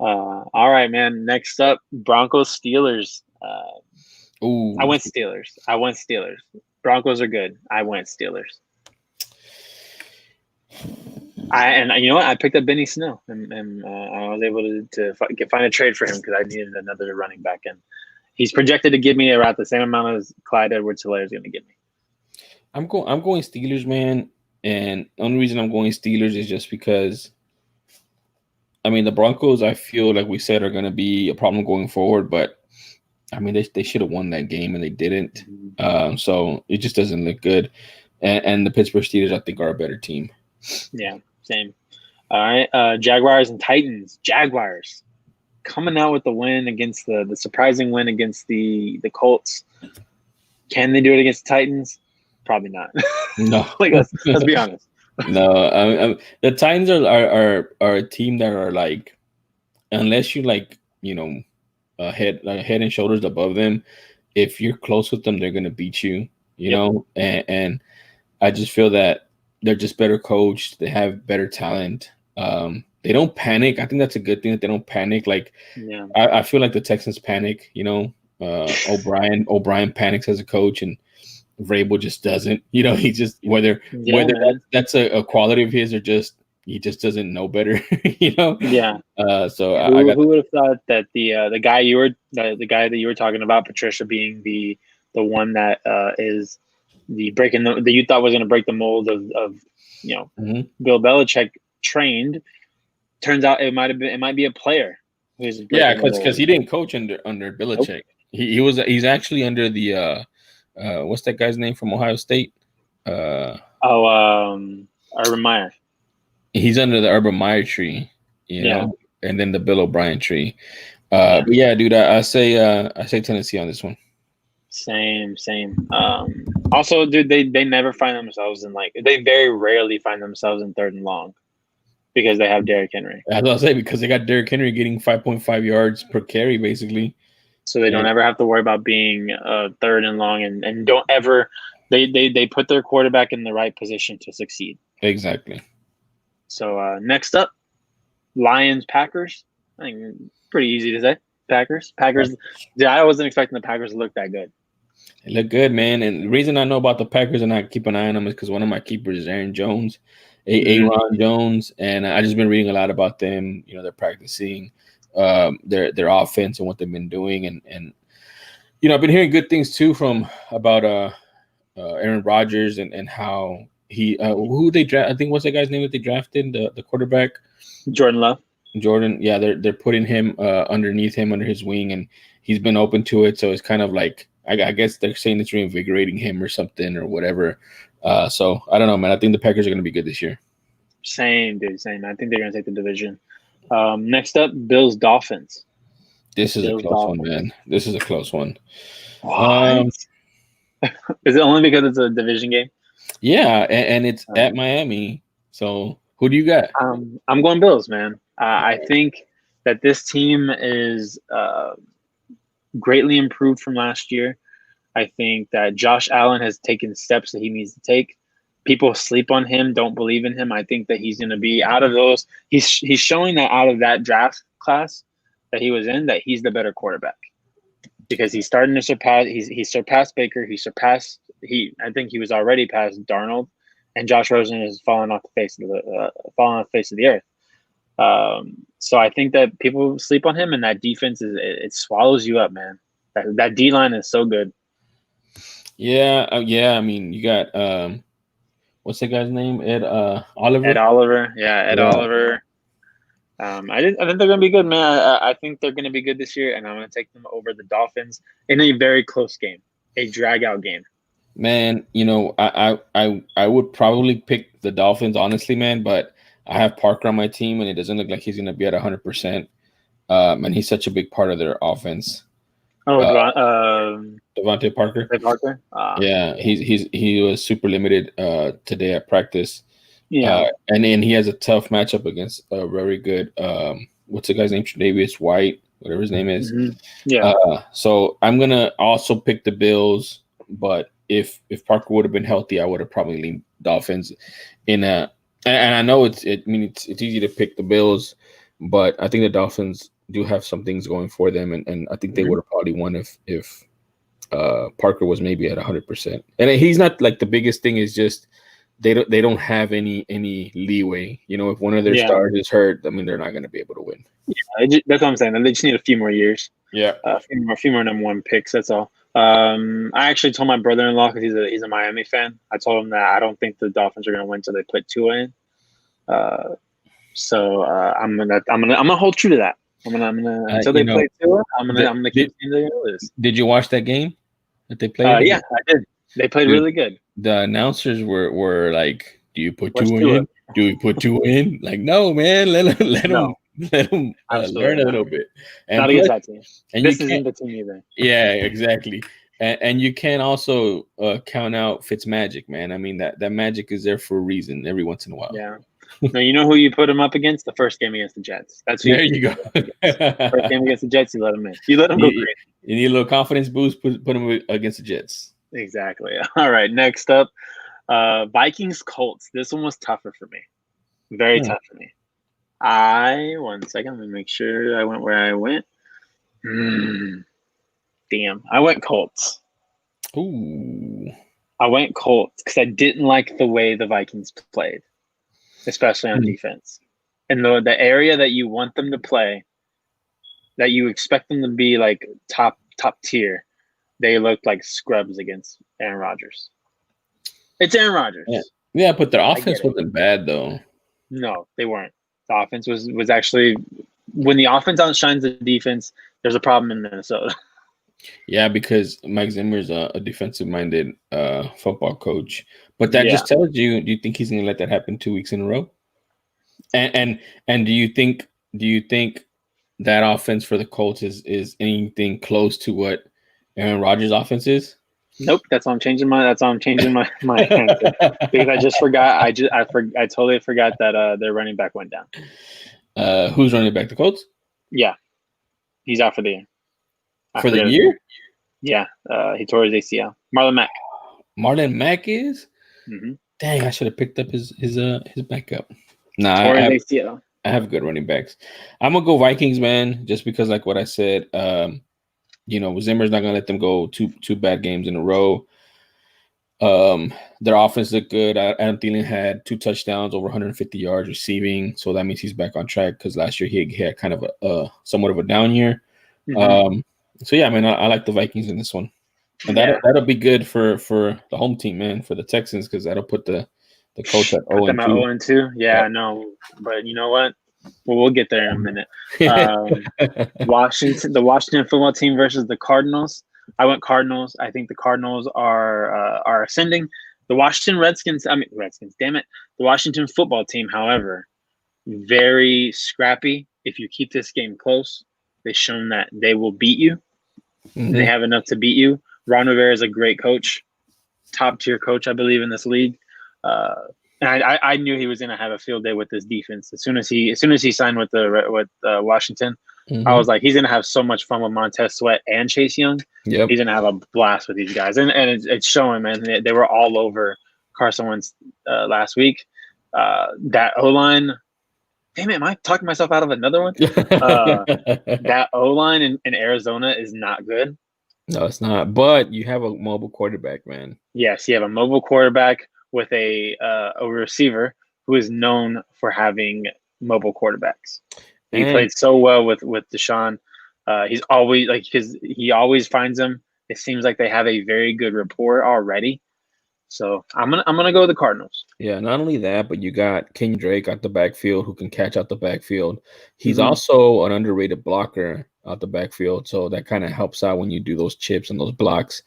All right, man. Next up, Broncos Steelers. Ooh. I went Steelers. Broncos are good. I went Steelers. And you know what? I picked up Benny Snell, and I was able to find a trade for him because I needed another running back, and he's projected to give me about the same amount as Clyde Edwards-Helaire is going to give me. I'm going Steelers, man, and the only reason I'm going Steelers is just because, I mean, the Broncos, I feel like we said, are going to be a problem going forward, but I mean, they should have won that game and they didn't. So it just doesn't look good. And the Pittsburgh Steelers, I think, are a better team. Yeah, same. All right, Jaguars and Titans. Jaguars coming out with the win against the surprising win against the Colts. Can they do it against the Titans? Probably not. No. Like, let's be honest. No, the Titans are a team that are like, unless you like, you know, head and shoulders above them, if you're close with them, they're gonna beat you. You know, and I just feel that they're just better coached. They have better talent. They don't panic. I think that's a good thing that they don't panic. Like, I feel like the Texans panic. You know, O'Brien panics as a coach, and Vrabel just doesn't. You know, he just whether that's a quality of his or just he just doesn't know better. You know. Yeah. So who would have thought that the guy that you were talking about, Patricia, being the one that is the breaking the you thought was going to break the mold of Bill Belichick trained, turns out it might be a player who's because he didn't coach under Belichick. Nope. He's actually under the what's that guy's name from Ohio State? Urban Meyer. He's under the Urban Meyer tree, you know, and then the Bill O'Brien tree. But yeah, dude, I say Tennessee on this one. Same. Also, dude, they never find themselves in they very rarely find themselves in third and long because they have Derrick Henry. I was gonna say, because they got Derrick Henry getting 5.5 yards per carry, basically. So they don't ever have to worry about being third and long, and don't ever they put their quarterback in the right position to succeed. Exactly. So next up, Lions Packers. I think pretty easy to say. Packers. Yeah, I wasn't expecting the Packers to look that good. They look good, man. And the reason I know about the Packers and I keep an eye on them is because one of my keepers is Aaron Jones, Aaron Jones, and I just been reading a lot about them. You know, they're practicing their offense and what they've been doing, and you know, I've been hearing good things too about Aaron Rodgers and how he who they draft. I think what's that guy's name that they drafted, the quarterback, Jordan Love. Yeah, they're putting him under his wing, and he's been open to it. So it's kind of like I guess they're saying it's reinvigorating him or something or whatever. So I don't know, man. I think the Packers are going to be good this year. Same, dude. Same. I think they're going to take the division. Next up, Bills Dolphins. This is a close one, man. This is a close one. Is it only because it's a division game? Yeah, and it's at Miami. So who do you got? I'm going Bills, man. I think that this team is greatly improved from last year. I think that Josh Allen has taken steps that he needs to take. People sleep on him, don't believe in him. I think that he's going to be out of those. He's showing that out of that draft class that he was in, that he's the better quarterback because he's starting to surpass. He surpassed Baker. I think he was already past Darnold, and Josh Rosen is falling off the face of the earth. So I think that people sleep on him, and that defense it swallows you up, man. That D line is so good. Yeah. I mean, you got what's that guy's name? Oliver. Ed Oliver, yeah, Ed Yeah, Oliver. I think they're gonna be good, man. I think they're gonna be good this year, and I'm gonna take them over the Dolphins in a very close game, a drag out game. man. You know, I would probably pick the Dolphins, honestly, man. But I have Parker on my team, and it doesn't look like he's gonna be at 100%. And he's such a big part of their offense. Oh, Devontae Parker. Parker. Yeah, he was super limited today at practice. Yeah, and then he has a tough matchup against a very good what's the guy's name? Tre'Davious White, whatever his name is. mm-hmm. Yeah. So I'm gonna also pick the Bills, but if Parker would have been healthy, I would have probably leaned Dolphins. And I know it's easy to pick the Bills, but I think the Dolphins do have some things going for them, and I think they would have probably won if Parker was maybe at 100%. And he's not like the biggest thing is just they don't have any leeway. You know, if one of their stars is hurt, I mean, they're not going to be able to win. Yeah, that's what I'm saying. They just need a few more years. Yeah, a few more number one picks. That's all. I actually told my brother-in-law, because he's a Miami fan. I told him that I don't think the Dolphins are going to win until they put Tua in. So I'm gonna hold true to that. I'm gonna until they play Tua. I'm gonna keep saying they're gonna lose. Did you watch that game that they played? Yeah, I did. They played really good. The announcers were like, "Do you put Tua in? Do we put Tua in?" Like, no, man. Let him learn a little bit. And not against that team. And this isn't the team either. Yeah, exactly. And you can also count out Fitzmagic, man. I mean that magic is there for a reason. Every once in a while. Yeah. No, you know who you put him up against? The first game against the Jets. That's who there you go. First game against the Jets, you let him in. You let him go crazy. You need a little confidence boost. Put him against the Jets. Exactly. All right. Next up, Vikings Colts. This one was tougher for me. Very tough for me. 1 second. Let me make sure I went where I went. Damn. I went Colts. Ooh. I went Colts because I didn't like the way the Vikings played, especially on defense. And the area that you want them to play, that you expect them to be like top tier, they looked like scrubs against Aaron Rodgers. It's Aaron Rodgers. Yeah, but their offense wasn't bad though. No, they weren't. The offense was actually, when the offense outshines the defense, there's a problem in Minnesota. Yeah, because Mike Zimmer's a defensive-minded football coach, but that just tells you. Do you think he's going to let that happen 2 weeks in a row? And do you think that offense for the Colts is anything close to what Aaron Rodgers' offense is? Nope. That's why I'm changing my answer, because I just forgot. I totally forgot that their running back went down. Who's running back? The Colts? Yeah, he's out for the year. For the year? Yeah, he tore his ACL. Marlon Mack. Marlon Mack is? Mm-hmm. Dang, I should have picked up his backup. Nah, I have good running backs. I'm gonna go Vikings, man, just because, like what I said, Zimmer's not gonna let them go two bad games in a row. Their offense looked good. Adam Thielen had 2 touchdowns, over 150 yards receiving, so that means he's back on track because last year he had kind of a somewhat of a down year. Mm-hmm. So yeah, man, I like the Vikings in this one, and that'll be good for the home team, man, for the Texans, because that'll put the Colts at 0-2. Yeah, no, but you know what? Well, we'll get there in a minute. The Washington football team versus the Cardinals. I went Cardinals. I think the Cardinals are ascending. The Washington Redskins. Damn it. The Washington football team, however, very scrappy. If you keep this game close, they've shown that they will beat you. Mm-hmm. They have enough to beat you. Ron Rivera is a great coach, top tier coach, I believe, in this league. And I knew he was going to have a field day with this defense. As soon as he signed with Washington, mm-hmm. I was like, he's going to have so much fun with Montez Sweat and Chase Young. Yep. He's going to have a blast with these guys, and it's showing, man. They were all over Carson Wentz last week. That O-line. Damn it, am I talking myself out of another one? That O-line in Arizona is not good. No, it's not. But you have a mobile quarterback, man. Yes, you have a mobile quarterback with a receiver who is known for having mobile quarterbacks. He played so well with Deshaun. He's always he always finds them. It seems like they have a very good rapport already. So I'm gonna go with the Cardinals. Yeah, not only that, but you got Kenyon Drake out the backfield who can catch out the backfield. He's also an underrated blocker out the backfield, so that kind of helps out when you do those chips and those blocks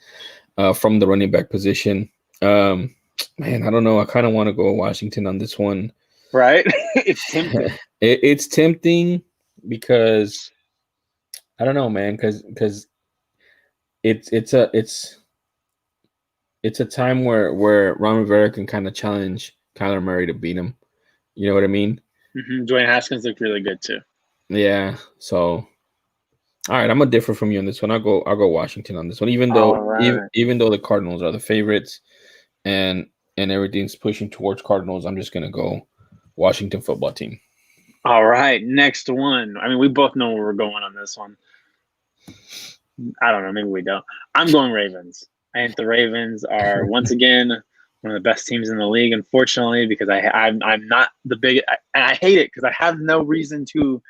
from the running back position. Man, I don't know. I kind of want to go Washington on this one. Right? It's tempting. It's tempting because I don't know, man. Because it's a time where Ron Rivera can kind of challenge Kyler Murray to beat him. You know what I mean? Dwayne Haskins looked really good too. Yeah. So, all right, I'm gonna differ from you on this one. I'll go Washington on this one, even though even though the Cardinals are the favorites and everything's pushing towards Cardinals, I'm just gonna go Washington football team. All right, next one. I mean, we both know where we're going on this one. I don't know. Maybe we don't. I'm going Ravens. I think the Ravens are once again one of the best teams in the league. Unfortunately, because I'm not the big. I hate it because I have no reason to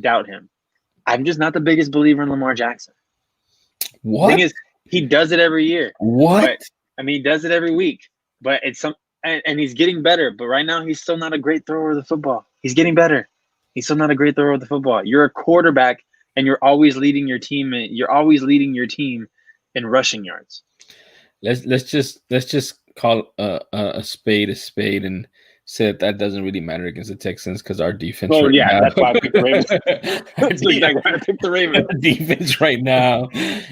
doubt him. I'm just not the biggest believer in Lamar Jackson. What? The thing is, he does it every year. What? But, I mean, he does it every week. But it's and he's getting better. But right now, he's still not a great thrower of the football. He's getting better. He's still not a great thrower of the football. You're a quarterback, and you're always leading your team. You're always leading your team in rushing yards. Let's just call a spade and say that doesn't really matter against the Texans because our defense. Well, yeah, that's why I picked the Ravens. That's exactly why I picked the Ravens. The defense right now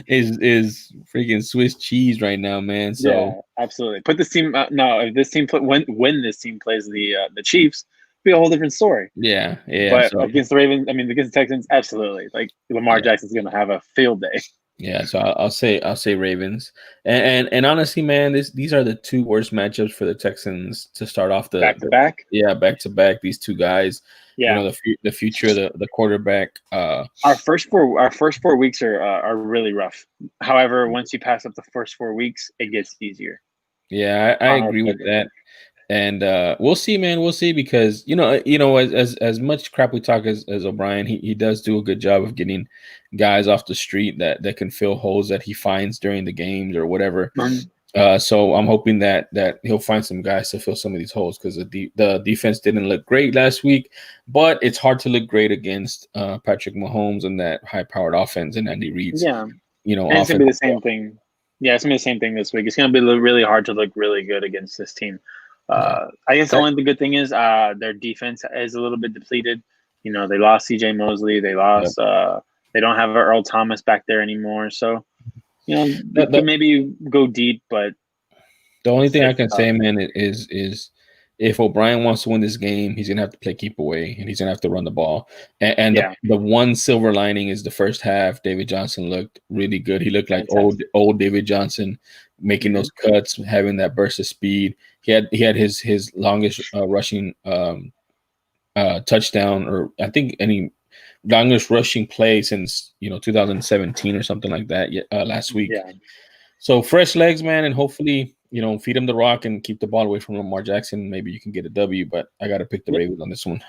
is freaking Swiss cheese right now, man. So yeah, absolutely. Put this team. No, if this team when this team plays the Chiefs, it'll be a whole different story. Yeah. But against the Ravens, I mean, against the Texans, absolutely. Like Lamar Jackson's going to have a field day. Yeah, so I'll say Ravens, and honestly, man, these are the two worst matchups for the Texans to start off the back to back. Yeah, back to back. These two guys, yeah, you know, the future of the quarterback. Our first 4 weeks are really rough. However, once you pass up the first 4 weeks, it gets easier. Yeah, I agree with that. And we'll see, man. We'll see because you know, as much crap we talk as O'Brien, he does do a good job of getting guys off the street that can fill holes that he finds during the games or whatever. So I'm hoping that he'll find some guys to fill some of these holes because the defense didn't look great last week, but it's hard to look great against Patrick Mahomes and that high-powered offense and Andy Reid's. Yeah, you know, and it's gonna be the same thing. Yeah, it's gonna be the same thing this week. It's gonna be really hard to look really good against this team. I guess the only good thing is their defense is a little bit depleted. You know, they lost C.J. Mosley. They lost. They don't have Earl Thomas back there anymore. So, you know, they could maybe go deep. But the only thing I can say, man, is if O'Brien wants to win this game, he's gonna have to play keep away, and he's gonna have to run the ball. And the one silver lining is the first half. David Johnson looked really good. He looked like old David Johnson, making those cuts, having that burst of speed. He had his longest rushing touchdown, or I think any longest rushing play since 2017 or something like that. Last week. Yeah. So fresh legs, man, and hopefully feed him the rock and keep the ball away from Lamar Jackson. Maybe you can get a W, but I got to pick the Ravens on this one.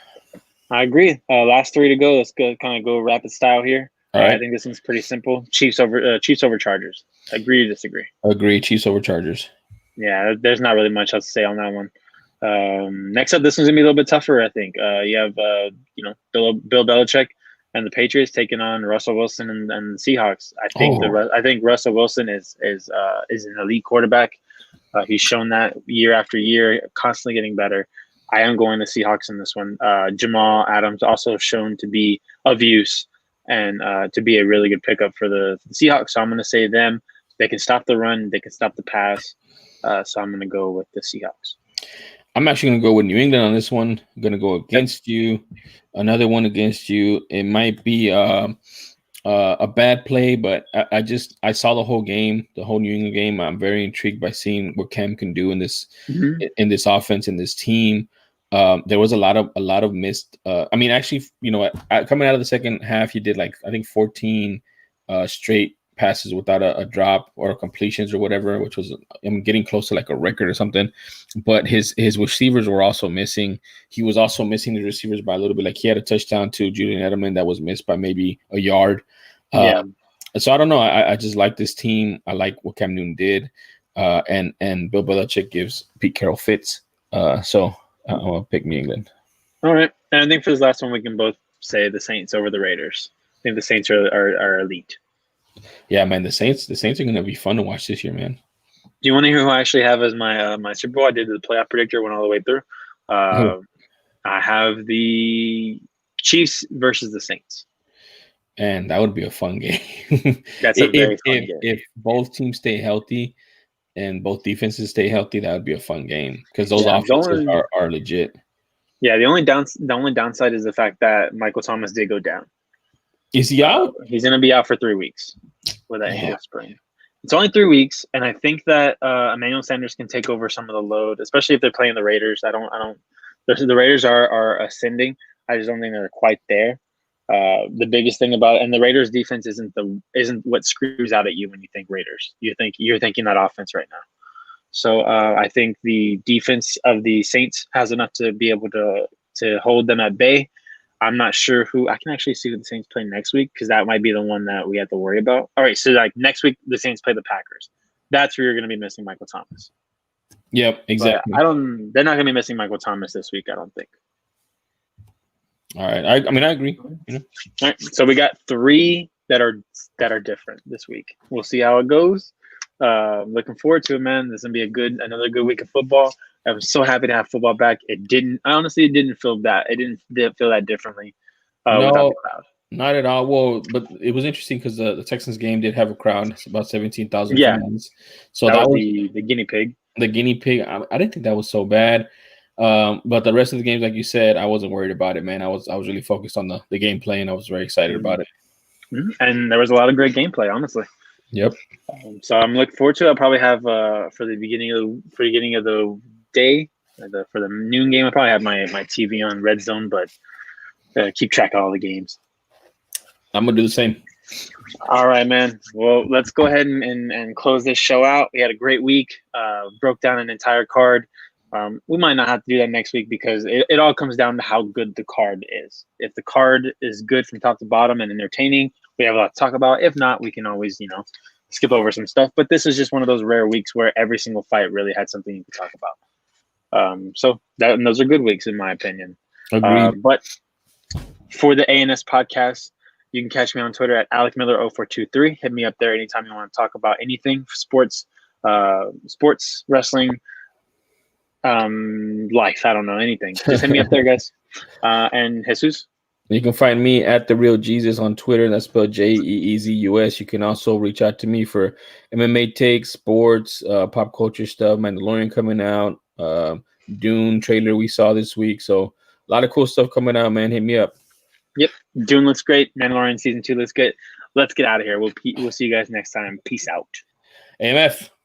I agree. Last 3 to go. Let's kind of go rapid style here. All right. I think this one's pretty simple. Chiefs over Chargers. Agree or disagree? Agree. Chiefs over Chargers. Yeah, there's not really much else to say on that one. Next up, this one's gonna be a little bit tougher. I think you have Bill Belichick and the Patriots taking on Russell Wilson and the Seahawks. I think Russell Wilson is an elite quarterback. He's shown that year after year, constantly getting better. I am going to Seahawks in this one. Jamal Adams also shown to be of use and to be a really good pickup for the Seahawks. So I'm going to say them. They can stop the run. They can stop the pass. So I'm going to go with the Seahawks. I'm actually going to go with New England on this one. I'm going to go against you. Another one against you. It might be a bad play, but I saw the whole game, the whole New England game. I'm very intrigued by seeing what Cam can do in this in this offense, in this team. There was a lot of missed. Actually, coming out of the second half, he did I think 14 straight passes without a drop or completions or whatever, which was getting close to a record or something. But his receivers were also missing. He was also missing the receivers by a little bit. He had a touchdown to Julian Edelman that was missed by maybe a yard. So I don't know. I just like this team. I like what Cam Newton did, and Bill Belichick gives Pete Carroll fits. So I'm gonna pick New England. All right, and I think for this last one, we can both say the Saints over the Raiders. I think the Saints are elite. Yeah, man. The Saints are gonna be fun to watch this year, man. Do you want to hear who I actually have as my my Super Bowl? I did the playoff predictor, went all the way through. I have the Chiefs versus the Saints. And that would be a fun game. That's a very fun game. If both teams stay healthy and both defenses stay healthy, that would be a fun game because those offenses are legit. Yeah, the only downside is the fact that Michael Thomas did go down. Is he out? He's going to be out for 3 weeks with that ankle sprain. It's only 3 weeks, and I think that Emmanuel Sanders can take over some of the load, especially if they're playing the Raiders. The Raiders are ascending. I just don't think they're quite there. The biggest thing about it, and the Raiders defense isn't what screws out at you when you think Raiders. You're thinking that offense right now. So I think the defense of the Saints has enough to be able to hold them at bay. I'm not sure who. I can actually see who the Saints play next week because that might be the one that we have to worry about. All right, so like next week the Saints play the Packers. That's where you're going to be missing Michael Thomas. Yep, exactly. But they're not going to be missing Michael Thomas this week, I don't think. All right. I agree. All right. So we got 3 that are different this week. We'll see how it goes. Looking forward to it, man. This is gonna be another good week of football. I'm so happy to have football back. It didn't feel that differently without the crowd. Not at all. Well, but it was interesting because the Texans game did have a crowd. It's about 17,000 fans. So that was the guinea pig. The guinea pig. I didn't think that was so bad. But the rest of the games, like you said, I wasn't worried about it, man. I was really focused on the gameplay, and I was very excited about it. And there was a lot of great gameplay, honestly. Yep. So I'm looking forward to it. I'll probably have for the beginning of the day, for the noon game, I'll probably have my TV on Red Zone, but keep track of all the games. I'm gonna do the same. All right, man. Well, let's go ahead and close this show out. We had a great week. Broke down an entire card. We might not have to do that next week because it all comes down to how good the card is. If the card is good from top to bottom and entertaining, we have a lot to talk about. If not, we can always, skip over some stuff. But this is just one of those rare weeks where every single fight really had something you could talk about. So those are good weeks, in my opinion. Agreed. But for the ANS podcast, you can catch me on Twitter at AlecMiller0423. Hit me up there anytime you want to talk about anything, sports, wrestling, life. I don't know, anything. Just hit me up there, guys. And Jesus? You can find me at The Real Jesus on Twitter. That's spelled JEEZUS. You can also reach out to me for MMA takes, sports, pop culture stuff, Mandalorian coming out, Dune trailer we saw this week. So a lot of cool stuff coming out, man. Hit me up. Yep. Dune looks great. Mandalorian season 2 looks good. Let's get out of here. We'll see you guys next time. Peace out. AMF.